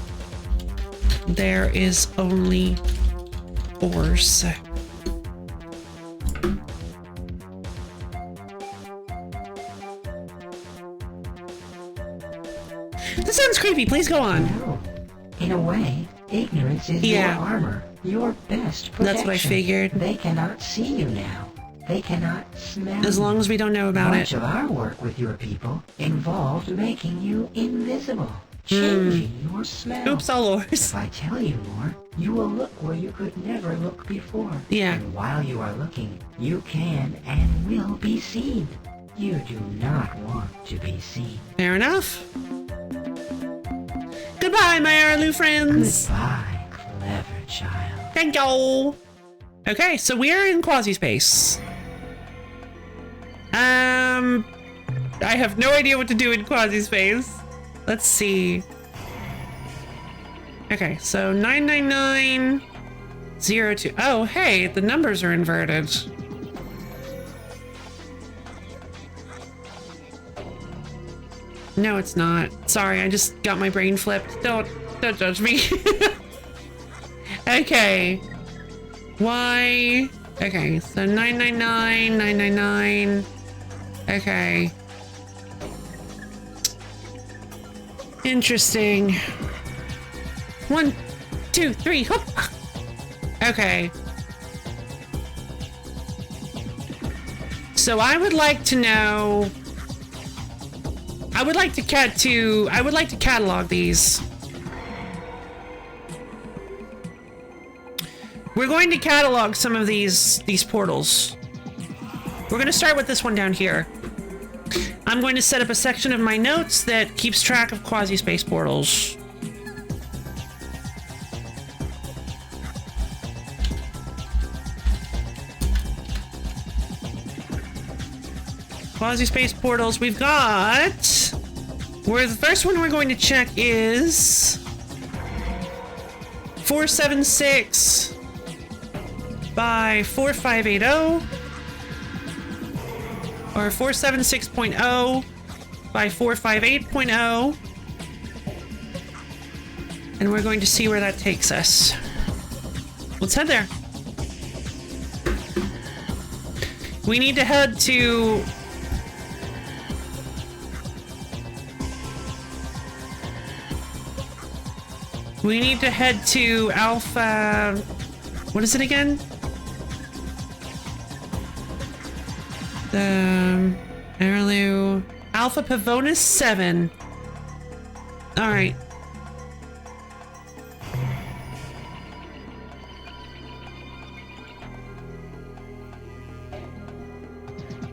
There is only ores. This sounds creepy. Please go on. No. In a way, ignorance is Yeah. your armor, your best protection. That's what I figured. They cannot see you now. They cannot smell As long as we don't know about Much it. of our work with your people involved making you invisible, changing your smell. Oops, all ores. If I tell you more, you will look where you could never look before. Yeah. And while you are looking, you can and will be seen. You do not want to be seen. Fair enough. Goodbye, my Arlu friends. Goodbye, clever child. Thank you. Okay, so we are in quasi-space. I have no idea what to do in quasi-space. Let's see. Okay, so 99902. Oh, hey, the numbers are inverted. No, it's not. Sorry, I just got my brain flipped. Don't judge me. Okay. Why? Okay, so 999, 999. Okay. Interesting. 1, 2, 3, hop. Okay. So I would like to know. I would like to catalog these. We're going to catalog some of these portals. We're going to start with this one down here. I'm going to set up a section of my notes that keeps track of quasi-space portals. Quasi-space portals we've got. Where the first one we're going to check is 476 by 4580 or 476.0 by 458.0, and we're going to see where that takes us. Let's head there. We need to head to Alpha. What is it again? The Arlu Alpha Pavonis 7. All right.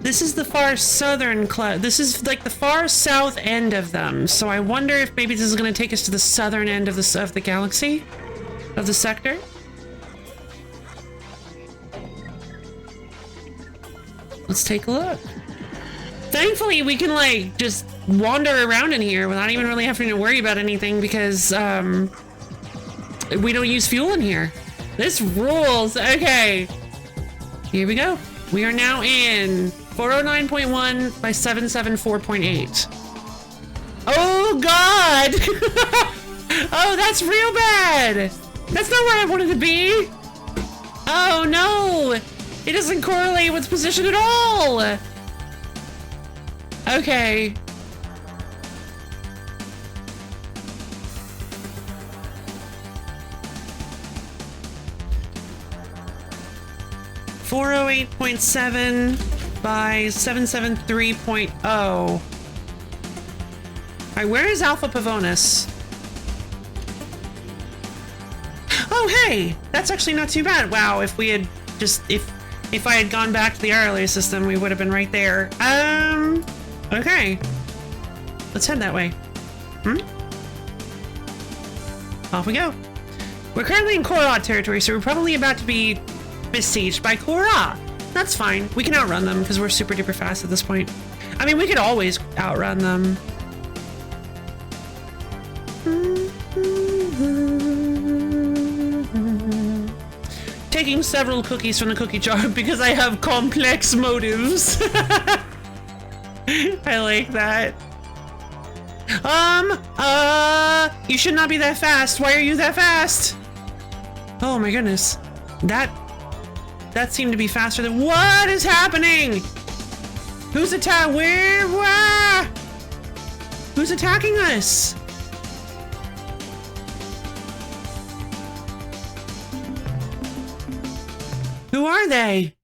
This is the far southern cloud. This is like the far south end of them. So I wonder if maybe this is going to take us to the southern end of the galaxy, of the sector. Let's take a look. Thankfully, we can like just wander around in here without even really having to worry about anything because we don't use fuel in here. This rules. Okay, here we go. We are now in 409.1 by 774.8. Oh God! Oh, that's real bad. That's not where I wanted to be. Oh no! It doesn't correlate with position at all. Okay. 408.7 by 773.0. All right, where is Alpha Pavonis? Oh, hey, that's actually not too bad. Wow, if we had just if I had gone back to the earlier system, we would have been right there. Okay, let's head that way. Off we go. We're currently in Korra territory, so we're probably about to be besieged by Korra. That's fine. We can outrun them because we're super duper fast at this point. I mean, we could always outrun them. Taking several cookies from the cookie jar because I have complex motives. I like that. You should not be that fast. Why are you that fast? Oh my goodness. That seemed to be faster than— what is happening? Who's attacking? Who's attacking us? Who are they?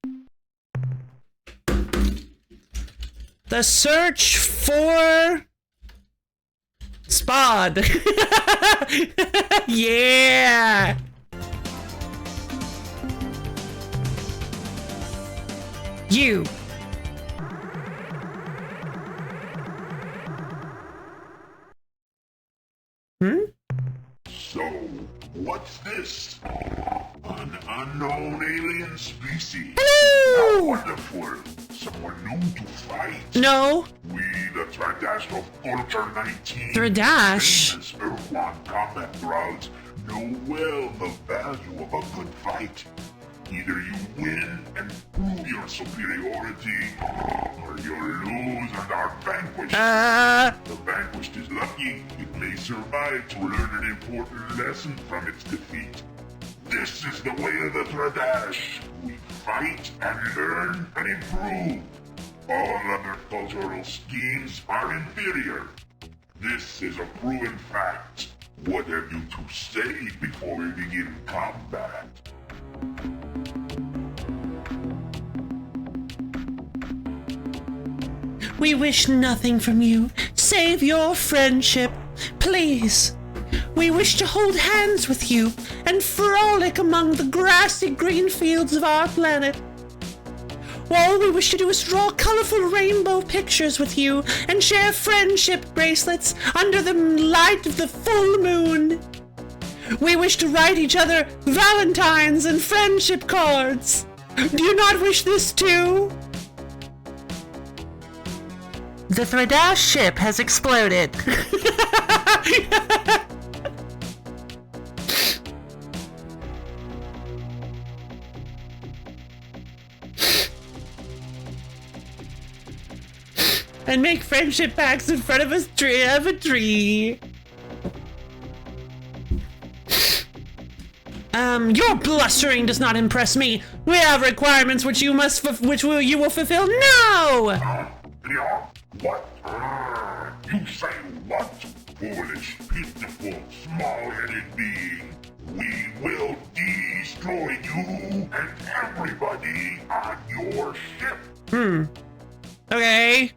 The search for Spod. Yeah. You. So, what's this? An unknown alien species. Hello! How wonderful. Someone new to fight. No. We, the Tradash of Culture 19, Tradash? famous Ur-Quan combat grounds, know well the value of a good fight. Either you win and prove your superiority, or you lose and are vanquished. The vanquished is lucky. It may survive to learn an important lesson from its defeat. This is the way of the Tradash. We fight and learn and improve. All other cultural schemes are inferior. This is a proven fact. What have you to say before we begin combat? We wish nothing from you, save your friendship. Please. We wish to hold hands with you and frolic among the grassy green fields of our planet. All we wish to do is draw colorful rainbow pictures with you and share friendship bracelets under the light of the full moon. We wish to write each other valentines and friendship cards. Do you not wish this too? The Tradash ship has exploded. And make friendship packs in front of a tree. Your blustering does not impress me. We have requirements which you will fulfill now. Yeah? What? You say what? Foolish, pitiful, small-headed being. We will destroy you and everybody on your ship. Okay.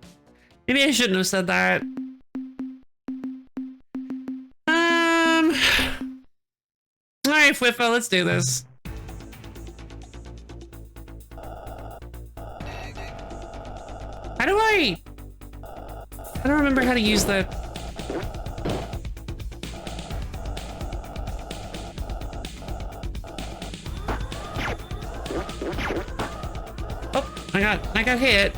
Maybe I shouldn't have said that. Alright, Fwiffa, let's do this. How do I don't remember how to use the... Oh, I got hit.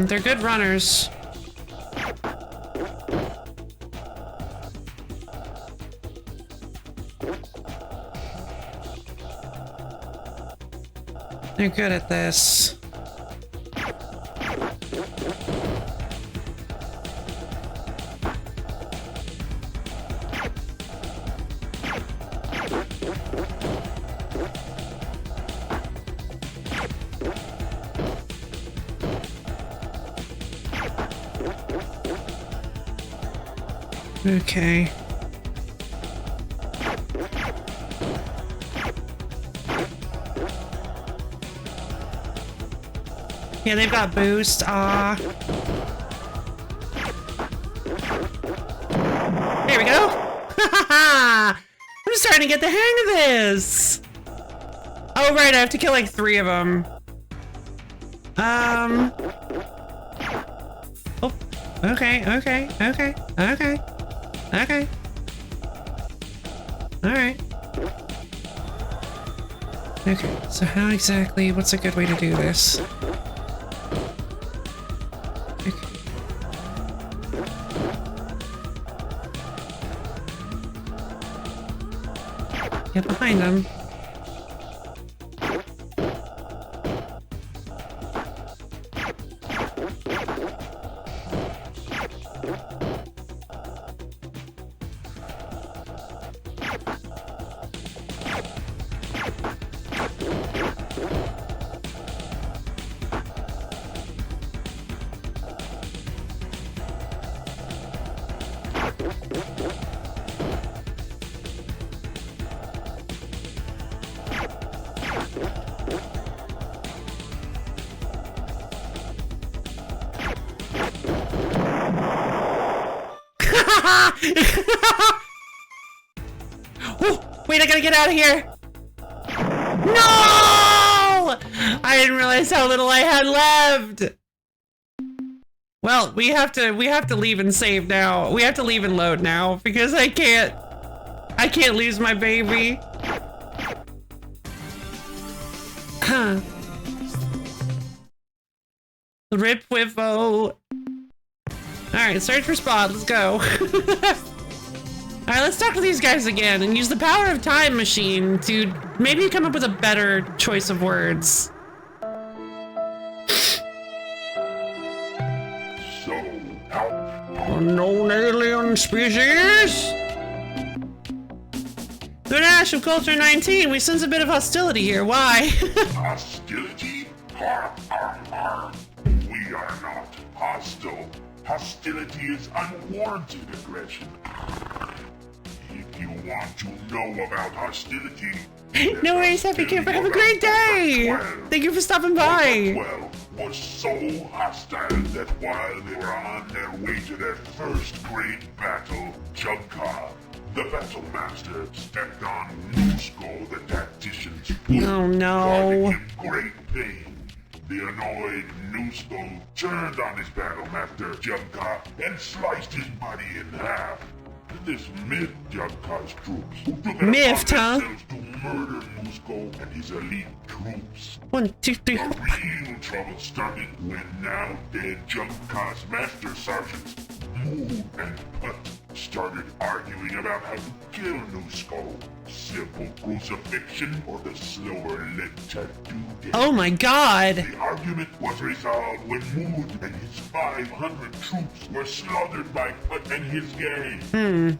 They're good runners. They're good at this. Okay. Yeah, they've got boost. Ah. There we go. I'm starting to get the hang of this. Oh, right. I have to kill like 3 of them. Oh. Okay. Okay. Alright. Okay, so how exactly, what's a good way to do this? Okay. Get behind them. Oh, wait, I gotta get out of here. No! I didn't realize how little I had left. Well, we have to leave and save now. We have to leave and load now because I can't lose my baby. Huh. Rip Whiffo. Alright, search for spot, let's go. Alright, let's talk to these guys again and use the power of time machine to maybe come up with a better choice of words. So, how Unknown alien species? Good Ash of Culture 19, we sense a bit of hostility here, why? hostility? Har, har, har. We are not hostile. Hostility is unwarranted aggression. If you want to know about hostility... No worries, Happy Camper, have a great day! Thank you for stopping by! Ultra 12 was so hostile that while they were on their way to their first great battle, Jugka, the battle master, stepped on Nusco, the tactician's foot, Oh no. causing him great pain. The annoyed Nusco turned on his battle master, Jugka, and sliced his body in half. This miffed Jugka's troops, who took it Miffed, upon huh? themselves to murder Nusco and his elite troops. 1, 2, 3. The real trouble started when now dead Jugka's master sergeants, Mood and Putt, started arguing about how to kill Nusco. Simple crucifixion or the slower lead tattoo death. Oh my god! The argument was resolved when Mood and his 500 troops were slaughtered by Putt and his gang.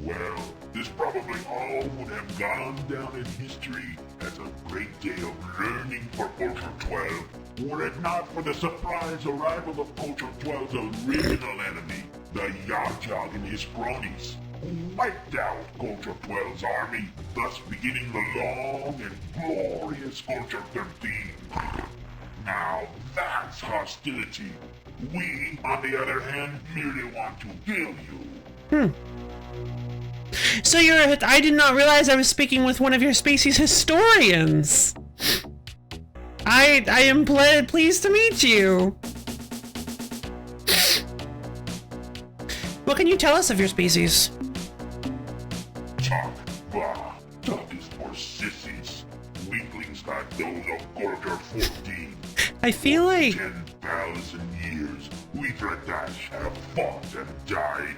Well, this probably all would have gone down in history as a great day of learning for Culture 12, were it not for the surprise arrival of Culture 12's original enemy, the Yajag and his cronies, who wiped out Culture 12's army, thus beginning the long and glorious Culture 13. Now that's hostility. We, on the other hand, merely want to kill you. So I did not realize I was speaking with one of your species' historians. I am pleased to meet you. What can you tell us of your species? Talk, blah. Talk is for sissies. Weaklings like those of Culture 14. I feel like 10,000 years, we Dradash have fought and died.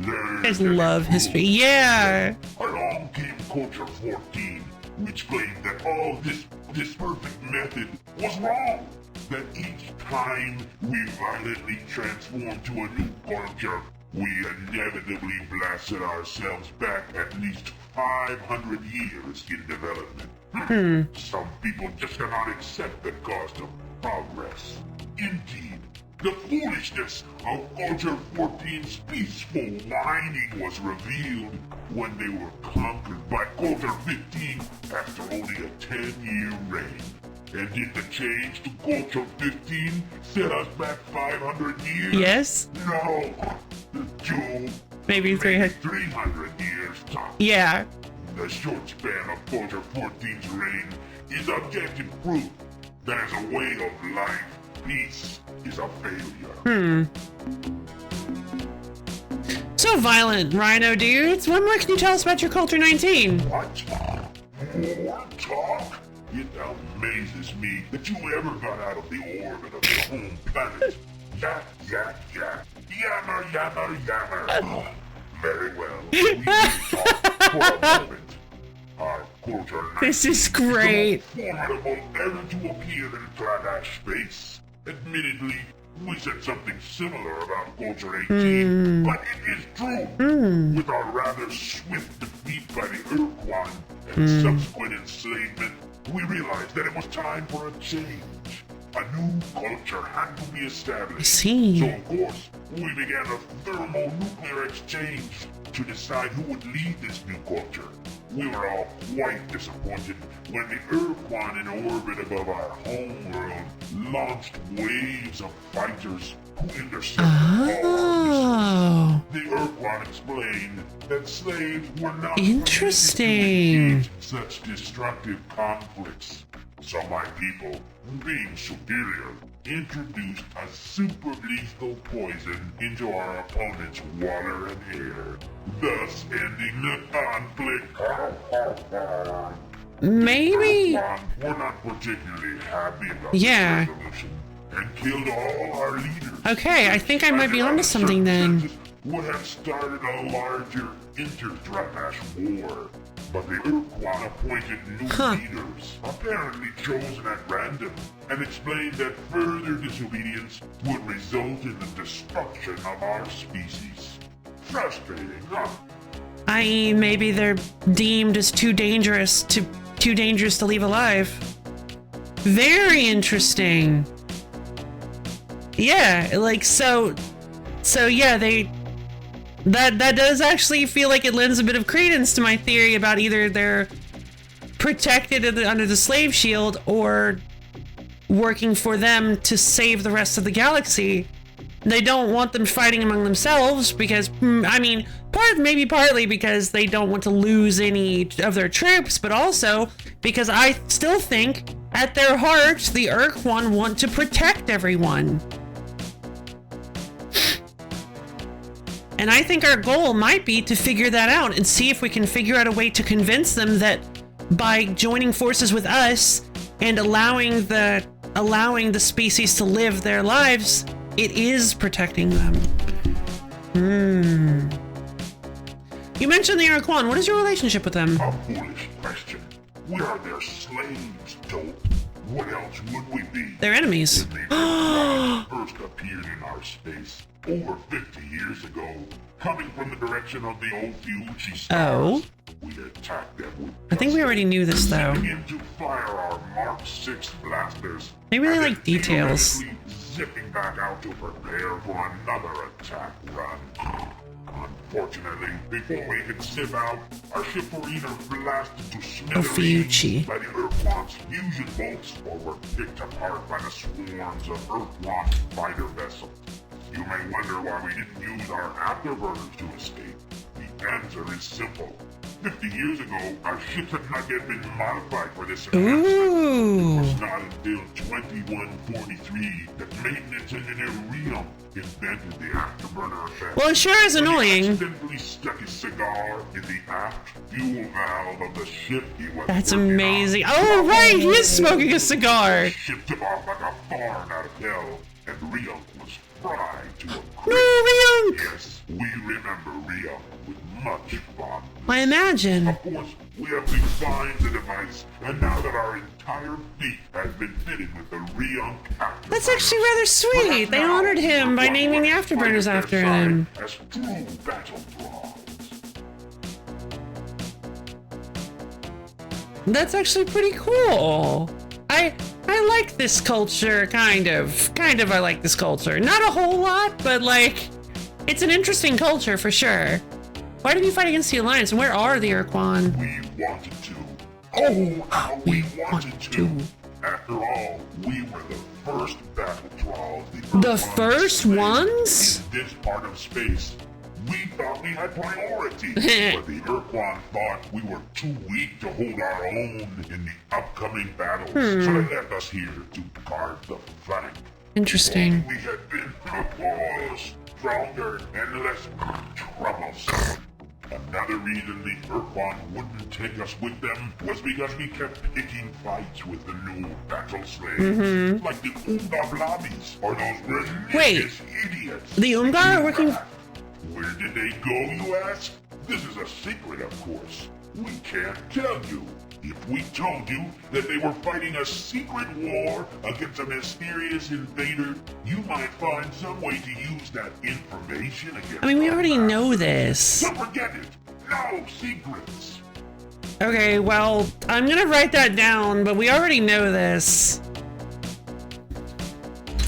Learned I just and love improved. history. Yeah. Along came Culture 14, which claimed that all this perfect method was wrong. That each time we violently transformed to a new culture, we inevitably blasted ourselves back at least 500 years in development. Some people just cannot accept the cost of progress. Indeed, the foolishness of Culture 14's peaceful whining was revealed when they were conquered by Culture 15 after only a 10-year reign. And did the change to Culture 15 set us back 500 years? Yes? No. 2, Maybe 300. 300 years tops. Yeah. The short span of Culture 14's reign is objective proof that as a way of life, peace is a failure. So violent, Rhino dudes. What more can you tell us about your Culture 19? What? More talk? It amazes me that you ever got out of the orbit of your home planet. Yak, yak, yak. Yammer, yammer, yammer. Very well. We need to talk for a moment. Our Culture 19 This is great. the most formidable ever to appear in Tradash space. Admittedly, we said something similar about Culture 18, but it is true. With our rather swift defeat by the Ur-Quan and subsequent enslavement, we realized that it was time for a change. A new culture had to be established. I see. So of course, we began a thermonuclear exchange to decide who would lead this new culture. We were all quite disappointed when the Ur-Quan in orbit above our homeworld launched waves of fighters who intercepted all Oh. missiles. The Ur-Quan explained that slaves were not Interesting. permitted to engage in such destructive conflicts. So my people, being superior, introduced a super lethal poison into our opponent's water and air, thus ending the conflict. Maybe. We're not particularly happy about Yeah. this resolution and killed all our leaders. Okay, I think I might be onto something then. Would have started a larger inter-Tradash war, but the Ur-Quan appointed new leaders, apparently chosen at random, and explained that further disobedience would result in the destruction of our species. Frustrating, huh? I.e., maybe they're deemed as too dangerous to leave alive. Very interesting. Yeah, like so yeah, that does actually feel like it lends a bit of credence to my theory about either they're protected under the slave shield or working for them to save the rest of the galaxy. They don't want them fighting among themselves because, I mean, partly because they don't want to lose any of their troops, but also because I still think at their heart the Ur-Quan want to protect everyone. And I think our goal might be to figure that out and see if we can figure out a way to convince them that by joining forces with us and allowing the species to live their lives, it is protecting them. You mentioned the Ur-Quan. What is your relationship with them? A foolish question. We are their slaves, dope. What else would we be? They're enemies. When the Ur-Quan first appeared in our space over 50 years ago, coming from the direction of the Ophiuchi stars, we attacked them with I think we already knew this, though. Begin to fire our Mark 6 blasters. They really and like then details. theoretically zipping back out to prepare for another attack run. Unfortunately, before we could zip out, our ship were either blasted to smithereens Ophiuchi. by the Ur-Quan's fusion bolts or were picked apart by the swarms of Ur-Quan fighter vessels. You may wonder why we didn't use our afterburners to escape. The answer is simple. 50 years ago, our ships had not yet been modified for this enhancement. Ooh. It was not until 2143 that maintenance engineer Rion invented the afterburner effect. Well, it sure is When he annoying. accidentally stuck his cigar in the aft fuel valve of the ship he was That's working on. amazing. Oh, right, he is smoking a cigar. The ship took off like a barn out of hell, and Rion was fried to a No, crisp. Ryunk! Yes, we remember Rion with much fun. I imagine. Of course, we have refined the device, and now that our entire fleet has been fitted with the Rion afterburners, That's actually rather sweet. They honored him by naming the afterburners after him. as true battle brawls. That's actually pretty cool. I like this culture, kind of. I like this culture. Not a whole lot, but like, it's an interesting culture for sure. Why did you fight against the Alliance, and where are the Ur-Quan? We wanted to. Oh, how we wanted to. After all, we were the first battle trolls. The first ones? In this part of space. We thought we had priority, but the Ur-Quan thought we were too weak to hold our own in the upcoming battles, so they left us here to guard the flank. Interesting. We had been stronger and less troublesome. Another reason the Ur-Quan wouldn't take us with them was because we kept picking fights with the new battle slaves, like the Umgar or those religious idiots. The Umgar are working... Where did they go, you ask? This is a secret, of course. We can't tell you. If we told you that they were fighting a secret war against a mysterious invader, you might find some way to use that information against I mean, we our already know masters. this. So forget it. No secrets. Okay, well, I'm gonna write that down, but we already know this.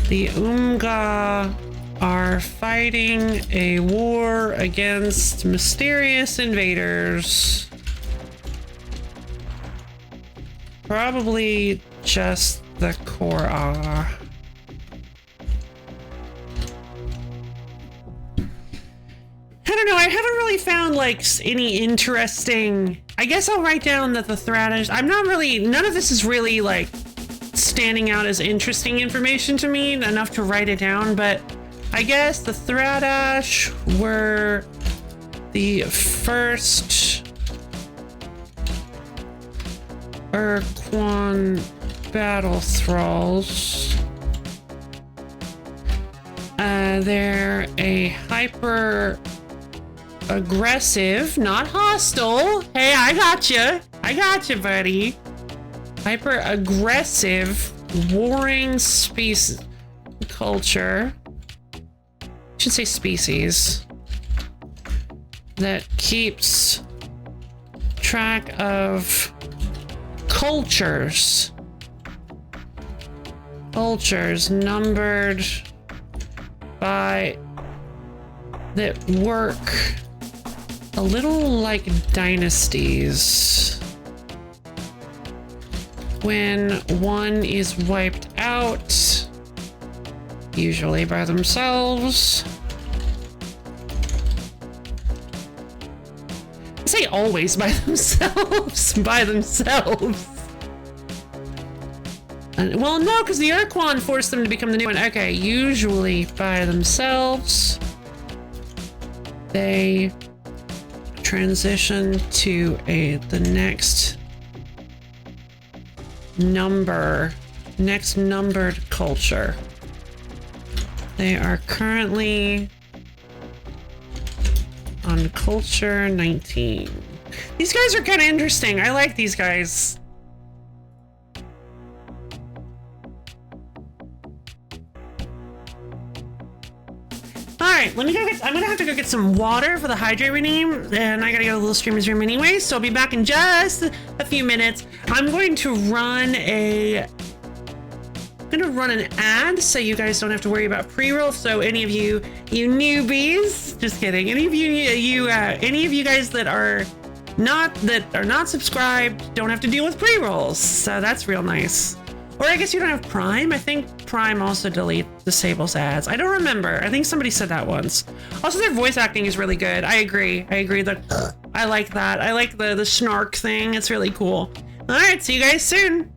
The Umga are fighting a war against mysterious invaders. Probably just the Korra. I don't know, I haven't really found like any interesting... I guess I'll write down that the Thradish... none of this is really like standing out as interesting information to me enough to write it down, but I guess the Thradash were the first Ur-Quan battle thralls. They're a hyper aggressive, not hostile. Hey, I gotcha, buddy. Hyper aggressive warring species culture. Should say species that keeps track of cultures numbered by that work a little like dynasties. When one is wiped out, usually by themselves. I say always by themselves. Well, no, because the Ur-Quan forced them to become the new one. Okay, usually by themselves. They transition to the next numbered culture. They are currently on culture 19. These guys are kind of interesting. I like these guys. Alright, let me go I'm gonna have to go get some water for the hydrate redeem, and I gotta go to the little streamer's room anyway, so I'll be back in just a few minutes. I'm going to run an ad so you guys don't have to worry about pre-roll. So any of you newbies, just kidding, any of you guys that are not subscribed don't have to deal with pre-rolls, so that's real nice. Or I guess you don't have Prime. I think Prime also disables ads. I don't remember. I think somebody said that once. Also, their voice acting is really good. I agree. I like that. I like the snark thing. It's really cool. All right, see you guys soon.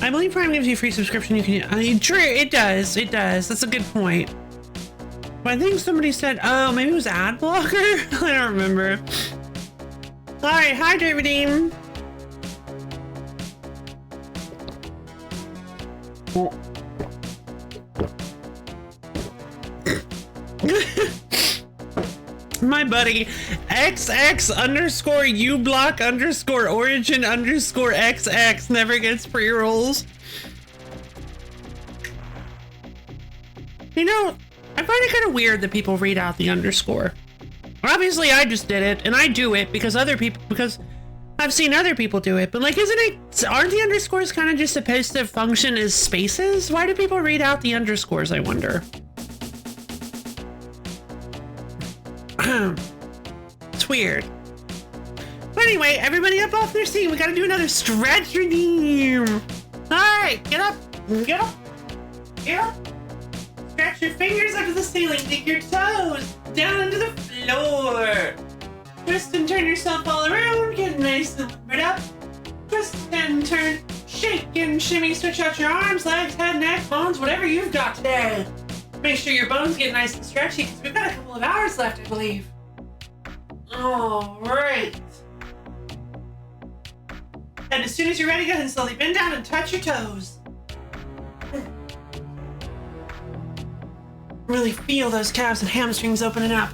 I believe Prime gives you a free subscription. You can. True, it does. It does. That's a good point. But I think somebody said, oh, maybe it was ad blocker. I don't remember. All right, hi, Davidine. My buddy XX_ublock_origin_XX never gets pre-rolls. You know, I find it kind of weird that people read out the underscore. Obviously, I just did it, and I do it because I've seen other people do it. But like, aren't the underscores kind of just supposed to function as spaces? Why do people read out the underscores, I wonder? It's weird. But anyway, everybody up off their seat. We gotta do another stretch redeem. Alright, get up. Get up. Get up. Stretch your fingers up to the ceiling. Dig your toes down into the floor. Twist and turn yourself all around. Get nice and limbered up. Twist and turn. Shake and shimmy. Stretch out your arms, legs, head, neck, bones, whatever you've got today. Make sure your bones get nice and stretchy because we've got a couple of hours left, I believe. All right. And as soon as you're ready, go ahead and slowly bend down and touch your toes. Really feel those calves and hamstrings opening up.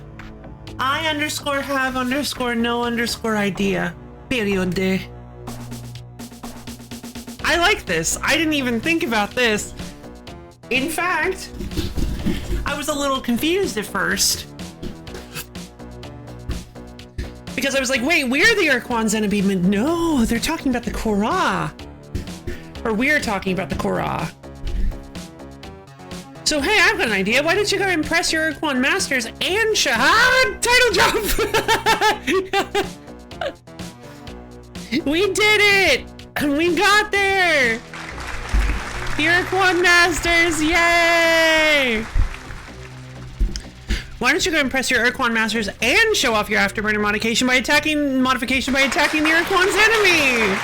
I_have_no_idea. Period. I like this. I didn't even think about this. In fact, I was a little confused at first. Because I was like, wait, we're the Ur-Quan's enemy. No, they're talking about the Korra. Or we're talking about the Korra. So hey, I've got an idea. Why don't you go impress your Ur-Quan masters and title jump! We did it! We got there! The Ur-Quan masters, yay! Why don't you go impress your Ur-Quan masters and show off your afterburner modification by attacking the Ur-Quan's enemy?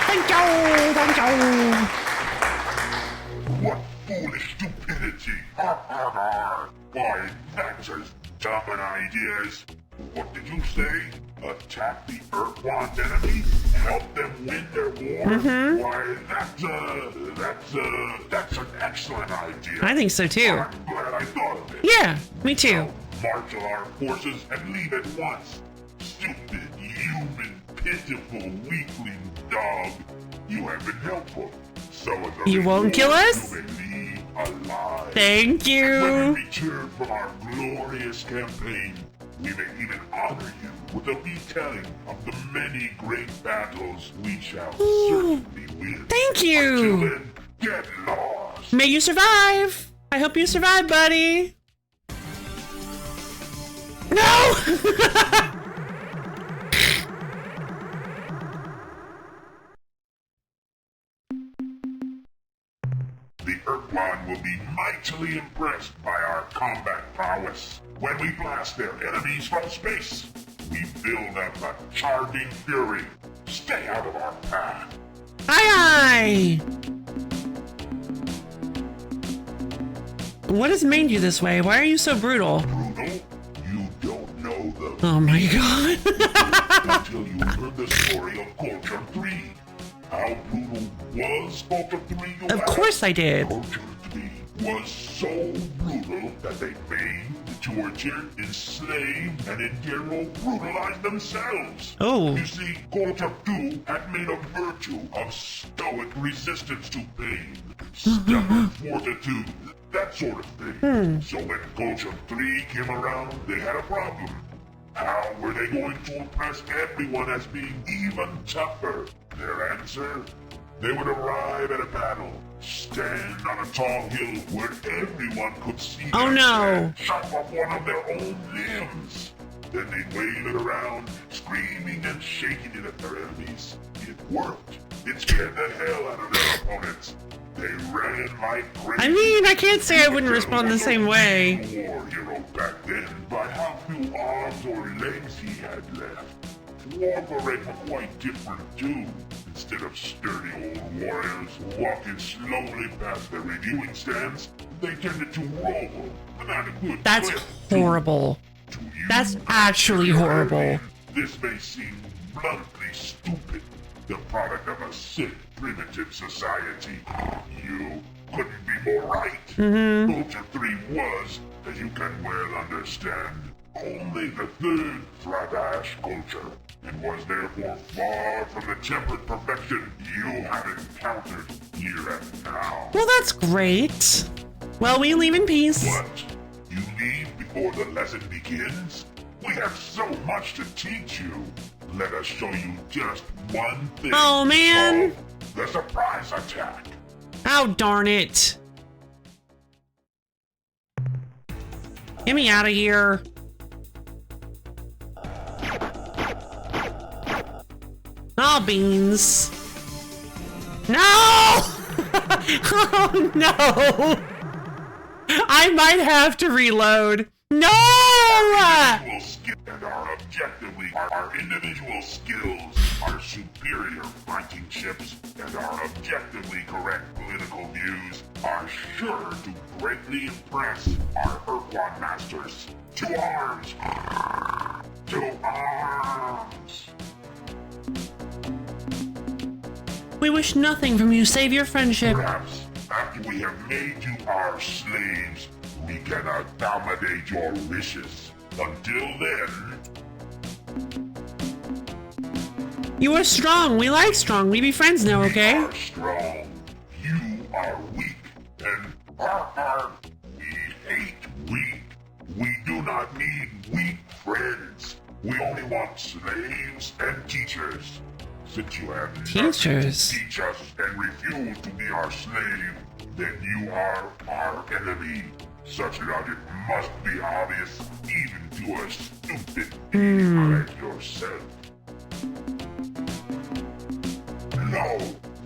Thank you! Thank you! What foolish stupidity! Ha ha ha! Why, that's as dumb an idea as... What did you say? Attack the Ur-Quan's enemy? Help them win their war? Mm-hmm. Why, that's an excellent idea. I think so too. I'm glad I thought of it. Yeah, me too. Marshal our forces and leave at once. Stupid, human, pitiful, weakling dog. You have been helpful. So as a You won't kill us? You may leave alive. Thank When you. we return from our glorious campaign, we may even honor you with a retelling of the many great battles we shall certainly win. Thank you. Until then, get lost. May you survive. I hope you survive, buddy. No! The Ur-Quan will be mightily impressed by our combat prowess. When we blast their enemies from space, we build up a charging fury. Stay out of our path. Aye, aye. What has made you this way? Why are you so brutal? Brutal? You don't know them. Oh my god. Until you heard the story of Culture 3. How brutal was Culture 3? Of course I did. Culture 3 was so brutal that they maimed, tortured, enslaved, and in general brutalized themselves. Oh. You see, Culture 2 had made a virtue of stoic resistance to pain, stubborn fortitude, that sort of thing. So when Culture 3 came around, they had a problem. How were they going to impress everyone as being even tougher? Their answer? They would arrive at a battle, stand on a tall hill where everyone could see Oh, them, no. and chop off one of their own limbs. Then they'd wave it around, screaming and shaking it at their enemies. It worked. It scared the hell out of their opponents. They ran like crazy. I mean, I can't say I wouldn't respond the same way. War hero back then by how few arms or legs he had left. War parades were quite different too. Instead of sturdy old warriors walking slowly past their reviewing stands, they tended to roll. Not a good That's clip. horrible. To you, That's actually horrible. This may seem bluntly stupid, the product of a sick, primitive society. You couldn't be more right. Culture 3 was, as you can well understand, only the third Thrabash culture, and was therefore far from the tempered perfection you have encountered here and now. Well, that's great. Well, we leave in peace. What? You leave before the lesson begins? We have so much to teach you. Let us show you just one thing. Oh, man. called the surprise attack. Oh, darn it. Get me out of here. Oh, beans. No! Oh, no! I might have to reload. No! Individual skill and our individual skills, our superior fighting chips, and our objectively correct political views are sure to greatly impress our Ur-Quan masters. To arms! To arms! We wish nothing from you save your friendship. Perhaps after we have made you our slaves, we can accommodate your wishes. Until then, You are strong. We like strong. We be friends now, we okay? are strong. You are weak. And we hate weak. We do not need weak friends. We only want slaves and teachers. Since you have nothing Teachers? to teach us and refuse to be our slave, then you are our enemy. Such that it must be obvious even to a stupid idiot like yourself. No,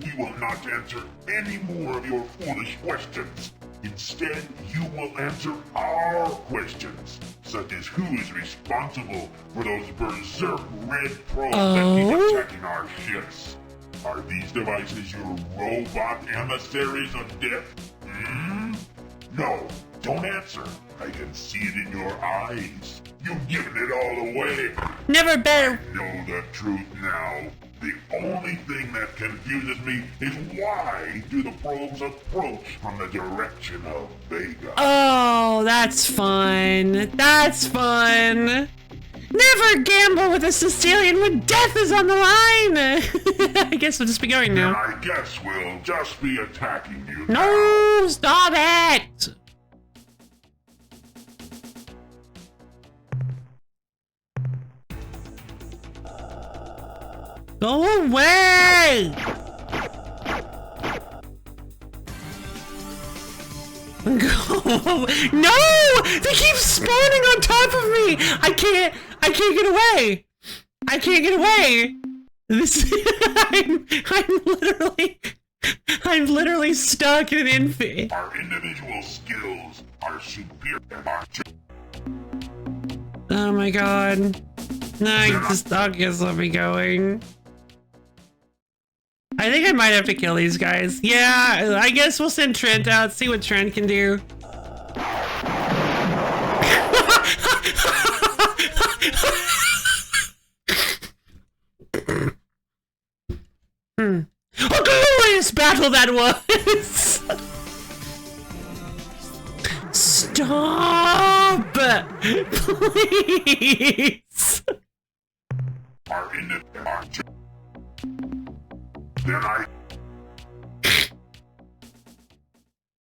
we will not answer any more of your foolish questions. Instead, you will answer our questions, such as who is responsible for those berserk red probes that keep attacking our ships. Are these devices your robot emissaries of death? No, don't answer. I can see it in your eyes. You've given it all away. Never better. Know the truth now. The only thing that confuses me is why do the probes approach from the direction of Vega? Oh, that's fun. That's fun. Never gamble with a Sicilian when death is on the line. I guess we'll just be going Then now. I guess we'll just be attacking you. No, stop it. Go away! Go! No! They keep spawning on top of me! I can't get away! I can't get away! This I'm literally stuck in an infinite. Our individual skills are superior. Oh my god. I guess I'll be going. I think I might have to kill these guys. Yeah, I guess we'll send Trent out, see what Trent can do. A glorious battle that was! Stop! Please! Our individual. Then I.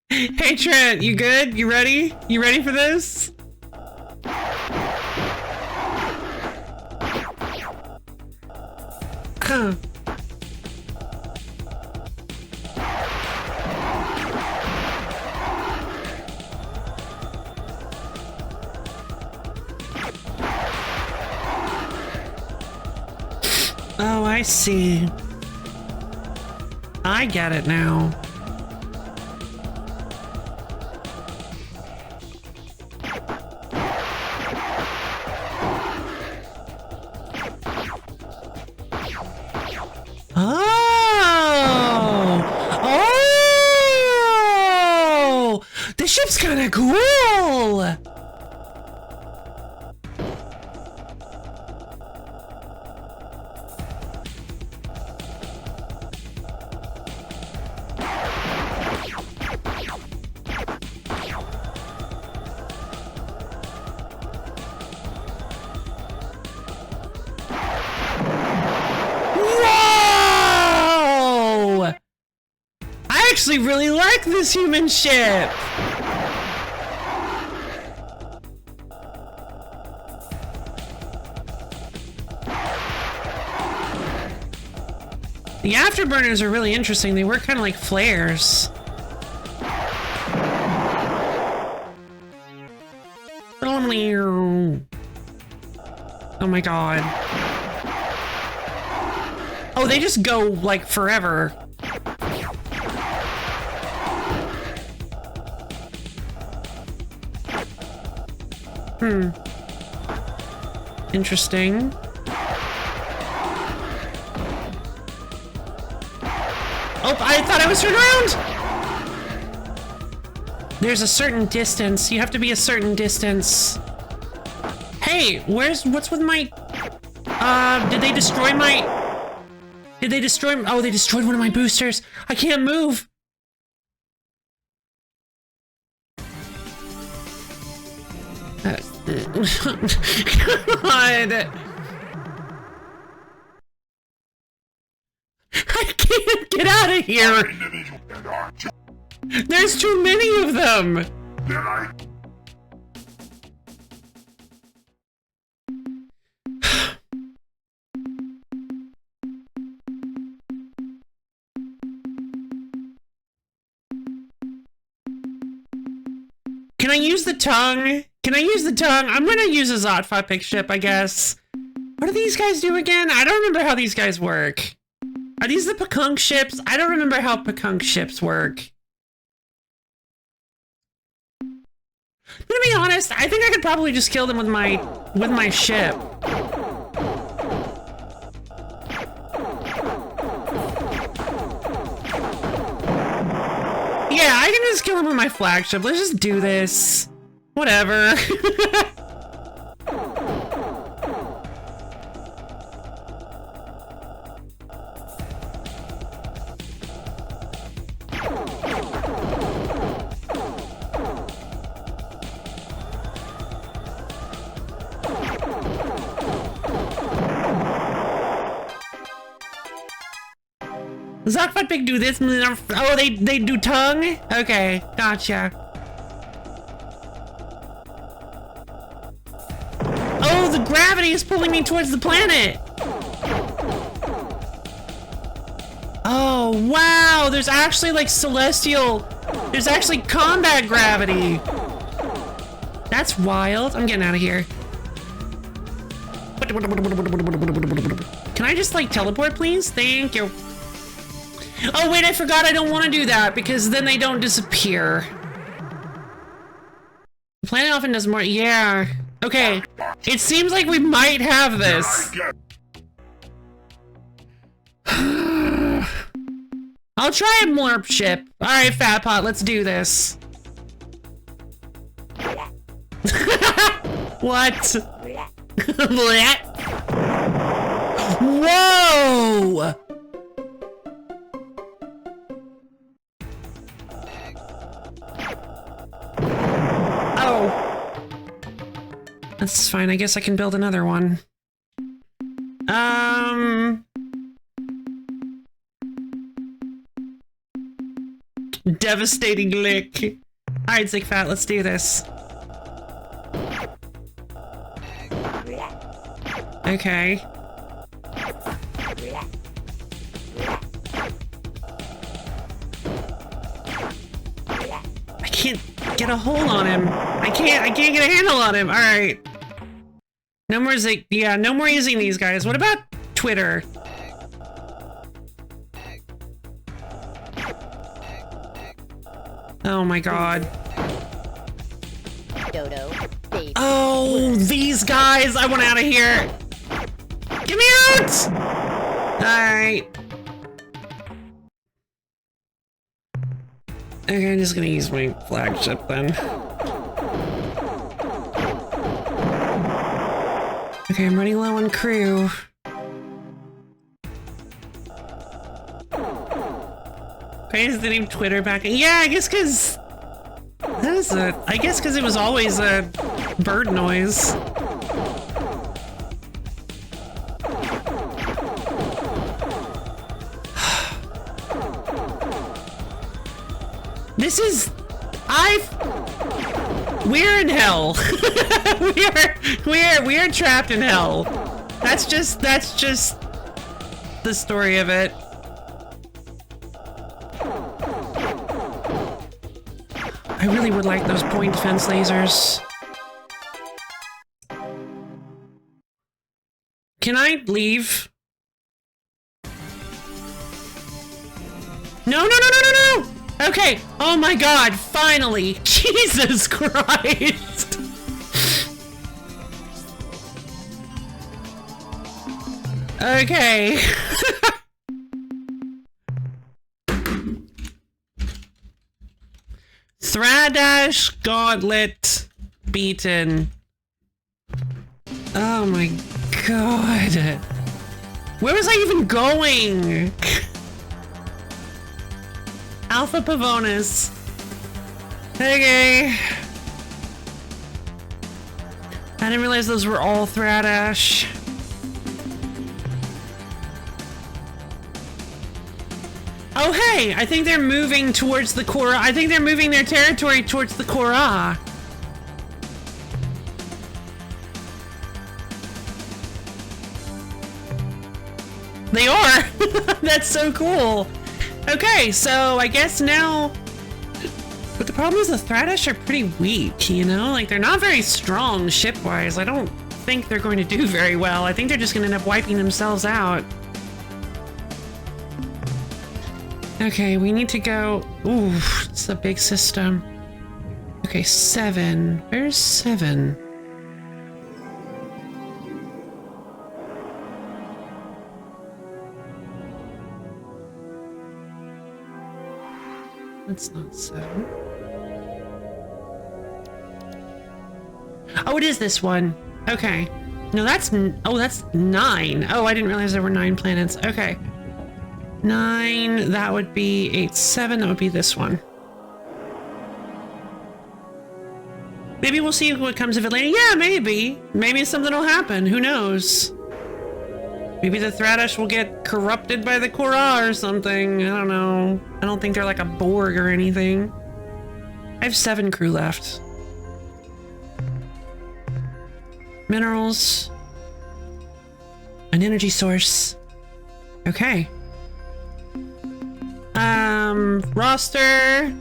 Hey Trent, you good? You ready? You ready for this? Oh, I see. I get it now. kind of cool. Whoa! I actually really like this human ship. The afterburners are really interesting. They work kind of like flares. Oh my god. Oh, they just go like forever. Interesting. Oh, I thought I was turned around! There's a certain distance. You have to be a certain distance. Hey, what's with my... did they destroy my... Did they destroy... Oh, they destroyed one of my boosters. I can't move. God. I can't get out of here! There's too many of them! Can I use the tongue? Can I use the tongue? I'm gonna use a Zotfa ship, I guess. What do these guys do again? I don't remember how these guys work. Are these the Pakunk ships? I don't remember how Pakunk ships work. I'm gonna be honest, I think I could probably just kill them with my ship. Yeah, I can just kill them with my flagship. Let's just do this. Whatever. Zokfat Pig do this. Oh, they do tongue? Okay, gotcha. Oh, the gravity is pulling me towards the planet. Oh, wow. There's actually like celestial. There's actually combat gravity. That's wild. I'm getting out of here. Can I just like teleport, please? Thank you. Oh wait, I forgot I don't want to do that because then they don't disappear. The planet often does more. Yeah. Okay. It seems like we might have this. I'll try a Morp ship. Alright, Fat Pot, let's do this. What? Whoa! Oh. That's fine. I guess I can build another one. Devastating lick. Alright, Zig Fat, let's do this. Okay. I can't get a hold on him. I can't get a handle on him. Alright. No more yeah, no more using these guys. What about Twitter? Oh my god. Dodo, oh, these guys! I want out of here! Get me out! Alright. Okay, I'm just gonna use my flagship then. Okay, I'm running low on crew. Okay, is the name Twitter back? Yeah, I guess because... That is a... I guess because it was always a bird noise. This is... We're in hell. we are trapped in hell. That's just the story of it. I really would like those point defense lasers. Can I leave? No, no, no, no, no, no! Okay, oh my god, finally! Jesus Christ! Okay. Thradash Gauntlet beaten. Oh my god. Where was I even going? Alpha Pavonis. Okay. I didn't realize those were all Thradash. Oh hey, I think they're moving towards the Korra. I think they're moving their territory towards the Korra. They are! That's so cool! Okay, so I guess now... But the problem is the Thradash are pretty weak, you know? Like, they're not very strong ship-wise. I don't think they're going to do very well. I think they're just going to end up wiping themselves out. Okay, we need to go... Ooh, it's a big system. Okay, 7. Where's 7? That's not 7. Oh, it is this one. Okay. No, that's... Oh, that's 9. Oh, I didn't realize there were 9 planets. Okay. 9, that would be 8, 7, that would be this one. Maybe we'll see what comes of it later. Yeah, maybe. Maybe something will happen. Who knows? Maybe the Thradash will get corrupted by the Korra or something. I don't know. I don't think they're like a Borg or anything. I have 7 crew left. Minerals. An energy source. Okay. Roster.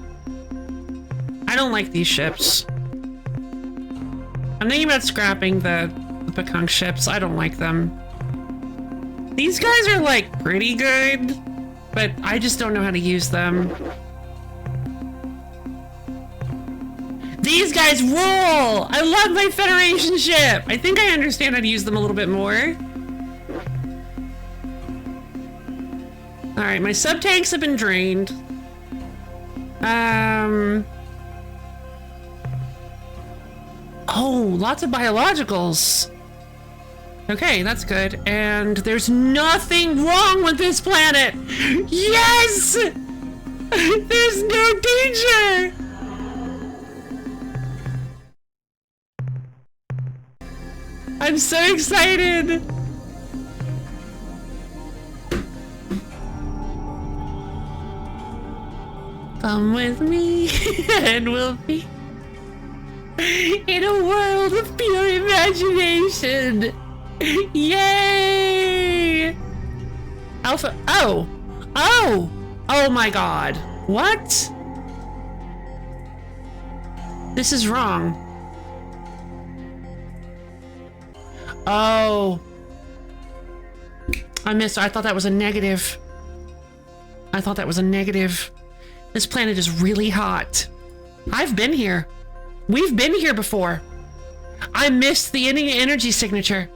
I don't like these ships. I'm thinking about scrapping the Pekunk ships. I don't like them. These guys are like pretty good, but I just don't know how to use them. These guys rule! I love my Federation ship! I think I understand how to use them a little bit more. Alright, my sub-tanks have been drained. Oh, lots of biologicals. Okay, that's good. And there's nothing wrong with this planet! Yes! There's no danger! I'm so excited! Come with me, and we'll be in a world of pure imagination! Yay! Alpha. Oh! Oh! Oh my god. What? This is wrong. Oh. I missed. I thought that was a negative. I thought that was a negative. This planet is really hot. I've been here. We've been here before. I missed the energy signature.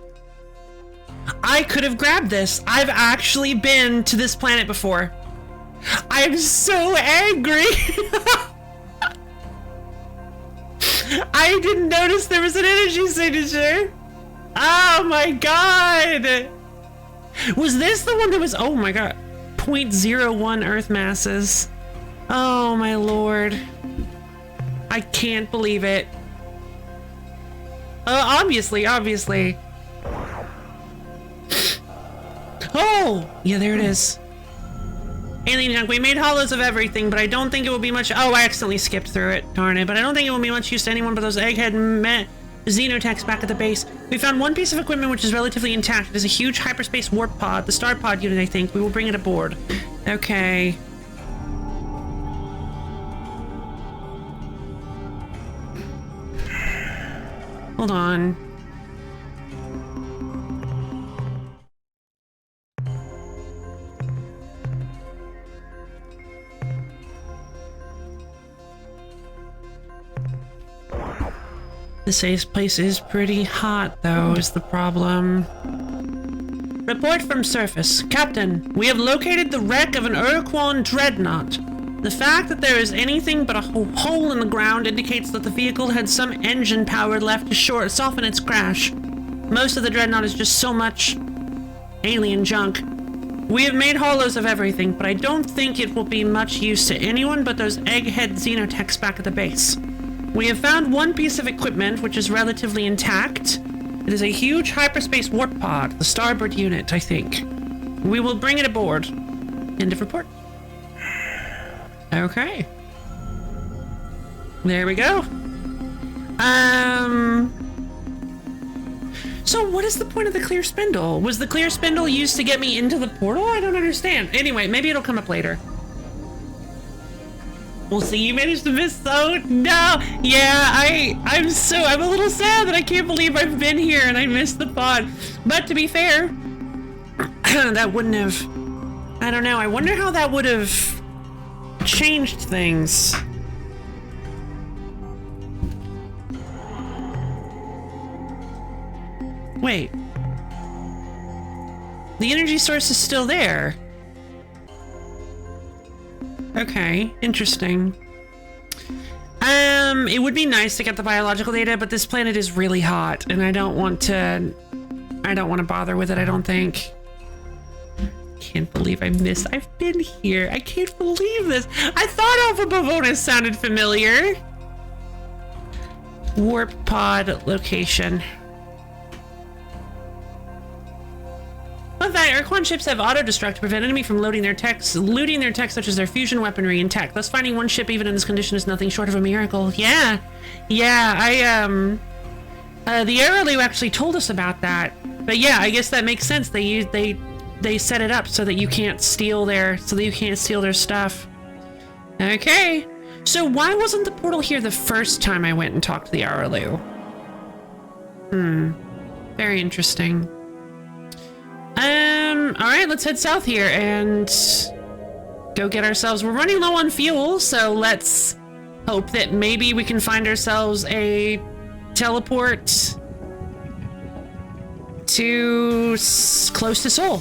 I could have grabbed this. I've actually been to this planet before. I'm so angry. I didn't notice there was an energy signature. Oh my god. Was this the one that was, oh my god, 0.01 Earth masses? Oh my lord. I can't believe it. Obviously. Oh! Yeah, there it is. Alien junk. We made hollows of everything, but I don't think it will be much. Oh, I accidentally skipped through it. Darn it. But I don't think it will be much use to anyone but those egghead xenotechs back at the base. We found one piece of equipment which is relatively intact. It is a huge hyperspace warp pod, the star pod unit, I think. We will bring it aboard. Okay. Hold on. This place is pretty hot, though, is the problem. Report from surface. Captain, we have located the wreck of an Ur-Quan dreadnought. The fact that there is anything but a hole in the ground indicates that the vehicle had some engine power left to soften its crash. Most of the dreadnought is just so much alien junk. We have made hollows of everything, but I don't think it will be much use to anyone but those egghead xenotechs back at the base. We have found one piece of equipment which is relatively intact. It is a huge hyperspace warp pod, the starboard unit, I think. We will bring it aboard. End of report. Okay. There we go. So what is the point of the clear spindle? Was the clear spindle used to get me into the portal? I don't understand. Anyway, maybe it'll come up later. We'll see. You managed to miss so no. Yeah, I'm a little sad that I can't believe I've been here and I missed the pod. But to be fair, that wouldn't have, I don't know. I wonder how that would have changed things. Wait. The energy source is still there. Okay, interesting. It would be nice to get the biological data, but this planet is really hot, and I don't want to bother with it, I don't think. Can't believe I've been here. I can't believe this. I thought Alpha Bavona sounded familiar. Warp pod location. Fun fact, Ur-Quan ships have auto-destruct to prevent enemy from looting their tech such as their fusion weaponry and tech. Thus finding one ship even in this condition is nothing short of a miracle. Yeah, the Araloo actually told us about that. But yeah, I guess that makes sense. They set it up so that you can't steal their stuff. Okay. So why wasn't the portal here the first time I went and talked to the Araloo? Very interesting. Alright, let's head south here and go get ourselves. We're running low on fuel, so let's hope that maybe we can find ourselves a teleport to close to Sol.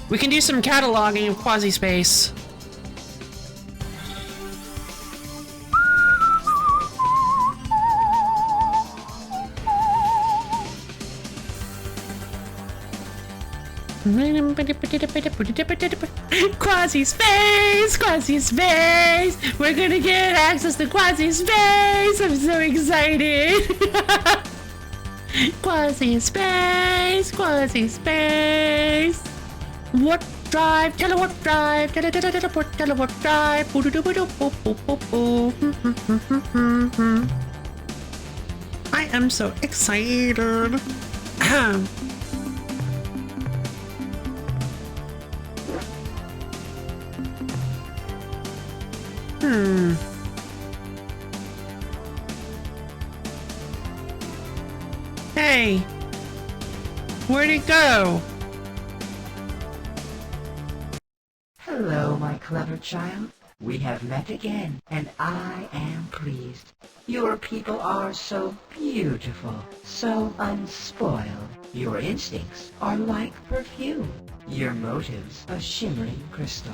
We can do some cataloging of quasi-space. Quasi-space! Quasi-space! We're gonna get access to quasi-space! I'm so excited! Quasi-space! Quasi-space! Warp drive! Telewarp drive! Teleport! Telewarp drive! I am so excited! Hey, where'd it go? Hello, my clever child. We have met again, and I am pleased. Your people are so beautiful, so unspoiled. Your instincts are like perfume. Your motives, a shimmering crystal.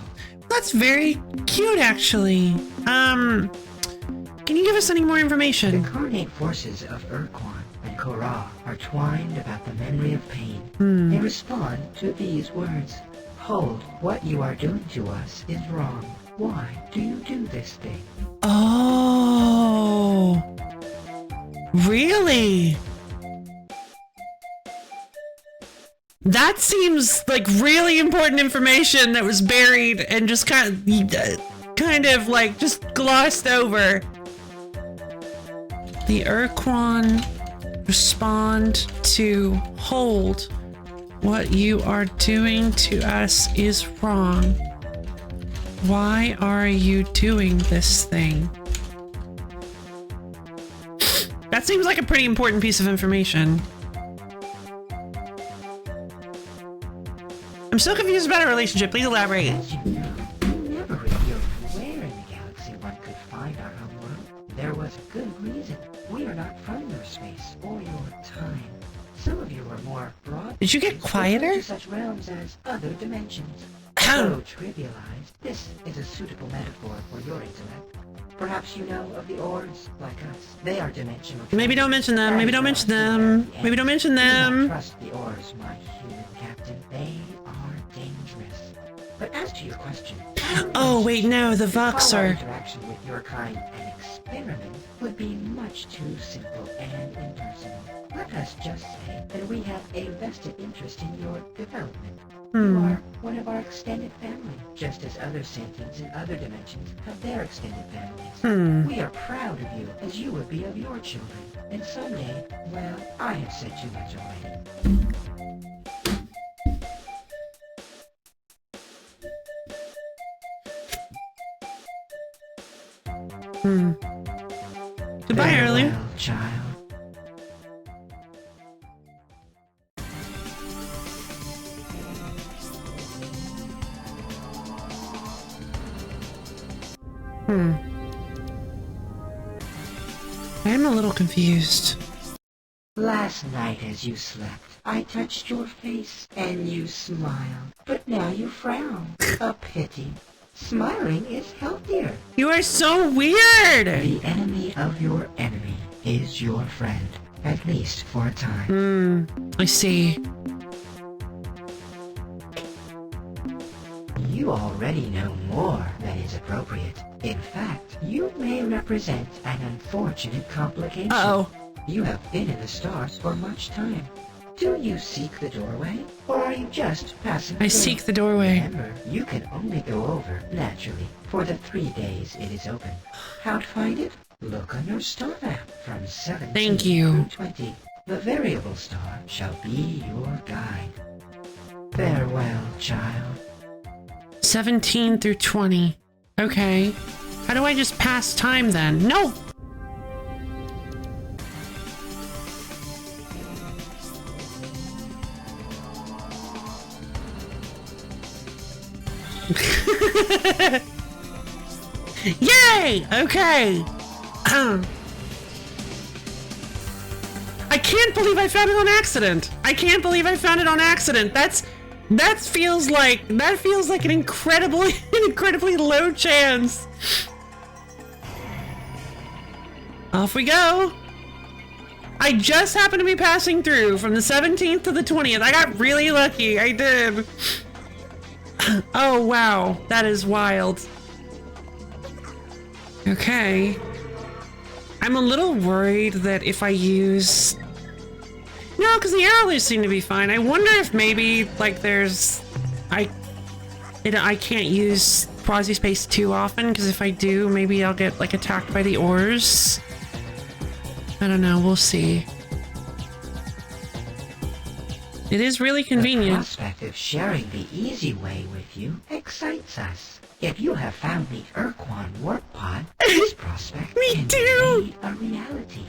That's very cute, actually. Can you give us any more The information? carnate forces of Ur-Quan and Korra are twined about the memory of pain. They respond to these words. Hold, what you are doing to us is wrong. Why do you do this thing? Oh, really? That seems like really important information that was buried and just kind of like just glossed over. The Ur-Quan respond to hold. What you are doing to us is wrong. Why are you doing this thing? That seems like a pretty important piece of information. I'm so confused about our relationship. Please elaborate. As you know, you never revealed where in the galaxy one could find our home world. There was a good reason. We are not from your space or your time. Some of you are more broad. Did you get quieter? To such realms as other dimensions. Ahem. So trivialized, this is a suitable metaphor for your intellect. Perhaps you know of the Ors like us. They are dimensional. Maybe don't mention them. Maybe don't mention them. Maybe don't mention Do not them. trust the Ors, my human captain. They are dangerous. But as to your question, Oh, wait, no, the to call our Voxer. interaction with your kind an experiment would be much too simple and impersonal. Let us just say that we have a vested interest in your development. You are one of our extended family, just as other sentients in other dimensions have their extended families. We are proud of you as you would be of your children. And someday, well, I have said too much already. Goodbye, Early. Farewell, child. I'm a little confused. Last night as you slept, I touched your face and you smiled. But now you frown. A pity. Smiling is healthier. You are so weird! The enemy of your enemy is your friend, at least for a time. I see. You already know more than is appropriate. In fact, you may represent an unfortunate complication. Uh-oh. You have been in the stars for much time. Do you seek the doorway, or are you just passing I through? seek the doorway. Remember, you can only go over, naturally, for the 3 days it is open. How to find it? Look on your star map from 17 Thank you. through 20. The variable star shall be your guide. Farewell, child. 17 through 20. Okay. How do I just pass time then? No! Yay! Okay. I can't believe I found it on accident. I can't believe I found it on accident. That feels like an incredibly low chance. Off we go. I just happened to be passing through from the 17th to the 20th. I got really lucky. I did. Oh, wow. That is wild. Okay. I'm a little worried that if I use... No, because the arrows seem to be fine. I wonder if maybe, like, there's... I can't use quasi-space too often, because if I do, maybe I'll get, like, attacked by the ores. I don't know. We'll see. It is really The convenient. prospect of sharing the easy way with you excites us. If you have found the Ur-Quan warp pod, this prospect Me can too! be a reality.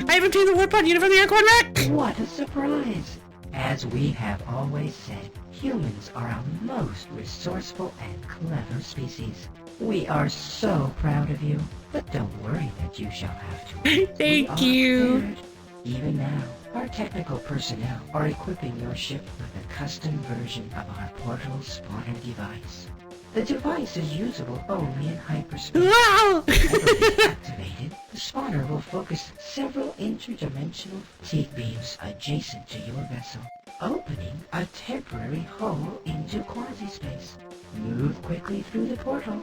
I have obtained the warp pod unit from the Ur-Quan wreck! What a surprise! As we have always said, humans are a most resourceful and clever species. We are so proud of you, but don't worry that you shall have to. Thank We are you. prepared. Even now, Our technical personnel are equipping your ship with a custom version of our portal spawner device. The device is usable only in hyperspace. Wow! Whenever it's activated, the spawner will focus several interdimensional fatigue beams adjacent to your vessel, opening a temporary hole into quasi-space. Move quickly through the portal.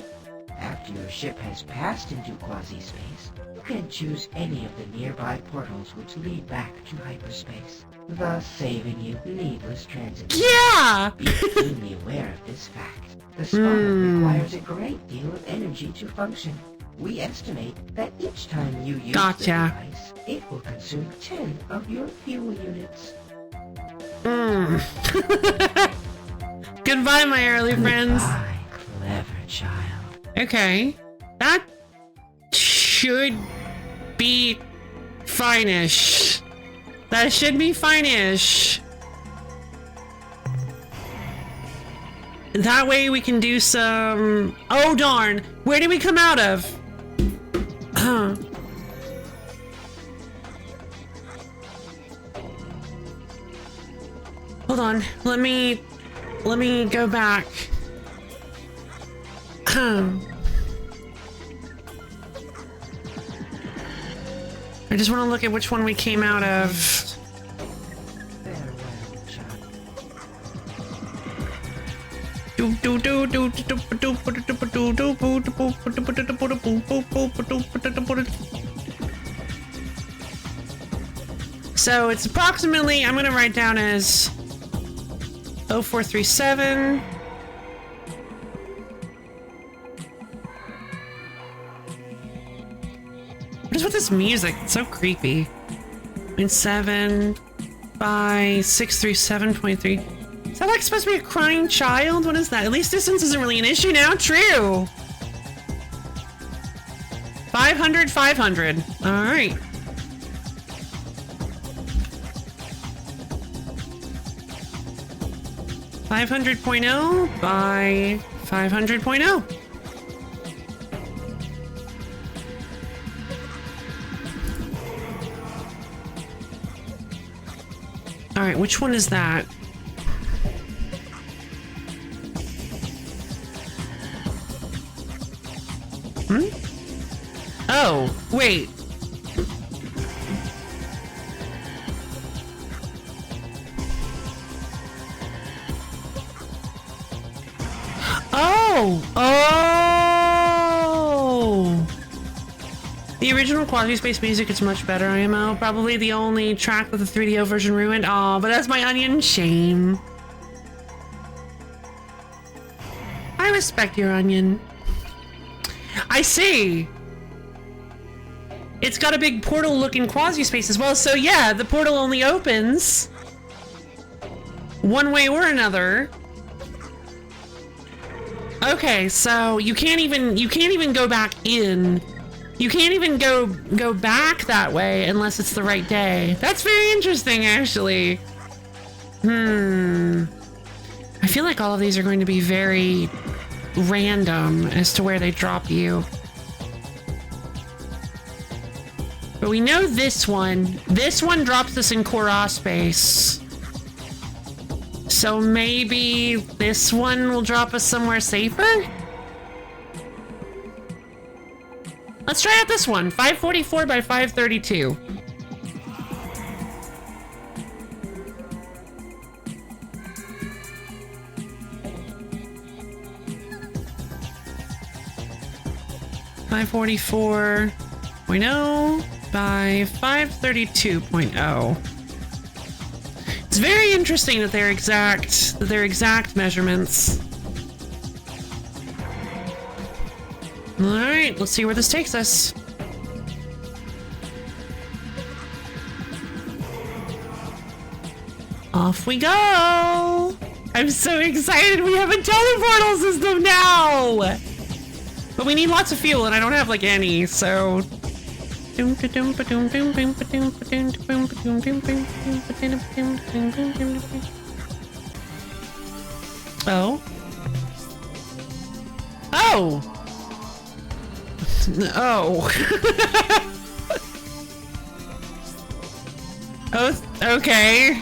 After your ship has passed into quasi-space, you can choose any of the nearby portals which lead back to hyperspace, thus saving you needless transit. Yeah! Be keenly aware of this fact. The spawner requires a great deal of energy to function. We estimate that each time you use the device, it will consume 10 of your fuel units. Goodbye, my early friends. Goodbye, clever child. Okay. That should be fine-ish. That should be fine-ish. That way we can do some... Oh, darn. Where did we come out of? Hold on. Let me go back. I just want to look at which one we came out of. So it's approximately, I'm gonna write down as 0437. What is with this music? It's so creepy. 0.7 by 637.3. Is that like supposed to be a crying child? What is that? At least distance isn't really an issue now. True. 500, 500. All right. .500.0 by 500.0. All right, which one is that? Oh, wait. Oh! The original quasi-space music is much better, IMO. Probably the only track with the 3DO version ruined. Oh, but that's my onion. Shame. I respect your onion. I see. It's got a big portal-looking quasi-space as well, so yeah, the portal only opens one way or another. Okay, so you can't even go back in. You can't even go back that way unless it's the right day. That's very interesting, actually. I feel like all of these are going to be very random as to where they drop you. But we know this one drops us in Korra space. So maybe this one will drop us somewhere safer? Let's try out this one. 544 by 532. .4.0 by 532.0. It's very interesting that they're exact measurements. All right, let's see where this takes us. Off we go! I'm so excited, we have a teleportal system now! But we need lots of fuel and I don't have like any, so... Oh. Oh! Oh. Okay.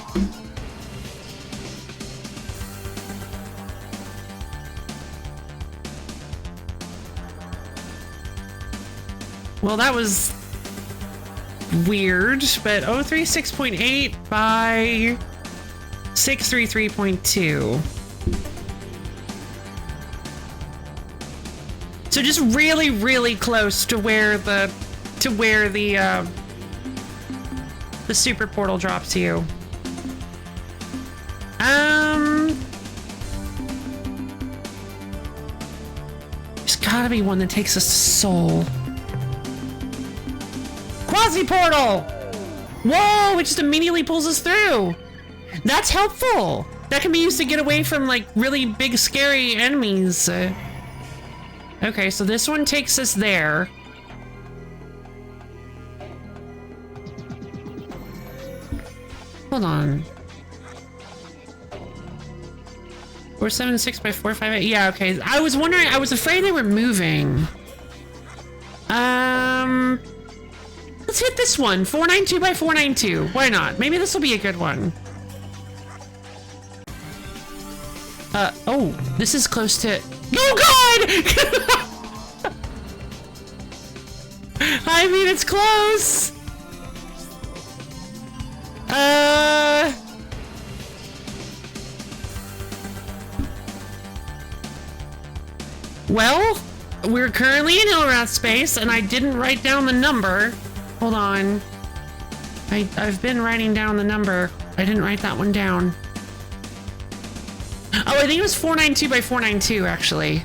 Well, that was weird, but 036.8 by 633.2. So just really, really close to where the super portal drops you. There's gotta be one that takes us to Soul. Quasi portal! Whoa, it just immediately pulls us through. That's helpful. That can be used to get away from like really big scary enemies. Okay, so this one takes us there. Hold on. 476 by 458. Yeah, okay. I was wondering, I was afraid they were moving. Let's hit this one. 492 by 492. Why not? Maybe this will be a good one. Oh, this is close to... Oh, God! I mean, it's close. Well, we're currently in Ilrath space, and I didn't write down the number. Hold on. I've been writing down the number. I didn't write that one down. Oh, I think it was 492 by 492, actually.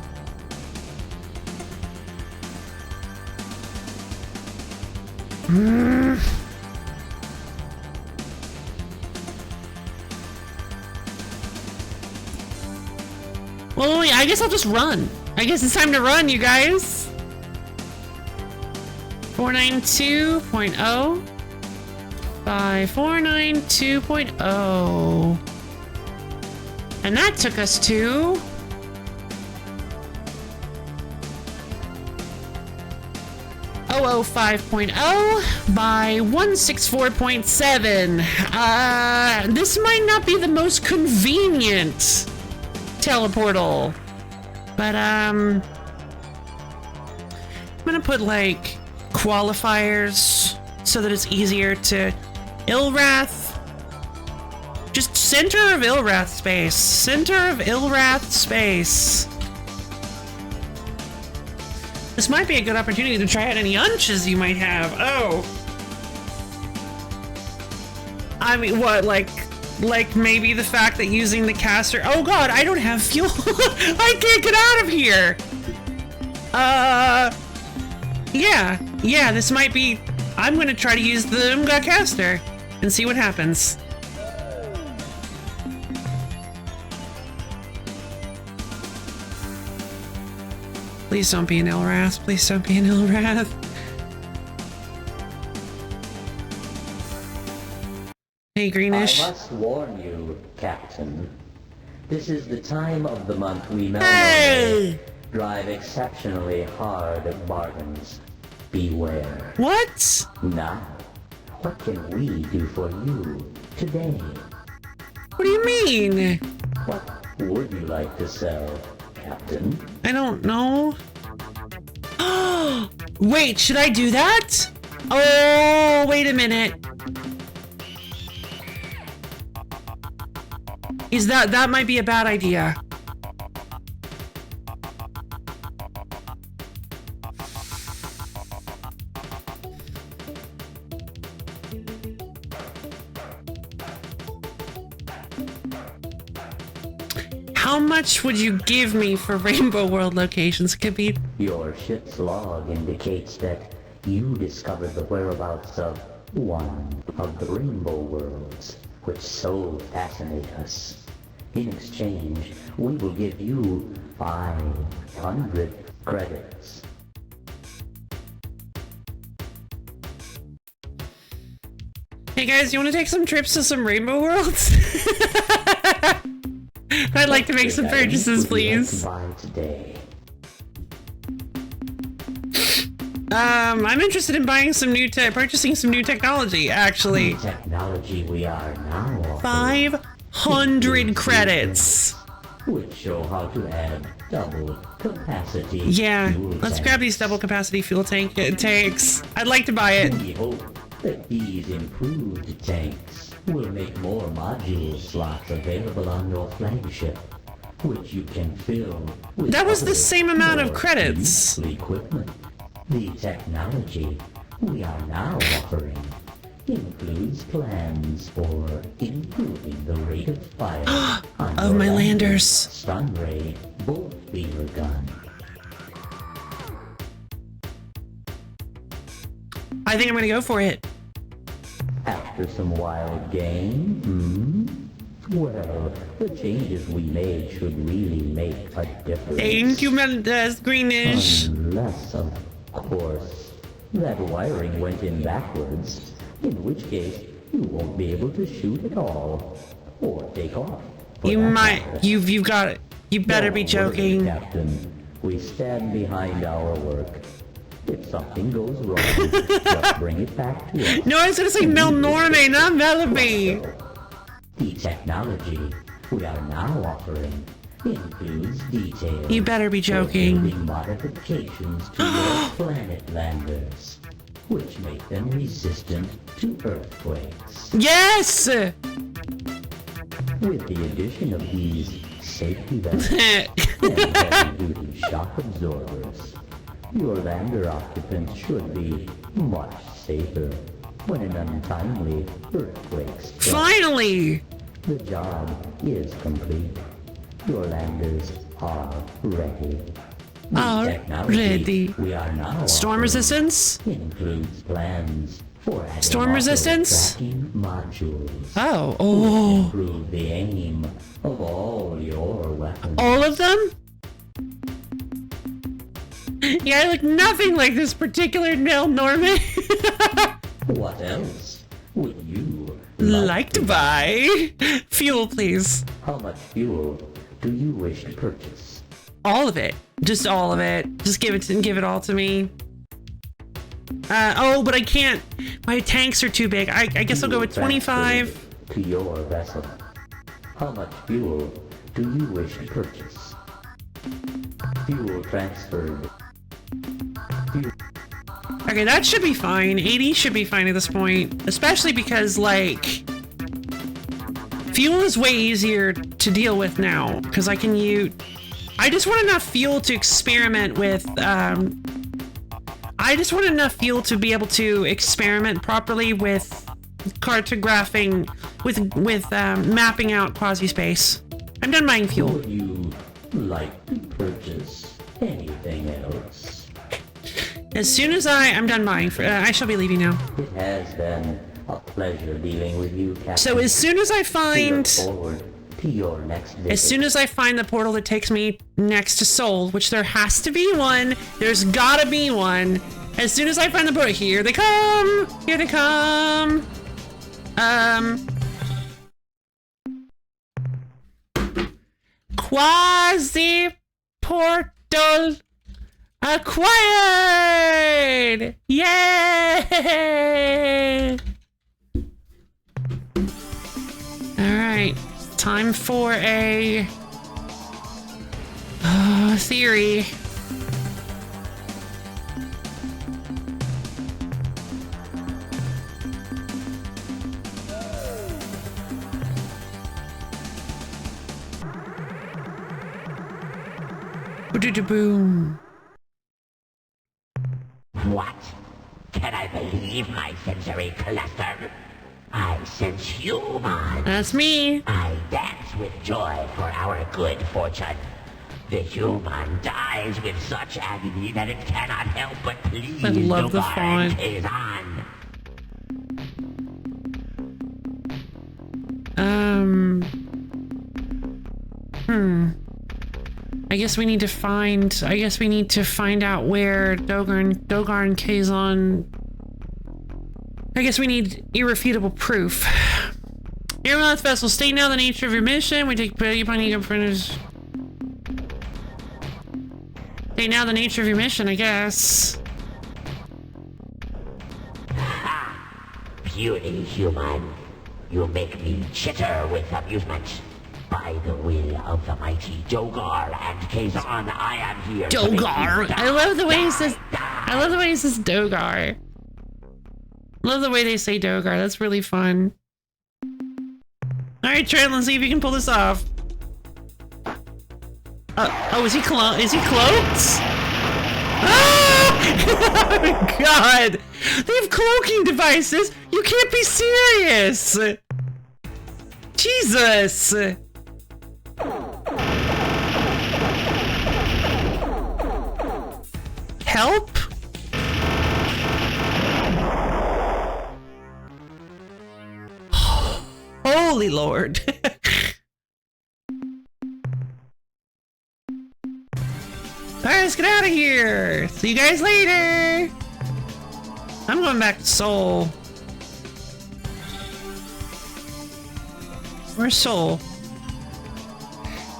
Well, I guess I'll just run. I guess it's time to run, you guys. 492.0 by 492.0. And that took us to... Oh, 5.0 by 164.7. This might not be the most convenient teleportal, but I'm gonna put like qualifiers so that it's easier to Ilrath. Just center of Ilrath space. Center of Ilrath space. This might be a good opportunity to try out any hunches you might have. Oh. I mean, what, like maybe the fact that using the caster... Oh god, I don't have fuel! I can't get out of here! Yeah, this might be... I'm gonna try to use the Umga caster and see what happens. Please don't be an Ilrath. Please don't be an Ilrath. Hey, Greenish. I must warn you, Captain. This is the time of the month we Hey! drive exceptionally hard bargains. Beware. What? Now, what can we do for you today? What do you mean? What would you like to sell, Captain? I don't know. Wait, should I do that? Oh, wait a minute. Is that might be a bad idea. How much would you give me for Rainbow World locations? Could be... Your ship's log indicates that you discovered the whereabouts of one of the Rainbow Worlds, which so fascinate us. In exchange, we will give you 500 credits. Hey guys, you want to take some trips to some Rainbow Worlds? I'd like to make some purchases, please. Buy today. I'm interested in buying some new purchasing some new technology, actually. The technology we are now offering 500 credits. would show how to add double capacity. Yeah, fuel let's tanks. grab these double capacity fuel tanks. I'd like to buy it. We hope that these improved tanks will make more module slots available on your flagship, which you can fill with That was the other, same amount of more credits. useful equipment. The technology we are now offering includes plans for improving the rate of fire on Of your my landers. stun ray bolt beamer gun. I think I'm gonna go for it. After some wild games, well, the changes we made should really make a difference. Thank you, Mendes Greenish. Unless, of course, that wiring went in backwards, in which case you won't be able to shoot at all, or take off. for You that might, matter. you've got it. You better be Don't worry, joking. Captain. We stand behind our work. If something goes wrong, just bring it back to us. No, I was gonna say Mel Norme, not Melody. The technology we are now offering includes details. You better be for joking. building modifications to your planet landers, which make them resistant to earthquakes. Yes! With the addition of these safety vests and heavy-duty shock absorbers, your lander occupants should be much safer when an untimely earthquake strikes. Finally! The job is complete. Your landers are ready. The Are technology ready. we are now Storm offering resistance? includes plans for adding Storm resistance? auto-tracking modules. Oh, To oh. improve the aim of all your weapons. All of them? Yeah, I look nothing like this particular Mel Norman. What else would you Like to buy. Fuel, please. How much fuel do you wish to purchase? All of it. Just all of it. Just give it all to me. Oh, but I can't. My tanks are too big. I guess I'll go with 25. To your vessel. How much fuel do you wish to purchase? Fuel transferred. Okay, that should be fine. 80 should be fine at this point. Especially because, like, fuel is way easier to deal with now. Because I can use... I just want enough fuel to experiment with, I just want enough fuel to be able to experiment properly with cartographing, with mapping out quasi-space. I'm done buying fuel. Would you like to purchase anything else? As soon as I'm done buying, I shall be leaving now. It has been a pleasure dealing with you, Captain. So as soon as I We look find... forward to your next visit. As soon as I find the portal that takes me next to Seoul, which there has to be one, there's gotta be one. As soon as I find the portal, here they come! Here they come! Quasi portal acquired! Yay! Alright, time for a theory. Boom. What? Can I believe my sensory cluster? I sense human. That's me. I dance with joy for our good fortune. The human dies with such agony that it cannot help but please I love the Dogar font. Kazan. I guess we need to find out where Dogar and Kazan. I guess we need irrefutable proof. Airlock vessel, state now the nature of your mission. We take pity upon you printers. State now the nature of your mission, I guess. puny human. You make me chitter with amusement. By the will of the mighty Dogar and Kazan, I am here. Dogar. I love the way he says. I love the way he says Dogar. Love the way they say Dogar. That's really fun. All right, Trent. Let's see if you can pull this off. Oh, is he cloaked? Ah! Oh my God! They have cloaking devices. You can't be serious. Jesus. Help? Holy Lord. Alright, let's get out of here. See you guys later. I'm going back to Seoul. Where's Seoul?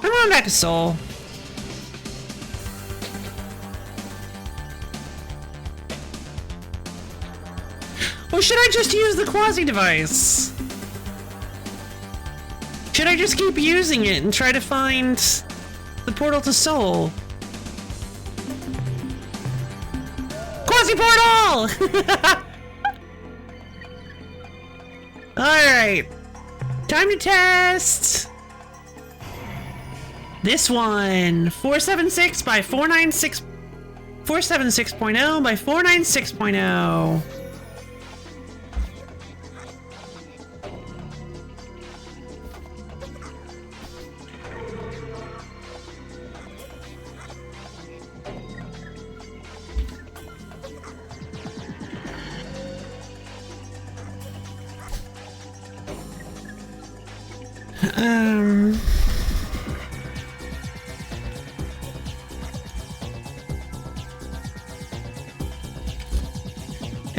I'm going back to Seoul. Or should I just use the quasi device? Should I just keep using it and try to find the portal to Seoul? Quasi portal! Alright. Time to test! This one. 476 by 496. 476.0 by 496.0.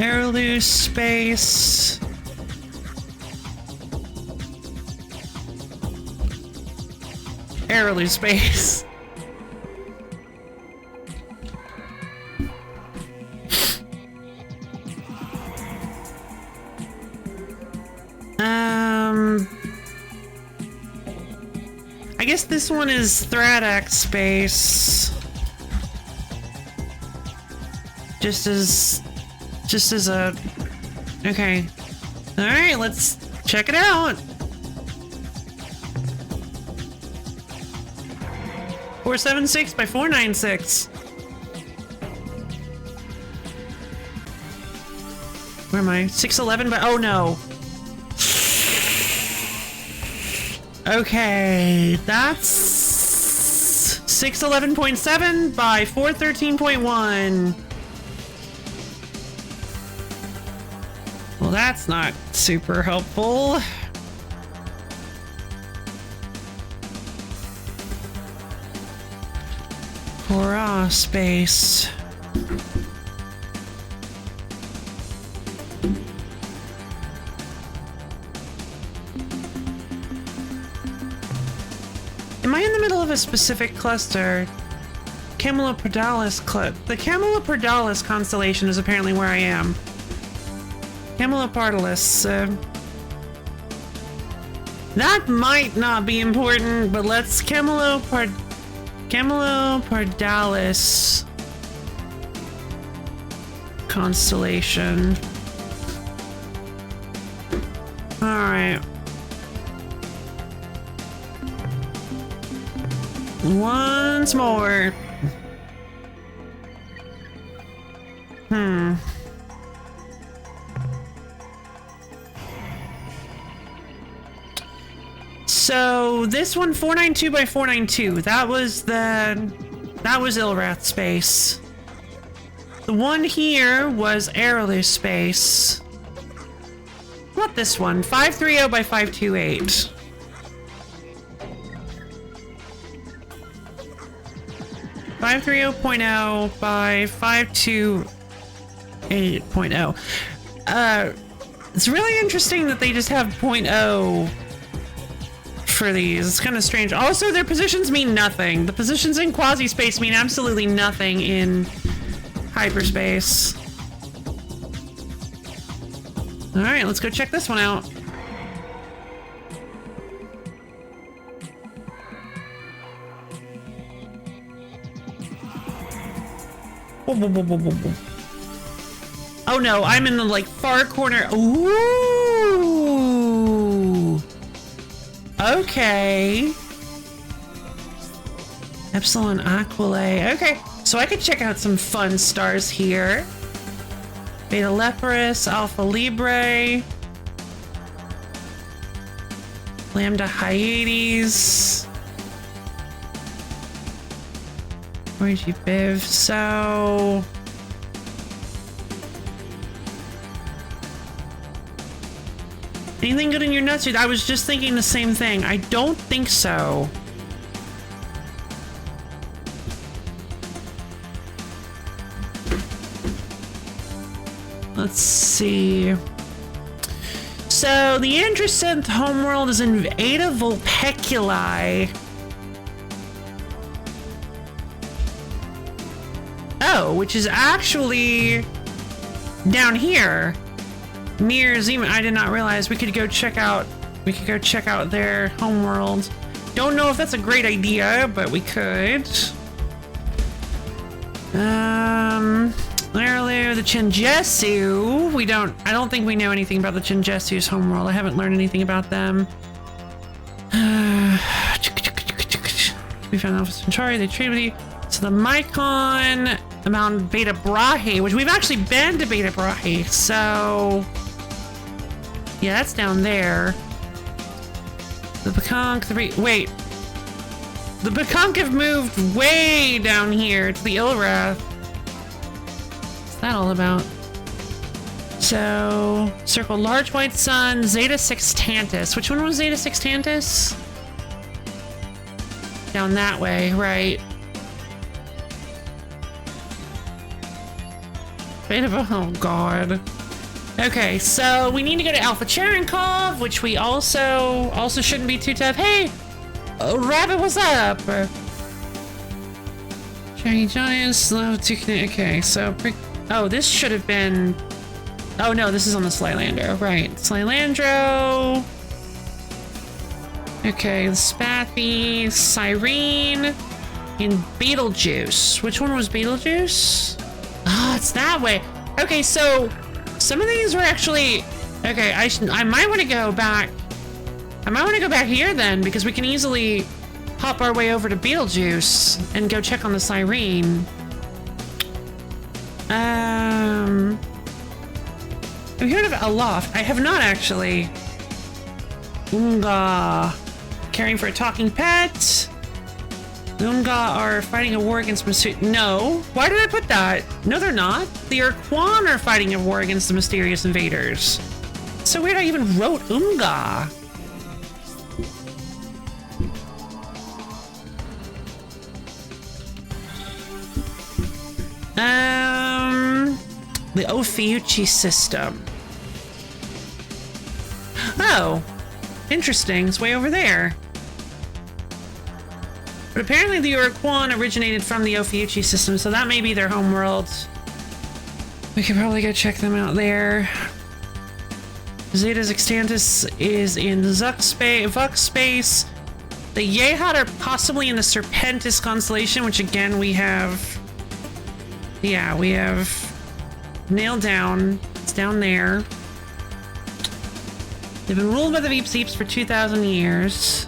Airloose space. Airloose space. I guess this one is Thradak space. Just as a... Okay. Alright, let's check it out. 476 by 496. Where am I? 611 by... Oh no. Okay, that's 611.7 by 413.1. Well, that's not super helpful. Hurrah, space. Am I in the middle of a specific cluster? Camelopardalis the Camelopardalis constellation is apparently where I am. Camelopardalis. That might not be important, but let's Camelopardalis constellation. All right. Once more. So this one 492 by 492. That was Ilrath space. The one here was Airloose space. Not this one. 530 by 528. .0 by 528.0. It's really interesting that they just have .0 for these. It's kind of strange. Also, their positions mean nothing. The positions in quasi-space mean absolutely nothing in hyperspace. All right, let's go check this one out. Whoa, whoa, whoa, whoa, whoa, whoa. Oh no, I'm in the like far corner. Ooh. Okay. Epsilon Aquile. Okay, so I could check out some fun stars here. Beta Leporus, Alpha Librae, Lambda Hyades, Orgy Biv. So anything good in your nuts? I was just thinking the same thing. I don't think so. Let's see. So the Androsynth homeworld is in Eta Vulpeculi. Oh, which is actually down here near Zima. I did not realize we could go check out. We could go check out their homeworld. Don't know if that's a great idea, but we could. Earlier, the Chinjesu. I don't think we know anything about the Chinjesu's homeworld. I haven't learned anything about them. We found Alpha Centauri, they traded with you. So the Mycon, Mount Beta Brahe, which we've actually been to Beta Brahe, so yeah, that's down there. The Peconk, wait. The Peconk have moved way down here to the Ilrath. What's that all about? So, circle large white sun, Zeta Sextantis. Which one was Zeta Sextantis? Down that way, right. Oh god. Okay, so we need to go to Alpha Cherenkov, which we also shouldn't be too tough. Hey, Rabbit, what's up? Shaggy Giants, slow to connect. Okay, so oh, this should have been. Oh no, this is on the Slylandro, right? Slylandro. Okay, the Spathy, Cyrene, and Beetlejuice. Which one was Beetlejuice? Ah, it's that way. Okay, so some of these were actually okay. I might want to go back. I might want to go back here then, because we can easily hop our way over to Beetlejuice and go check on the Cyrene. Have you heard of Aloft? I have not actually. Unga. Caring for a talking pet. Unga are fighting a war against No. Why did I put that? No, they're not. The Ur-Quan are fighting a war against the mysterious invaders. So weird I even wrote Unga. The Ophiuchi system. Oh, interesting. It's way over there. But apparently the Ur-Quan originated from the Ophiuchi system, so that may be their homeworld. We could probably go check them out there. Zeta Sextantis is in Vux space. The Yehat are possibly in the Serpentis constellation, which again we have... Yeah, we have nailed down. It's down there. They've been ruled by the Veep Seeps for 2,000 years.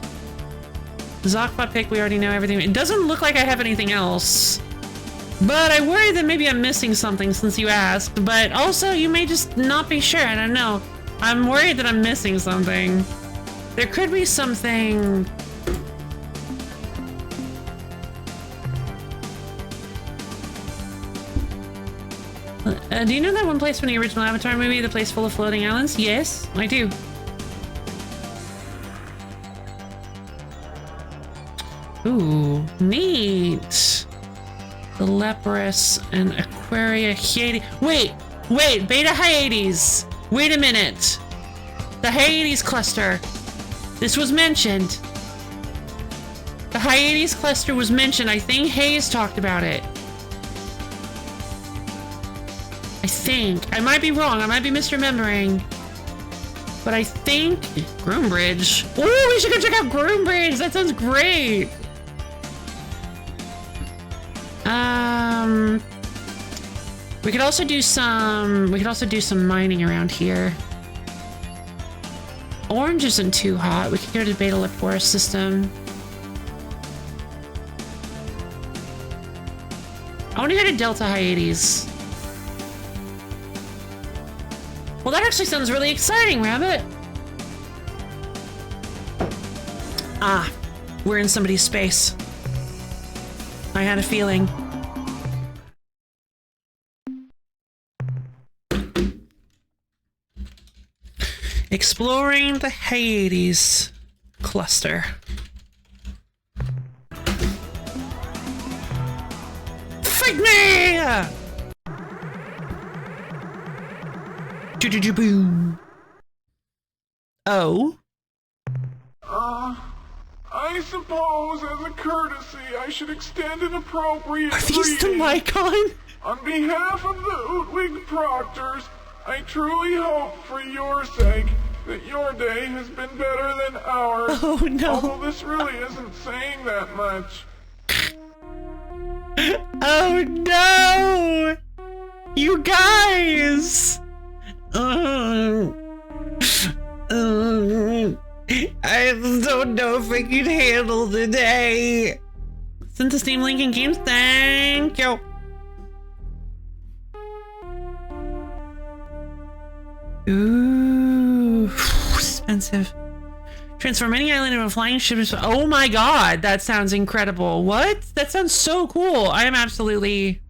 Zokbot pick, we already know everything. It doesn't look like I have anything else. But I worry that maybe I'm missing something since you asked. But also, you may just not be sure. I don't know. I'm worried that I'm missing something. There could be something... do you know that one place from the original Avatar movie, the place full of floating islands? Yes, I do. Ooh, neat. The Leporus and Aquaria Hyades. Wait, Beta Hyades. Wait a minute. The Hyades cluster. This was mentioned. The Hyades cluster was mentioned. I think Hayes talked about it. I think. I might be wrong. I might be misremembering. But I think Groombridge. Oh, we should go check out Groombridge. That sounds great. We could also do some. We could also do some mining around here. Orange isn't too hot. We could go to the Beta Lepora system. I want to go to Delta Hyades. Well, that actually sounds really exciting, Rabbit. Ah, we're in somebody's space. I had a feeling. Exploring the Hyades cluster. Fight me! Boom. Oh? I suppose as a courtesy I should extend an appropriate Are these the greeting. Mycon? On behalf of the Ootwig Proctors, I truly hope for your sake that your day has been better than ours. Oh no. Although this really isn't saying that much. Oh no! You guys! I don't know if I can handle today. Send to Steam link in games. Thank you. Ooh, expensive. Transform any island into a flying ship. Oh my god, that sounds incredible. What? That sounds so cool. I am absolutely...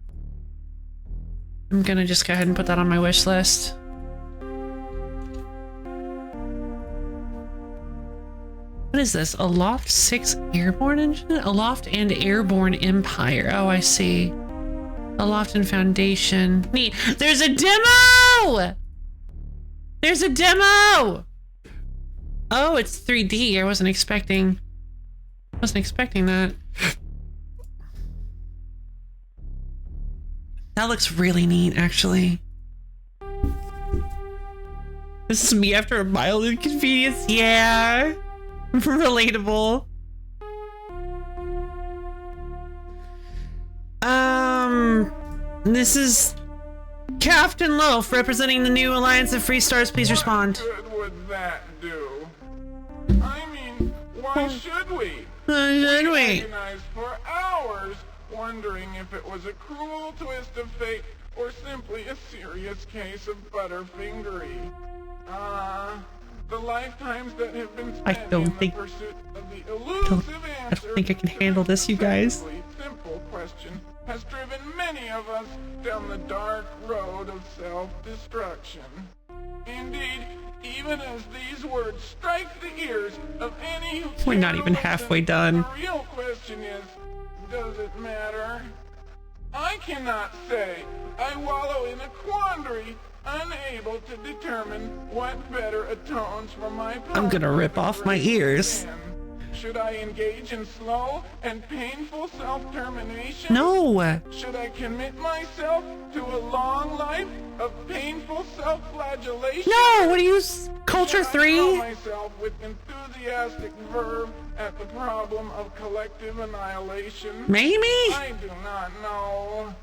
I'm gonna just go ahead and put that on my wish list. What is this? Aloft 6 Airborne engine? Aloft and Airborne Empire. Oh, I see. Aloft and Foundation. Neat. There's a demo! There's a demo! Oh, it's 3D. I wasn't expecting that. That looks really neat, actually. This is me after a mild inconvenience. Yeah. Relatable. This is Captain Loaf representing the new Alliance of Free Stars. Please respond. What good would that do? I mean, why should we? Should we? Agonized for hours, wondering if it was a cruel twist of fate or simply a serious case of butterfingery. The lifetimes that have been spent I don't in think- the pursuit of the elusive I answer don't think I can handle this, you guys. to a simple question has driven many of us down the dark road of self-destruction. Indeed, even as these words strike the ears of any who We're not care even to listen, halfway done. The real question is, does it matter? I cannot say. I wallow in a quandary, unable to determine what better atones for my I'm gonna rip off my ears. Should I engage in slow and painful self-termination? No. Should I commit myself to a long life of painful self-flagellation? No, what are you, Culture Should I throw 3? myself with enthusiastic verve at the problem of collective annihilation? Maybe? I do not know.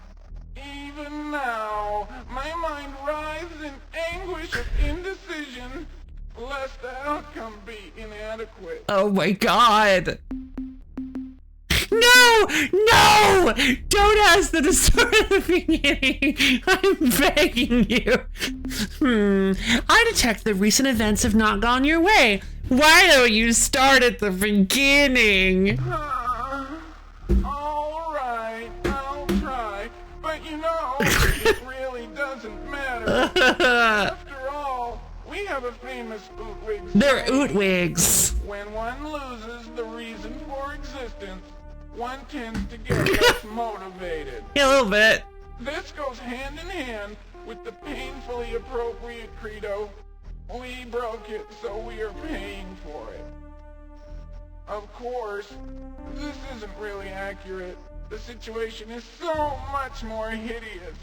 Even now, my mind writhes in anguish of indecision, lest the outcome be inadequate. Oh my god. No! No! Don't ask them to start at the beginning. I'm begging you. I detect the recent events have not gone your way. Why don't you start at the beginning? All right, I'll try. But you know, it really doesn't matter. After all, we have a famous Ootwig They're saying, Ootwigs. when one loses the reason for existence, one tends to get less motivated. Yeah, a little bit. This goes hand in hand with the painfully appropriate credo, we broke it, so we are paying for it. Of course, this isn't really accurate. The situation is so much more hideous.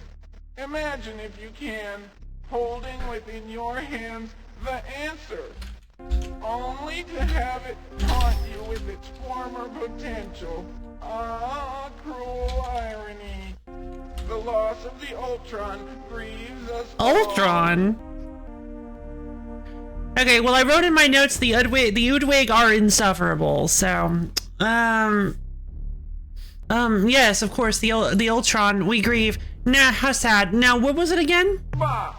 Imagine, if you can, holding within your hands the answer, only to have it taunt you with its former potential. Ah, cruel irony. The loss of the Ultron grieves us all. Ultron? Okay, well I wrote in my notes the Udwig are insufferable, so yes, of course, the Ultron we grieve. Nah, how sad. Now, what was it again? Bah!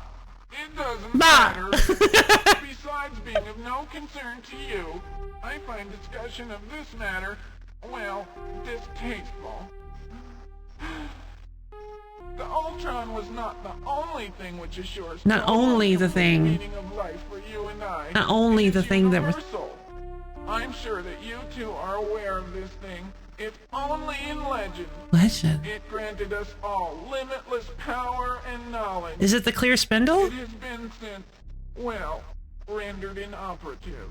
It doesn't Bah! matter. Besides being of no concern to you, I find discussion of this matter, well, distasteful. The Ultron was not the only thing which assures Not only the thing. meaning of life for you and I. Not only It the is thing that was... universal. I'm sure that you two are aware of this thing, if only in legend. Legend? It granted us all limitless power and knowledge. Is it the clear spindle? It has been since, well, rendered inoperative.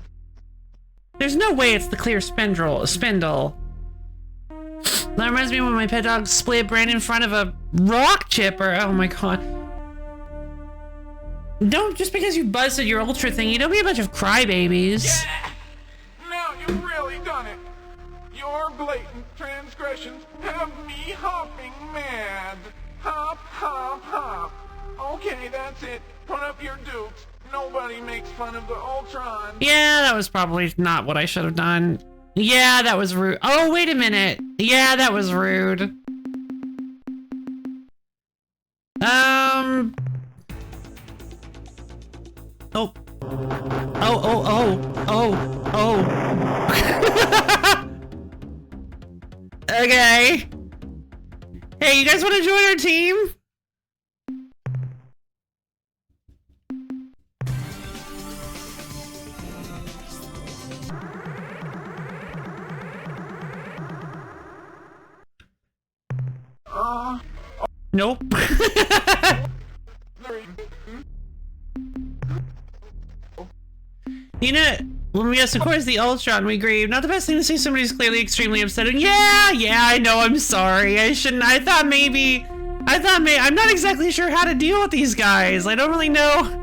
There's no way it's the clear spindle. That reminds me when my pet dog split brain in front of a rock chipper. Oh my god. Don't, just because you busted your ultra thing, you don't be a bunch of crybabies. Yeah! Now you've really done it. Your blatant transgressions have me hopping mad. Hop, hop, hop. Okay, that's it. Put up your dukes. Nobody makes fun of the Ultron. Yeah, that was probably not what I should have done. Yeah, that was rude. Oh, wait a minute. Yeah, that was rude. Oh. Oh, oh, oh, oh, oh. Okay. Hey, you guys want to join our team? Nope. You know, when we asked, of course, the Ultron, we grieve. Not the best thing to see somebody's clearly extremely upset. And yeah, I know, I'm sorry. I shouldn't. I thought maybe, I'm not exactly sure how to deal with these guys. I don't really know.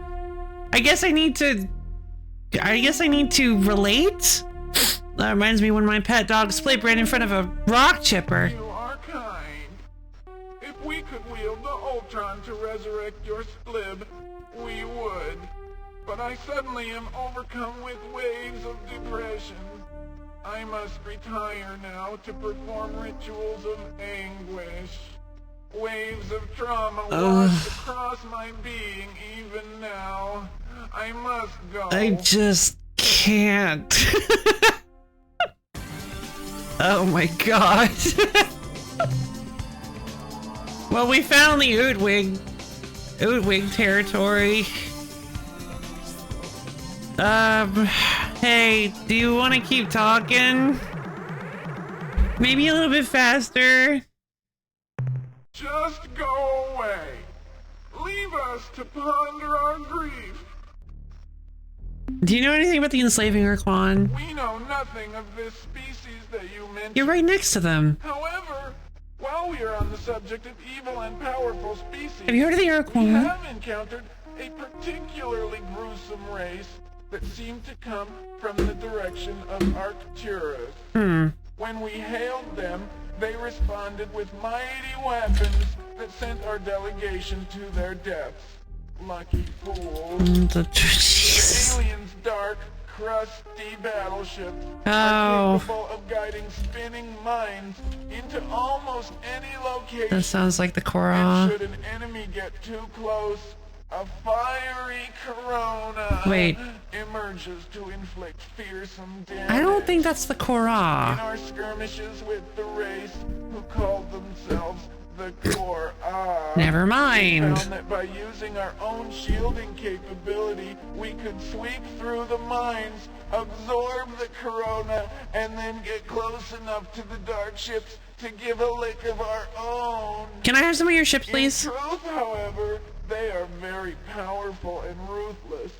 I guess I need to relate. That reminds me when my pet dog split brain in front of a rock chipper. You are kind. If we could wield the Ultron to resurrect your splib, we would. But I suddenly am overcome with waves of depression. I must retire now to perform rituals of anguish. Waves of trauma wash across my being even now. I must go. I just can't. Oh my god. Well, we found the Udwig territory. Hey, do you want to keep talking? Maybe a little bit faster? Just go away. Leave us to ponder our grief. Do you know anything about the enslaving Ur-Quan? We know nothing of this species that you mentioned. You're right next to them. However, while we are on the subject of evil and powerful species, Have you heard of the we Ur-Quan? have encountered a particularly gruesome race that seemed to come from the direction of Arcturus. When we hailed them, they responded with mighty weapons that sent our delegation to their deaths. Lucky fools. The aliens' dark, crusty battleships are capable of guiding spinning mines into almost any location. That sounds like the And Korra. should an enemy get too close, a fiery corona emerges to inflict fearsome damage. I don't think that's the In Korra. our skirmishes with the race who called themselves the Ur-Quan, Never we mind. found that by using our own shielding capability, we could sweep through the mines, absorb the corona, and then get close enough to the dark ships to give a lick of our own. Can I have some of your ships, please? In truth, however, they are very powerful and ruthless.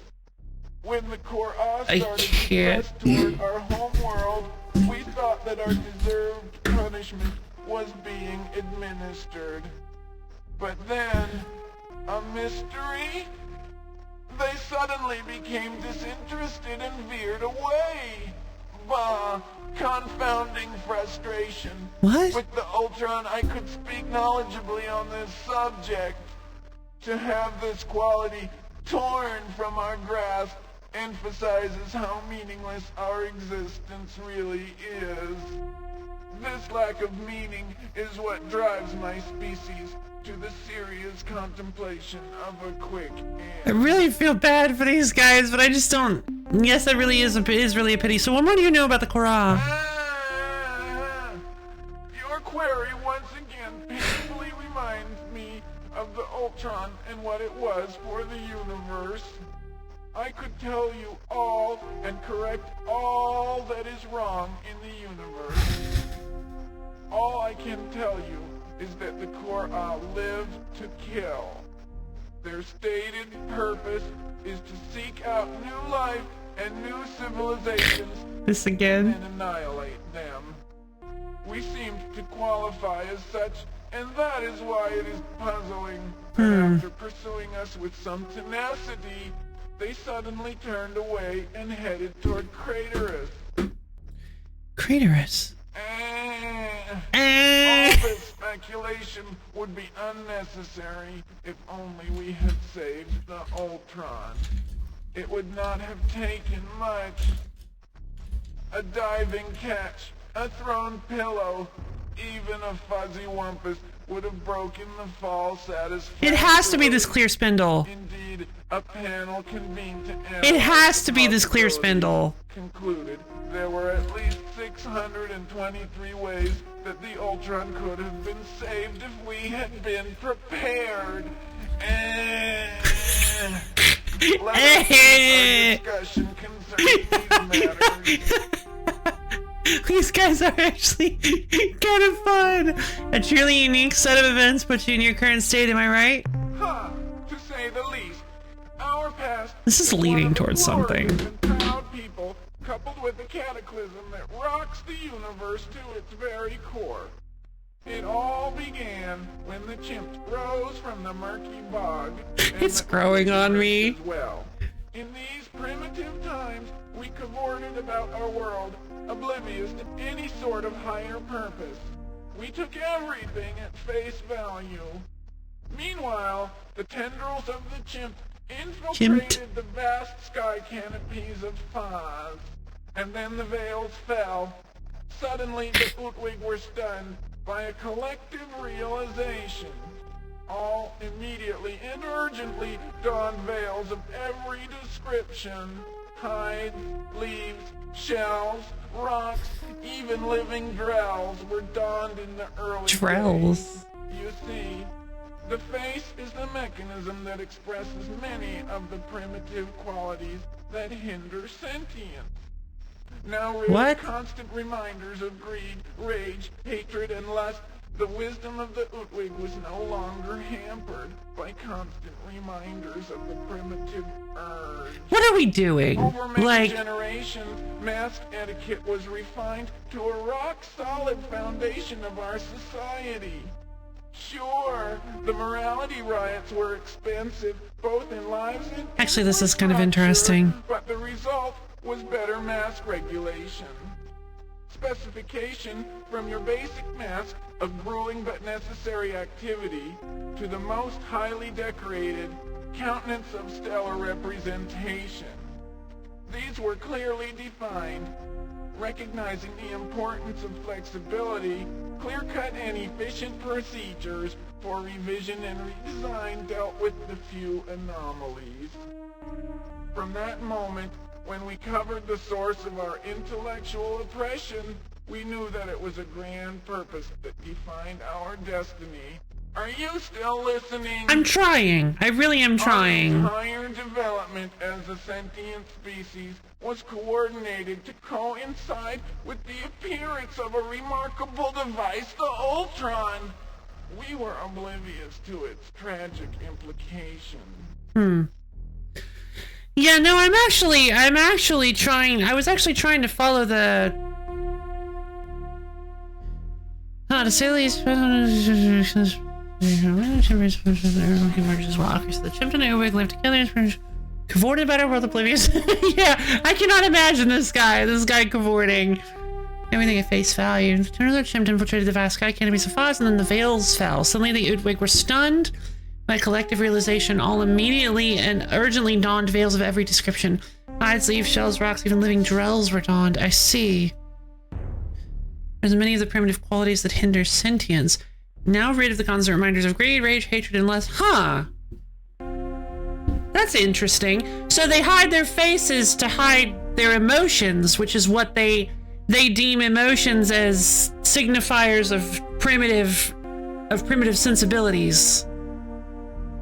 When the Ur-Quan I started to can't. press toward our home world, we thought that our deserved punishment was being administered. But then, a mystery? They suddenly became disinterested and veered away. Bah, confounding frustration. What? With the Ultron, I could speak knowledgeably on this subject. To have this quality torn from our grasp emphasizes how meaningless our existence really is. This lack of meaning is what drives my species to the serious contemplation of a quick I end. really feel bad for these guys, but I just don't. Yes, that really is really a pity. So what more do you know about the Korra? Your query once again painfully reminds me of the Ultron and what it was for the universe. I could tell you all and correct all that is wrong in the universe. All I can tell you is that the Korra lived to kill. Their stated purpose is to seek out new life and new civilizations This again? and annihilate them. We seemed to qualify as such, and that is why it is puzzling that after pursuing us with some tenacity, they suddenly turned away and headed toward Craterus. Craterus. All this speculation would be unnecessary if only we had saved the Ultron. It would not have taken much. A diving catch, a thrown pillow, even a fuzzy wumpus would have broken the fall satisfactorily. It has to be this clear spindle. Indeed, a panel convened to analyze It has to the be this clear possibilities spindle. concluded there were at least 623 ways that the Ultron could have been saved if we had been prepared. Let us have our discussion concerning these matters. These guys are actually kind of fun. A truly unique set of events puts you in your current state, am I right? Huh, to say the least. Our past This is one leading of the towards something. glorious and proud people, coupled with a cataclysm that rocks the universe to its very core. It all began when the chimps rose from the murky bog. and It's the growing on me. as well. In these primitive times, we cavorted about our world, oblivious to any sort of higher purpose. We took everything at face value. Meanwhile, the tendrils of the chimp infiltrated the vast sky canopies of Faz. And then the veils fell. Suddenly, the Utwig were stunned by a collective realization. All immediately and urgently donned veils of every description. Hides, leaves, shells, rocks, even living drells were donned in the early Drells. days. You see, the face is the mechanism that expresses many of the primitive qualities that hinder sentience. Now rid What? of constant reminders of greed, rage, hatred, and lust, the wisdom of the Utwig was no longer hampered by constant reminders of the primitive urge. What are we doing? Over many Like, generations, mask etiquette was refined to a rock-solid foundation of our society. Sure, the morality riots were expensive, both in lives and Actually, this is kind of infrastructure, interesting. but the result was better mask regulation. Specification from your basic mask of grueling but necessary activity to the most highly decorated countenance of stellar representation. These were clearly defined, recognizing the importance of flexibility, clear-cut and efficient procedures for revision and redesign dealt with the few anomalies. From that moment, when we covered the source of our intellectual oppression, we knew that it was a grand purpose that defined our destiny. Are you still listening? I'm trying. I really am trying. Our entire development as a sentient species was coordinated to coincide with the appearance of a remarkable device, the Ultron. We were oblivious to its tragic implications. Yeah, no, I'm actually trying. I was actually trying to follow the. To say the least. The chimp and the Ur-Wig live together. Cavorting about our world oblivious. Yeah, I cannot imagine this guy cavorting. Everything at face value. Another attempt infiltrated the vast sky canopies of Foz, and then the veils fell. Suddenly the Udwig were stunned by collective realization. All immediately and urgently donned veils of every description. Hides, leaves, shells, rocks, even living drells were donned. I see. There's many of the primitive qualities that hinder sentience. Now rid of the constant reminders of greed, rage, hatred, and lust. Huh. That's interesting. So they hide their faces to hide their emotions, which is what they deem emotions as signifiers of primitive sensibilities.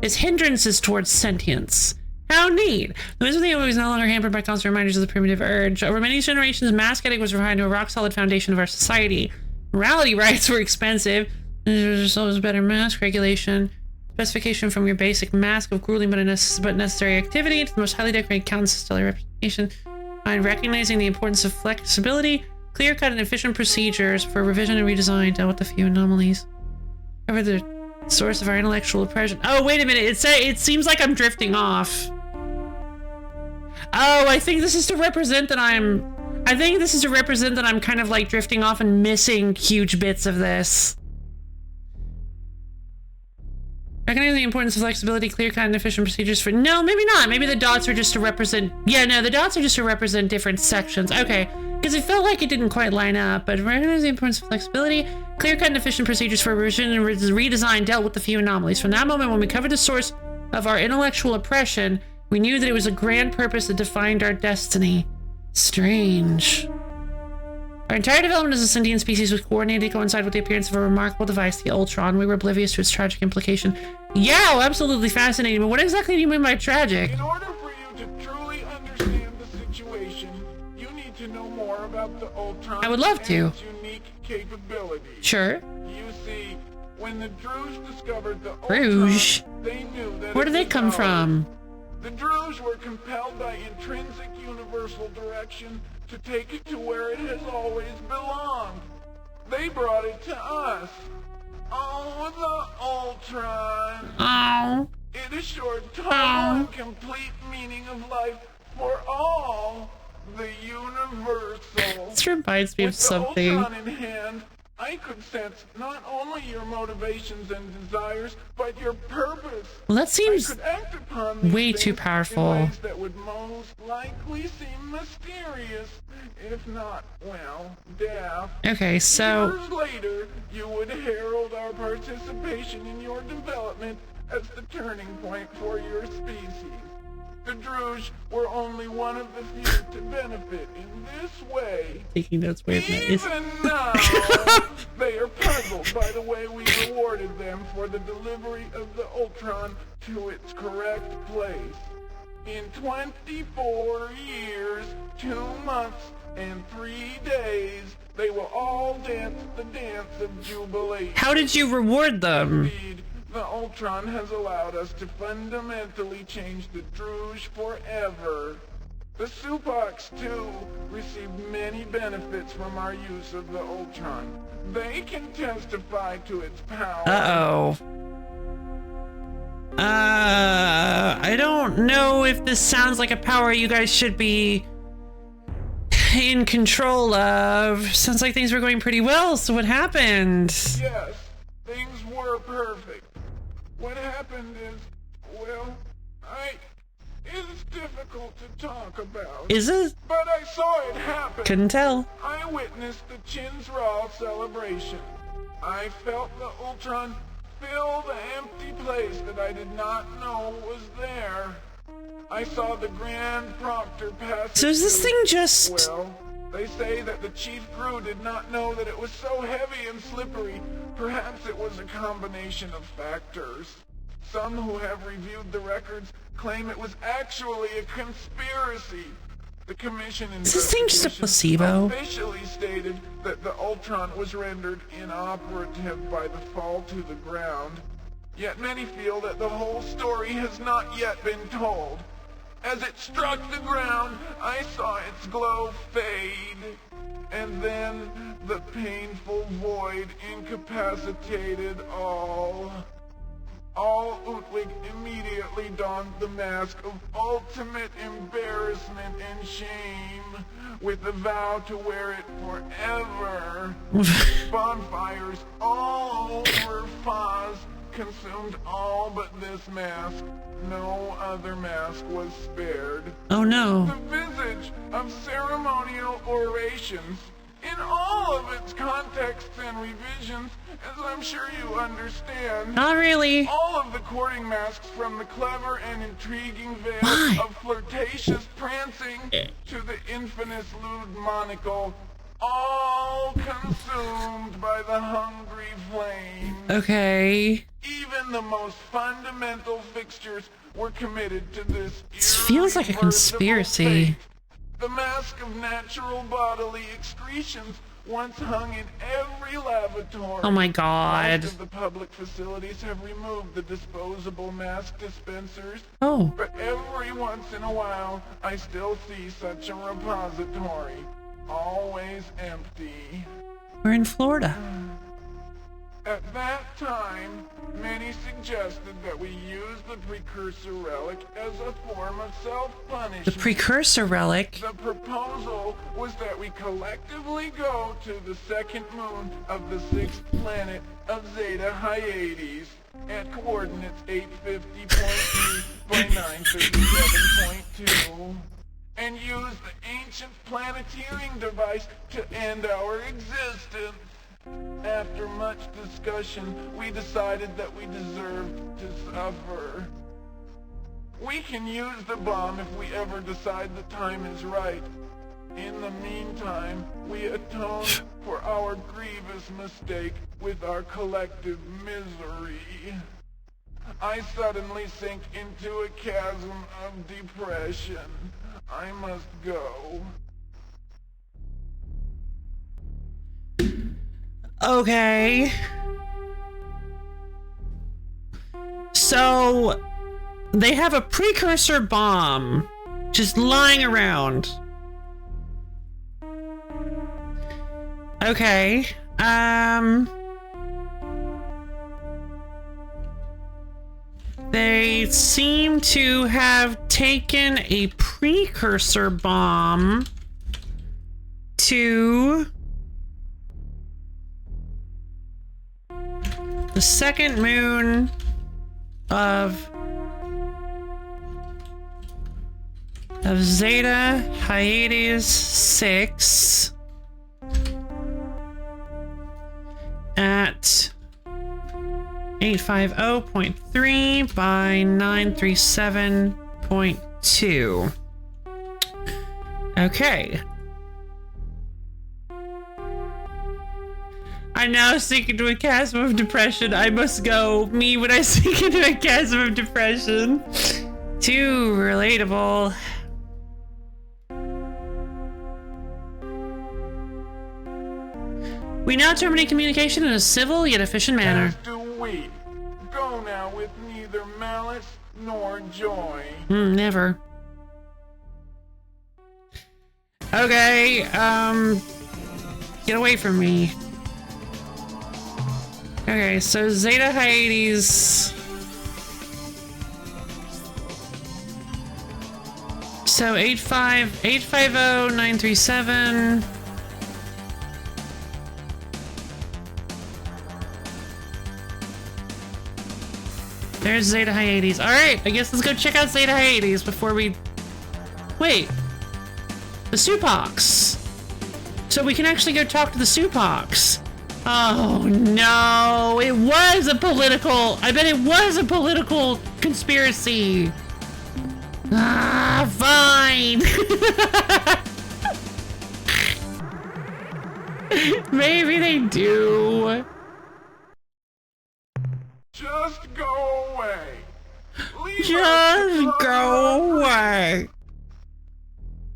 It's hindrances towards sentience. How neat. The wisdom of the was no longer hampered by constant reminders of the primitive urge. Over many generations, mask ethic was refined to a rock-solid foundation of our society. Morality rights were expensive. There's always better mask regulation. Specification from your basic mask of grueling but necessary activity to the most highly decorated countess stellar representation. And recognizing the importance of flexibility, clear-cut and efficient procedures for revision and redesign dealt with the few anomalies. Cover the source of our intellectual oppression. Oh, wait a minute. It seems like I'm drifting off. Oh, I think this is to represent that I'm kind of like drifting off and missing huge bits of this. Recognizing the importance of flexibility, clear-cut and efficient procedures for... No, maybe not. Maybe the dots are just to represent... Yeah, no, the dots are just to represent different sections. Okay, because it felt like it didn't quite line up, but recognizing the importance of flexibility, clear-cut and efficient procedures for revision and redesign dealt with the few anomalies. From that moment, when we covered the source of our intellectual oppression, we knew that it was a grand purpose that defined our destiny. Strange. Our entire development as a sentient species was coordinated to coincide with the appearance of a remarkable device, the Ur-Quan. We were oblivious to its tragic implication. Yeah, absolutely fascinating, but what exactly do you mean by tragic? In order for you to truly understand the situation, you need to know more about the Ur-Quan I would love to. and its unique capabilities. Sure. You see, when the Druge discovered the Druge? Ur-Quan, they knew that Where do it they was come ours. from? The Druge were compelled by intrinsic universal direction to take it to where it has always belonged. They brought it to us. Oh, the Ur-Quan. Oh. It assured total and complete meaning of life for all, the universal. This reminds me of With the something. Ur-Quan in hand, I could sense not only your motivations and desires, but your purpose. Well, that seems I could act upon these way too things powerful. in ways that would most likely seem mysterious, if not, well, daft. Okay, so Years later, you would herald our participation in your development as the turning point for your species. The Druge were only one of the few to benefit in this way. taking notes weird. Even now, they are puzzled by the way we rewarded them for the delivery of the Ur-Quan to its correct place. In 24 years, 2 months, and 3 days, they will all dance the dance of jubilation. How did you reward them? Indeed, the Ur-Quan has allowed us to fundamentally change the Druge forever. The Supox, too, received many benefits from our use of the Ur-Quan. They can testify to its power. Uh-oh. I don't know if this sounds like a power you guys should be in control of. Sounds like things were going pretty well, so what happened? Yes, things were perfect. What happened is, well, it's difficult to talk about. Is it? But I saw it happen. Couldn't tell. I witnessed the Chinzral celebration. I felt the Ur-Quan fill the empty place that I did not know was there. I saw the Grand Proctor pass. So is this thing just... Well, they say that the Chief Crew did not know that it was so heavy and slippery. Perhaps it was a combination of factors. Some who have reviewed the records claim it was actually a conspiracy. The commission Is this thing just a placebo? officially stated that the Ur-Quan was rendered inoperative by the fall to the ground. Yet many feel that the whole story has not yet been told. As it struck the ground, I saw its glow fade, and then the painful void incapacitated all. All Utwig immediately donned the mask of ultimate embarrassment and shame, with the vow to wear it forever. Bonfires all over Foz consumed all but this mask. No other mask was spared. Oh no. The visage of ceremonial orations, in all of its contexts and revisions, as I'm sure you understand. Not really. All of the courting masks, from the clever and intriguing veil Why? of flirtatious prancing to the infamous lewd monocle, all consumed by the hungry flame. Okay. Even the most fundamental fixtures were committed to this. This feels like a irreversible conspiracy. fate. The mask of natural bodily excretions once hung in every lavatory. Oh my god. Most of the public facilities have removed the disposable mask dispensers. Oh. But every once in a while, I still see such a repository. Always empty. We're in Florida. At that time, many suggested that we use the precursor relic as a form of self-punishment. The precursor relic. The proposal was that we collectively go to the second moon of the sixth planet of Zeta Hyades at coordinates 850.3 by 957.2 and use the ancient planeteering device to end our existence. After much discussion, we decided that we deserved to suffer. We can use the bomb if we ever decide the time is right. In the meantime, we atone for our grievous mistake with our collective misery. I suddenly sink into a chasm of depression. I must go. Okay. So, they have a precursor bomb just lying around. Okay. They seem to have taken a precursor bomb to the second moon of Zeta Hyades 6 at 850.3 by 937.2. Okay. I now sink into a chasm of depression. I must go. Me when I sink into a chasm of depression. Too relatable. We now terminate communication in a civil yet efficient manner. As do we. Go now with neither malice nor joy. Never. Okay, get away from me. Okay, so Zeta Hyades. So 850-937. There's Zeta Hyades. Alright, I guess let's go check out Zeta Hyades before we... Wait. The Supox. So we can actually go talk to the Supox. Oh no, it was a political... I bet it was a political conspiracy. Ah, fine. Maybe they do. Just go away. Leave Just us go away.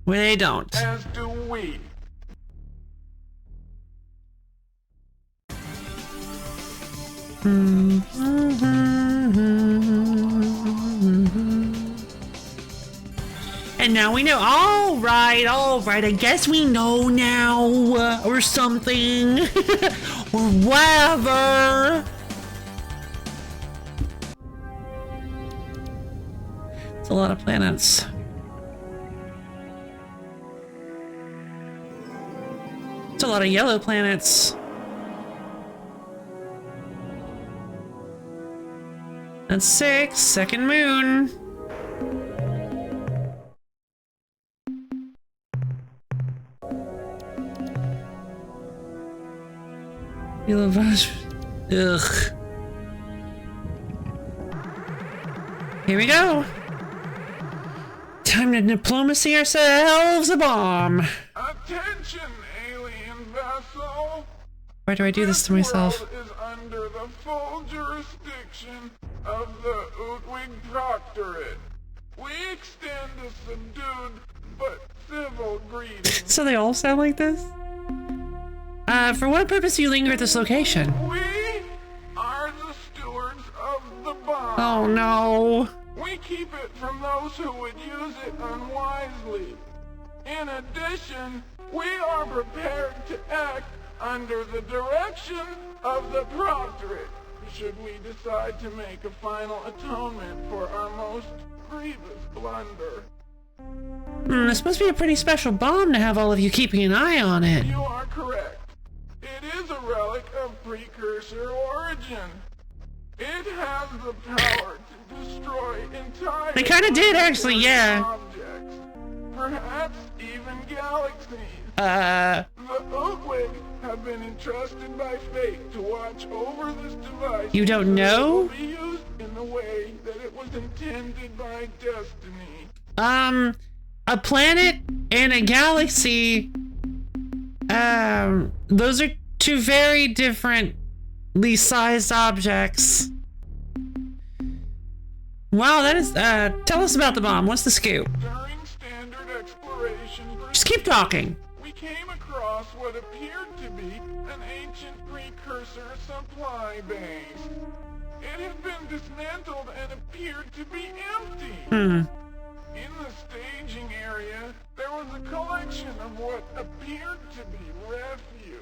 Well, they don't. as do we. And now we know. All right. I guess we know now, or something, or whatever. It's a lot of planets. It's a lot of yellow planets. That's 6. Second moon. Yellow Vash. Ugh. Here we go. Time to diplomacy ourselves a bomb. Attention, alien vessel. Why do I do this to myself? This world is under the full jurisdiction of the Ur-Quan Proctorate. We extend a subdued but civil greeting. So they all sound like this? For what purpose do you linger at this location? We are the stewards of the bomb. Oh no. We keep it from those who would use it unwisely. In addition, we are prepared to act under the direction of the Proctorate, should we decide to make a final atonement for our most grievous blunder. This must be a pretty special bomb to have all of you keeping an eye on it. You are correct. It is a relic of precursor origin. It has the power to destroy entire... They kinda did, actually, yeah. ...objects, perhaps even galaxies. The The Ur-Quan have been entrusted by fate to watch over this device. You don't so know? It will be used in the way that it was intended by destiny. A planet and a galaxy, those are two very differently sized objects. Wow, that is, tell us about the bomb. What's the scoop? During standard exploration, Just keep talking. we came across what appeared to be an ancient precursor supply base. It had been dismantled and appeared to be empty. In the staging area, there was a collection of what appeared to be refuse.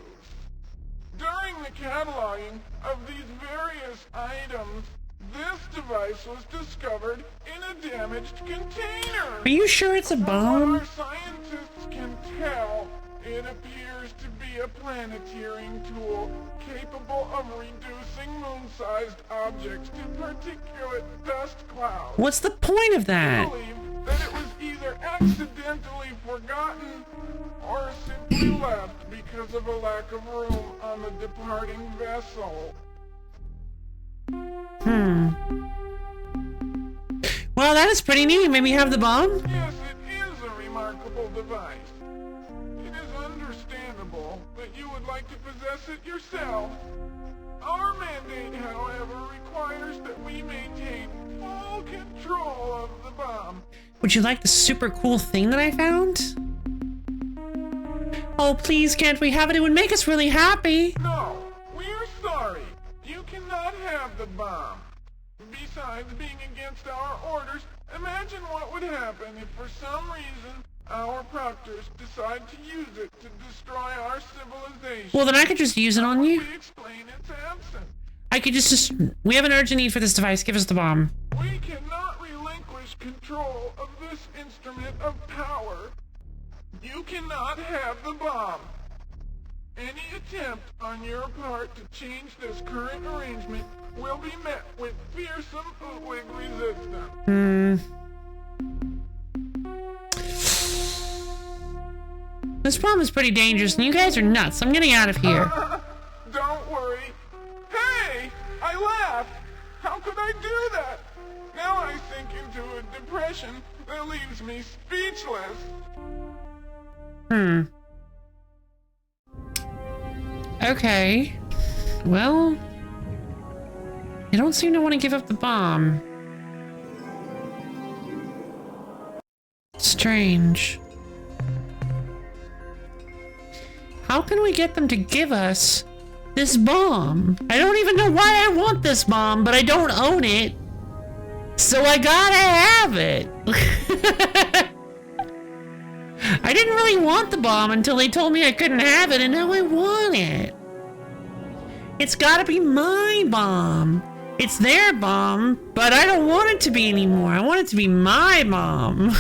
During the cataloging of these various items, this device was discovered in a damaged container. Are you sure it's a From bomb? what our scientists can tell, it appears to be a planeteering tool capable of reducing moon-sized objects to particulate dust clouds. What's the point of I that? believe that it was either accidentally forgotten or simply left because of a lack of room on the departing vessel. Well, that is pretty neat. Maybe have the bomb? Yes, it is a remarkable device. It is understandable that you would like to possess it yourself. Our mandate, however, requires that we maintain full control of the bomb. Would you like the super cool thing that I found? Oh, please, can't we have it? It would make us really happy. No, we're sorry. You cannot have the bomb. Besides being against our orders, imagine what would happen if for some reason our proctors decide to use it to destroy our civilization. Well, then I could just use it on you. We explain its absence. I could just... We have an urgent need for this device. Give us the bomb. We cannot relinquish control of this instrument of power. You cannot have the bomb. Any attempt on your part to change this current arrangement will be met with fearsome Ur-Quan resistance. This bomb is pretty dangerous, and you guys are nuts. I'm getting out of here. Don't worry. Hey! I laughed! How could I do that? Now I sink into a depression that leaves me speechless. Okay. Well... I don't seem to want to give up the bomb. Strange. How can we get them to give us this bomb? I don't even know why I want this bomb, but I don't own it. So I gotta have it. I didn't really want the bomb until they told me I couldn't have it, and now I want it. It's gotta be my bomb. It's their bomb, but I don't want it to be anymore. I want it to be my bomb.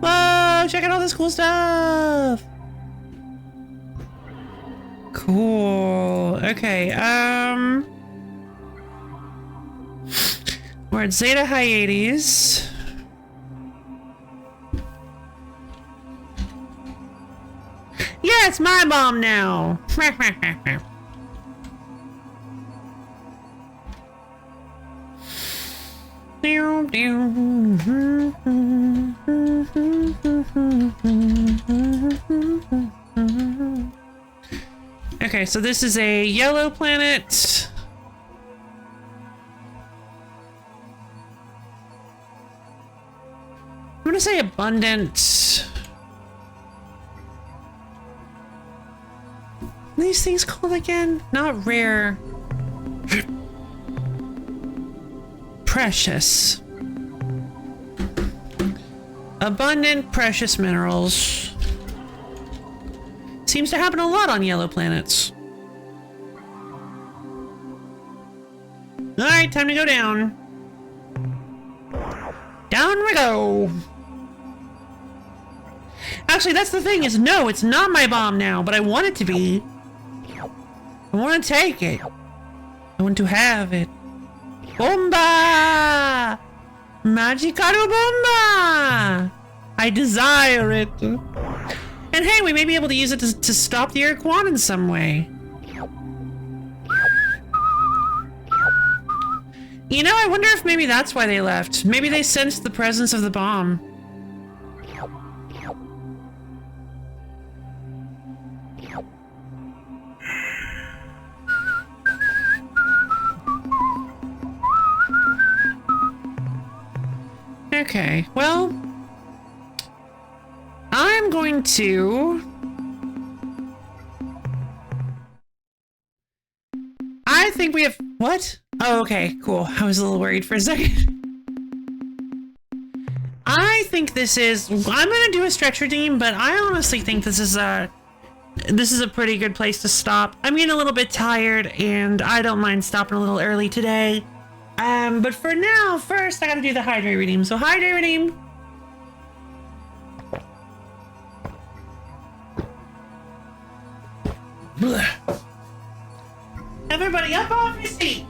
Whoa, check out all this cool stuff. Cool. Okay, we're at Zeta Hyades. Yeah, it's my bomb now. Okay, so this is a yellow planet. I'm gonna say abundant. What are these things called again? Not rare. Precious. Abundant precious minerals. Seems to happen a lot on yellow planets. Alright, time to go down. Down we go. Actually, that's the thing is, no, it's not my bomb now, but I want it to be. I want to take it. I want to have it. Bomba! Magicaru bomba! I desire it. And hey, we may be able to use it to stop the Ur-Quan in some way. You know, I wonder if maybe that's why they left. Maybe they sensed the presence of the bomb. Okay, well, I'm going to... I think we have... What? Oh, okay, cool. I was a little worried for a second. I think this is... I'm gonna do a stretch redeem, but I honestly think this is a pretty good place to stop. I'm getting a little bit tired, and I don't mind stopping a little early today. But for now, first I gotta do the hydrate redeem. So hydrate redeem. Blech. Everybody up off your seat.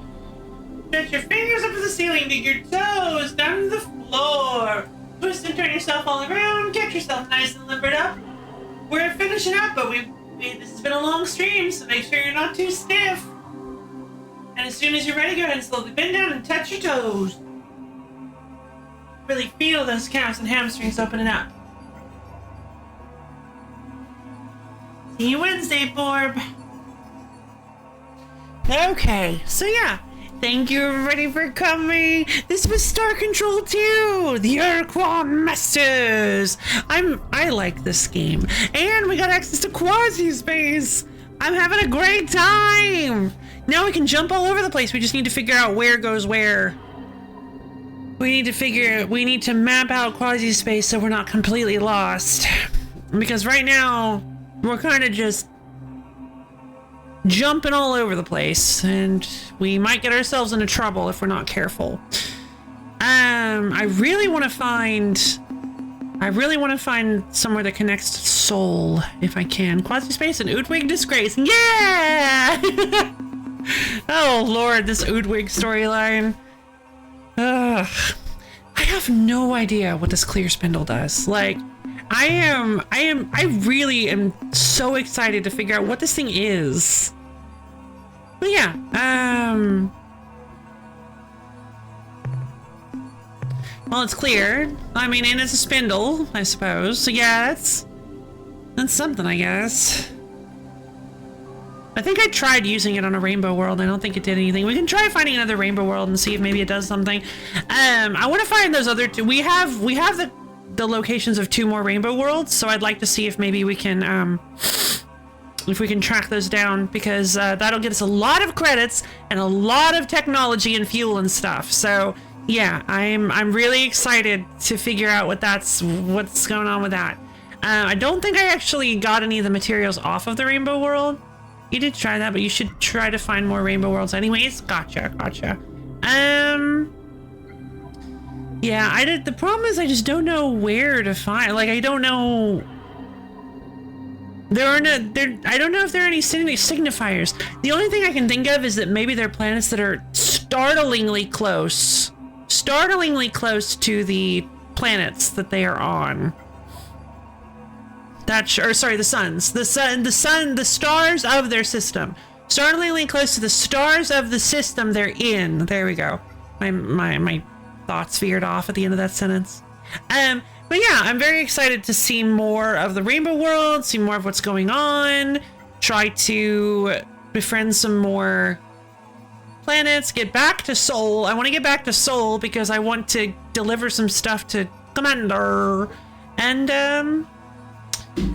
Stretch your fingers up to the ceiling, dig your toes down to the floor. Twist and turn yourself all around, get yourself nice and limbered up. We're finishing up, but this has been a long stream, so make sure you're not too stiff. And as soon as you're ready, go ahead and slowly bend down and touch your toes. Really feel those calves and hamstrings opening up. See you Wednesday, Borb. Okay, so yeah. Thank you everybody for coming. This was Star Control 2, the Ur-Quan Masters. I like this game. And we got access to quasi-space. I'm having a great time. Now we can jump all over the place. We just need to figure out where goes where. We need to map out quasi-space so we're not completely lost. Because right now, we're kind of just jumping all over the place, and we might get ourselves into trouble if we're not careful. I really want to find somewhere that connects to Soul, if I can. Quasi-space and Udwig disgrace. Yeah! Oh lord, this Udwig storyline. I have no idea what this clear spindle does. Like, I really am so excited to figure out what this thing is. But yeah, well, it's clear. I mean, and it's a spindle, I suppose. So yeah, that's something, I guess. I think I tried using it on a rainbow world. I don't think it did anything. We can try finding another rainbow world and see if maybe it does something. I want to find those other two. We have the locations of 2 more rainbow worlds, so I'd like to see if maybe we can track those down, because that'll get us a lot of credits and a lot of technology and fuel and stuff. So yeah, I'm really excited to figure out what's going on with that. I don't think I actually got any of the materials off of the rainbow world. You did try that, but you should try to find more rainbow worlds anyways. Gotcha. Yeah, I did. The problem is I just don't know where to find. Like, I don't know. I don't know if there are any signifiers. The only thing I can think of is that maybe there are planets that are startlingly close to the planets that they are on. The stars of their system. Startlingly close to the stars of the system they're in. There we go. My thoughts veered off at the end of that sentence. But yeah, I'm very excited to see more of the Rainbow World, see more of what's going on, try to befriend some more planets, get back to Sol. I want to get back to Sol because I want to deliver some stuff to Commander. And,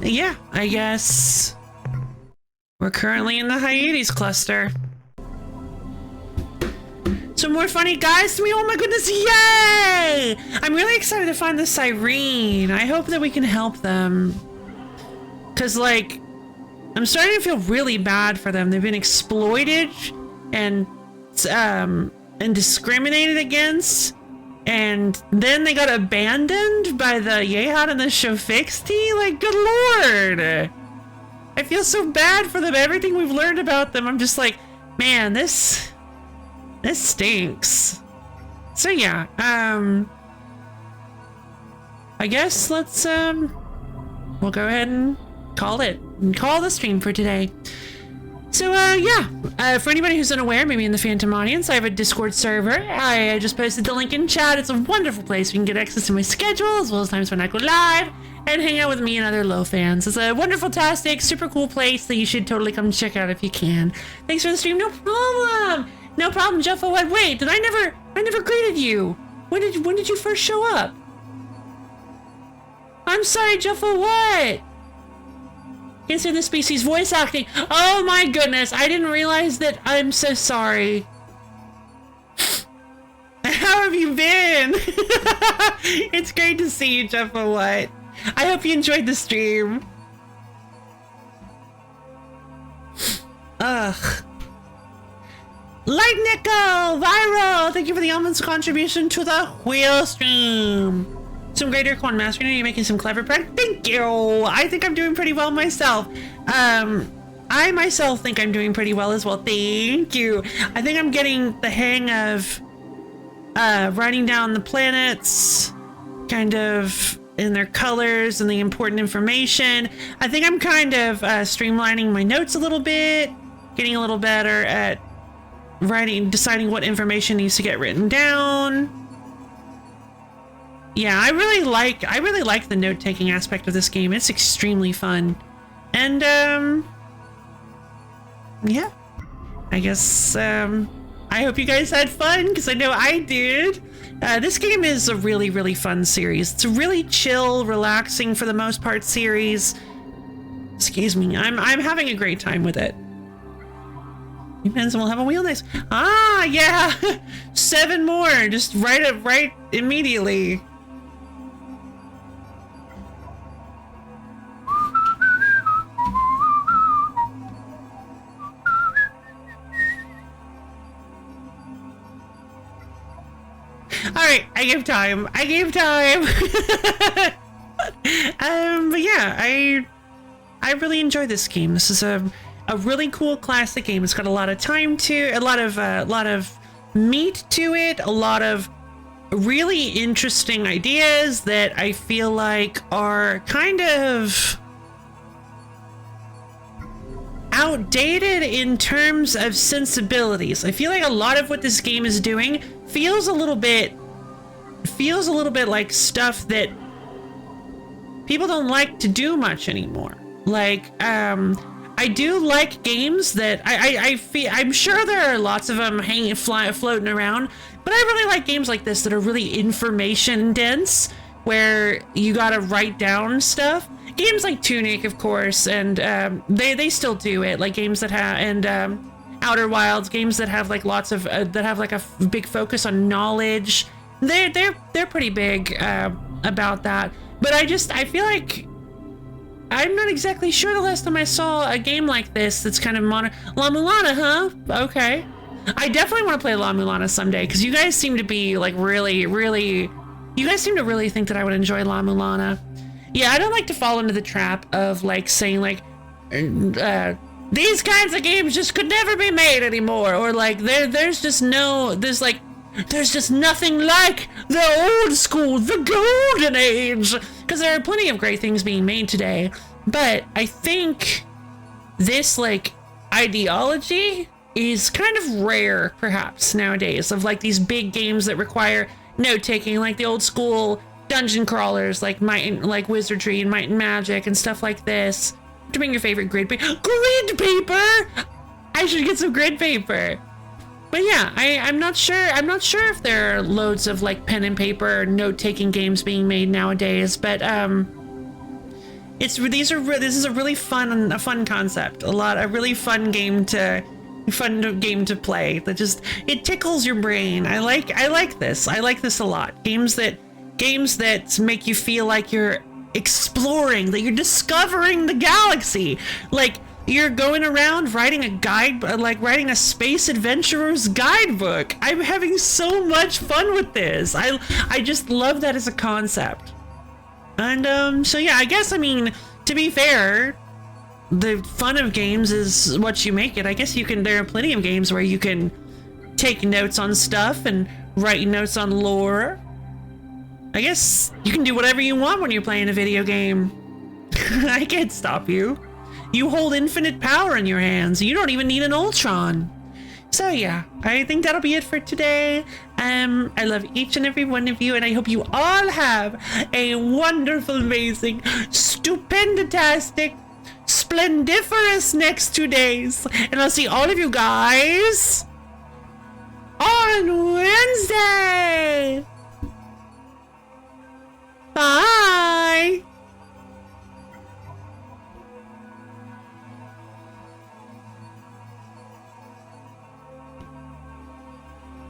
yeah, I guess we're currently in the Hyades cluster. Some more funny guys to me. Oh my goodness, yay! I'm really excited to find the Cyrene. I hope that we can help them. Cause like, I'm starting to feel really bad for them. They've been exploited and discriminated against. And then they got abandoned by the Yehat and the Shofixti. Like, good lord. I feel so bad for them. Everything we've learned about them, I'm just like, man, this stinks. So yeah, I guess let's we'll go ahead and call the stream for today. So yeah, for anybody who's unaware, maybe in the Phantom audience, I have a Discord server. I just posted the link in chat. It's a wonderful place. You can get access to my schedule as well as times when I go live and hang out with me and other low fans. It's a wonderful, tastic, super cool place that you should totally come check out if you can. Thanks for the stream. No problem. No problem, Jeffo. What? Wait, did I never greeted you? When did you first show up? I'm sorry, Jeffo. What? Consider the species voice acting. Oh my goodness, I didn't realize that. I'm so sorry. How have you been? It's great to see you, Jeffo. What? I hope you enjoyed the stream. Ugh. Light Nickel! Viral! Thank you for the almonds contribution to the wheel stream. Some great Ur-Quan master. You're making some clever prep. Thank you! I think I'm doing pretty well myself. I myself think I'm doing pretty well as well. Thank you. I think I'm getting the hang of writing down the planets, kind of in their colors and the important information. I think I'm kind of streamlining my notes a little bit, getting a little better at deciding what information needs to get written down. Yeah, I really like the note-taking aspect of this game. It's extremely fun. And yeah, I guess I hope you guys had fun, because I know I did. This game is a really, really fun series. It's a really chill, relaxing for the most part series. Excuse me, I'm having a great time with it. Depends, and we'll have a wheel next. Ah, yeah, 7 more. Just write it right immediately. All right, I gave time. But yeah, I really enjoy this game. This is a really cool classic game. It's got a lot of time to, a lot of meat to it, a lot of really interesting ideas that I feel like are kind of outdated in terms of sensibilities. I feel like a lot of what this game is doing feels a little bit like stuff that people don't like to do much anymore. Like, I do like games that I'm sure there are lots of them floating around, but I really like games like this that are really information dense, where you gotta write down stuff. Games like Tunic, of course, and they still do it. Like games that have, and Outer Wilds, games that have like lots of that have like a big focus on knowledge. They're pretty big about that. But I feel like I'm not exactly sure the last time I saw a game like this that's kind of modern. La Mulana, huh? Okay. I definitely want to play La Mulana someday, because you guys seem to be, like, really, really... You guys seem to really think that I would enjoy La Mulana. Yeah, I don't like to fall into the trap of, like, saying, like, these kinds of games just could never be made anymore, or, like, there's just nothing like the old school, the golden age, because there are plenty of great things being made today, but I think this, like, ideology is kind of rare, perhaps, nowadays, of, like, these big games that require note-taking, like the old school dungeon crawlers, like Wizardry and Might and Magic and stuff like this. To bring your favorite grid paper. Grid paper! I should get some grid paper. But yeah, I'm not sure if there are loads of, like, pen and paper note-taking games being made nowadays, but this is a really fun concept. A really fun game to play. That just, it tickles your brain. I like this. I like this a lot. Games that make you feel like you're exploring, that you're discovering the galaxy. Like, you're going around writing a guide, like writing a space adventurer's guidebook. I'm having so much fun with this. I just love that as a concept. And so yeah, I guess, I mean, to be fair, the fun of games is what you make it. I guess there are plenty of games where you can take notes on stuff and write notes on lore. I guess you can do whatever you want when you're playing a video game. I can't stop you. You hold infinite power in your hands. You don't even need an Ur-Quan. So yeah, I think that'll be it for today. I love each and every one of you, and I hope you all have a wonderful, amazing, stupendatastic, splendiferous next 2 days. And I'll see all of you guys on Wednesday.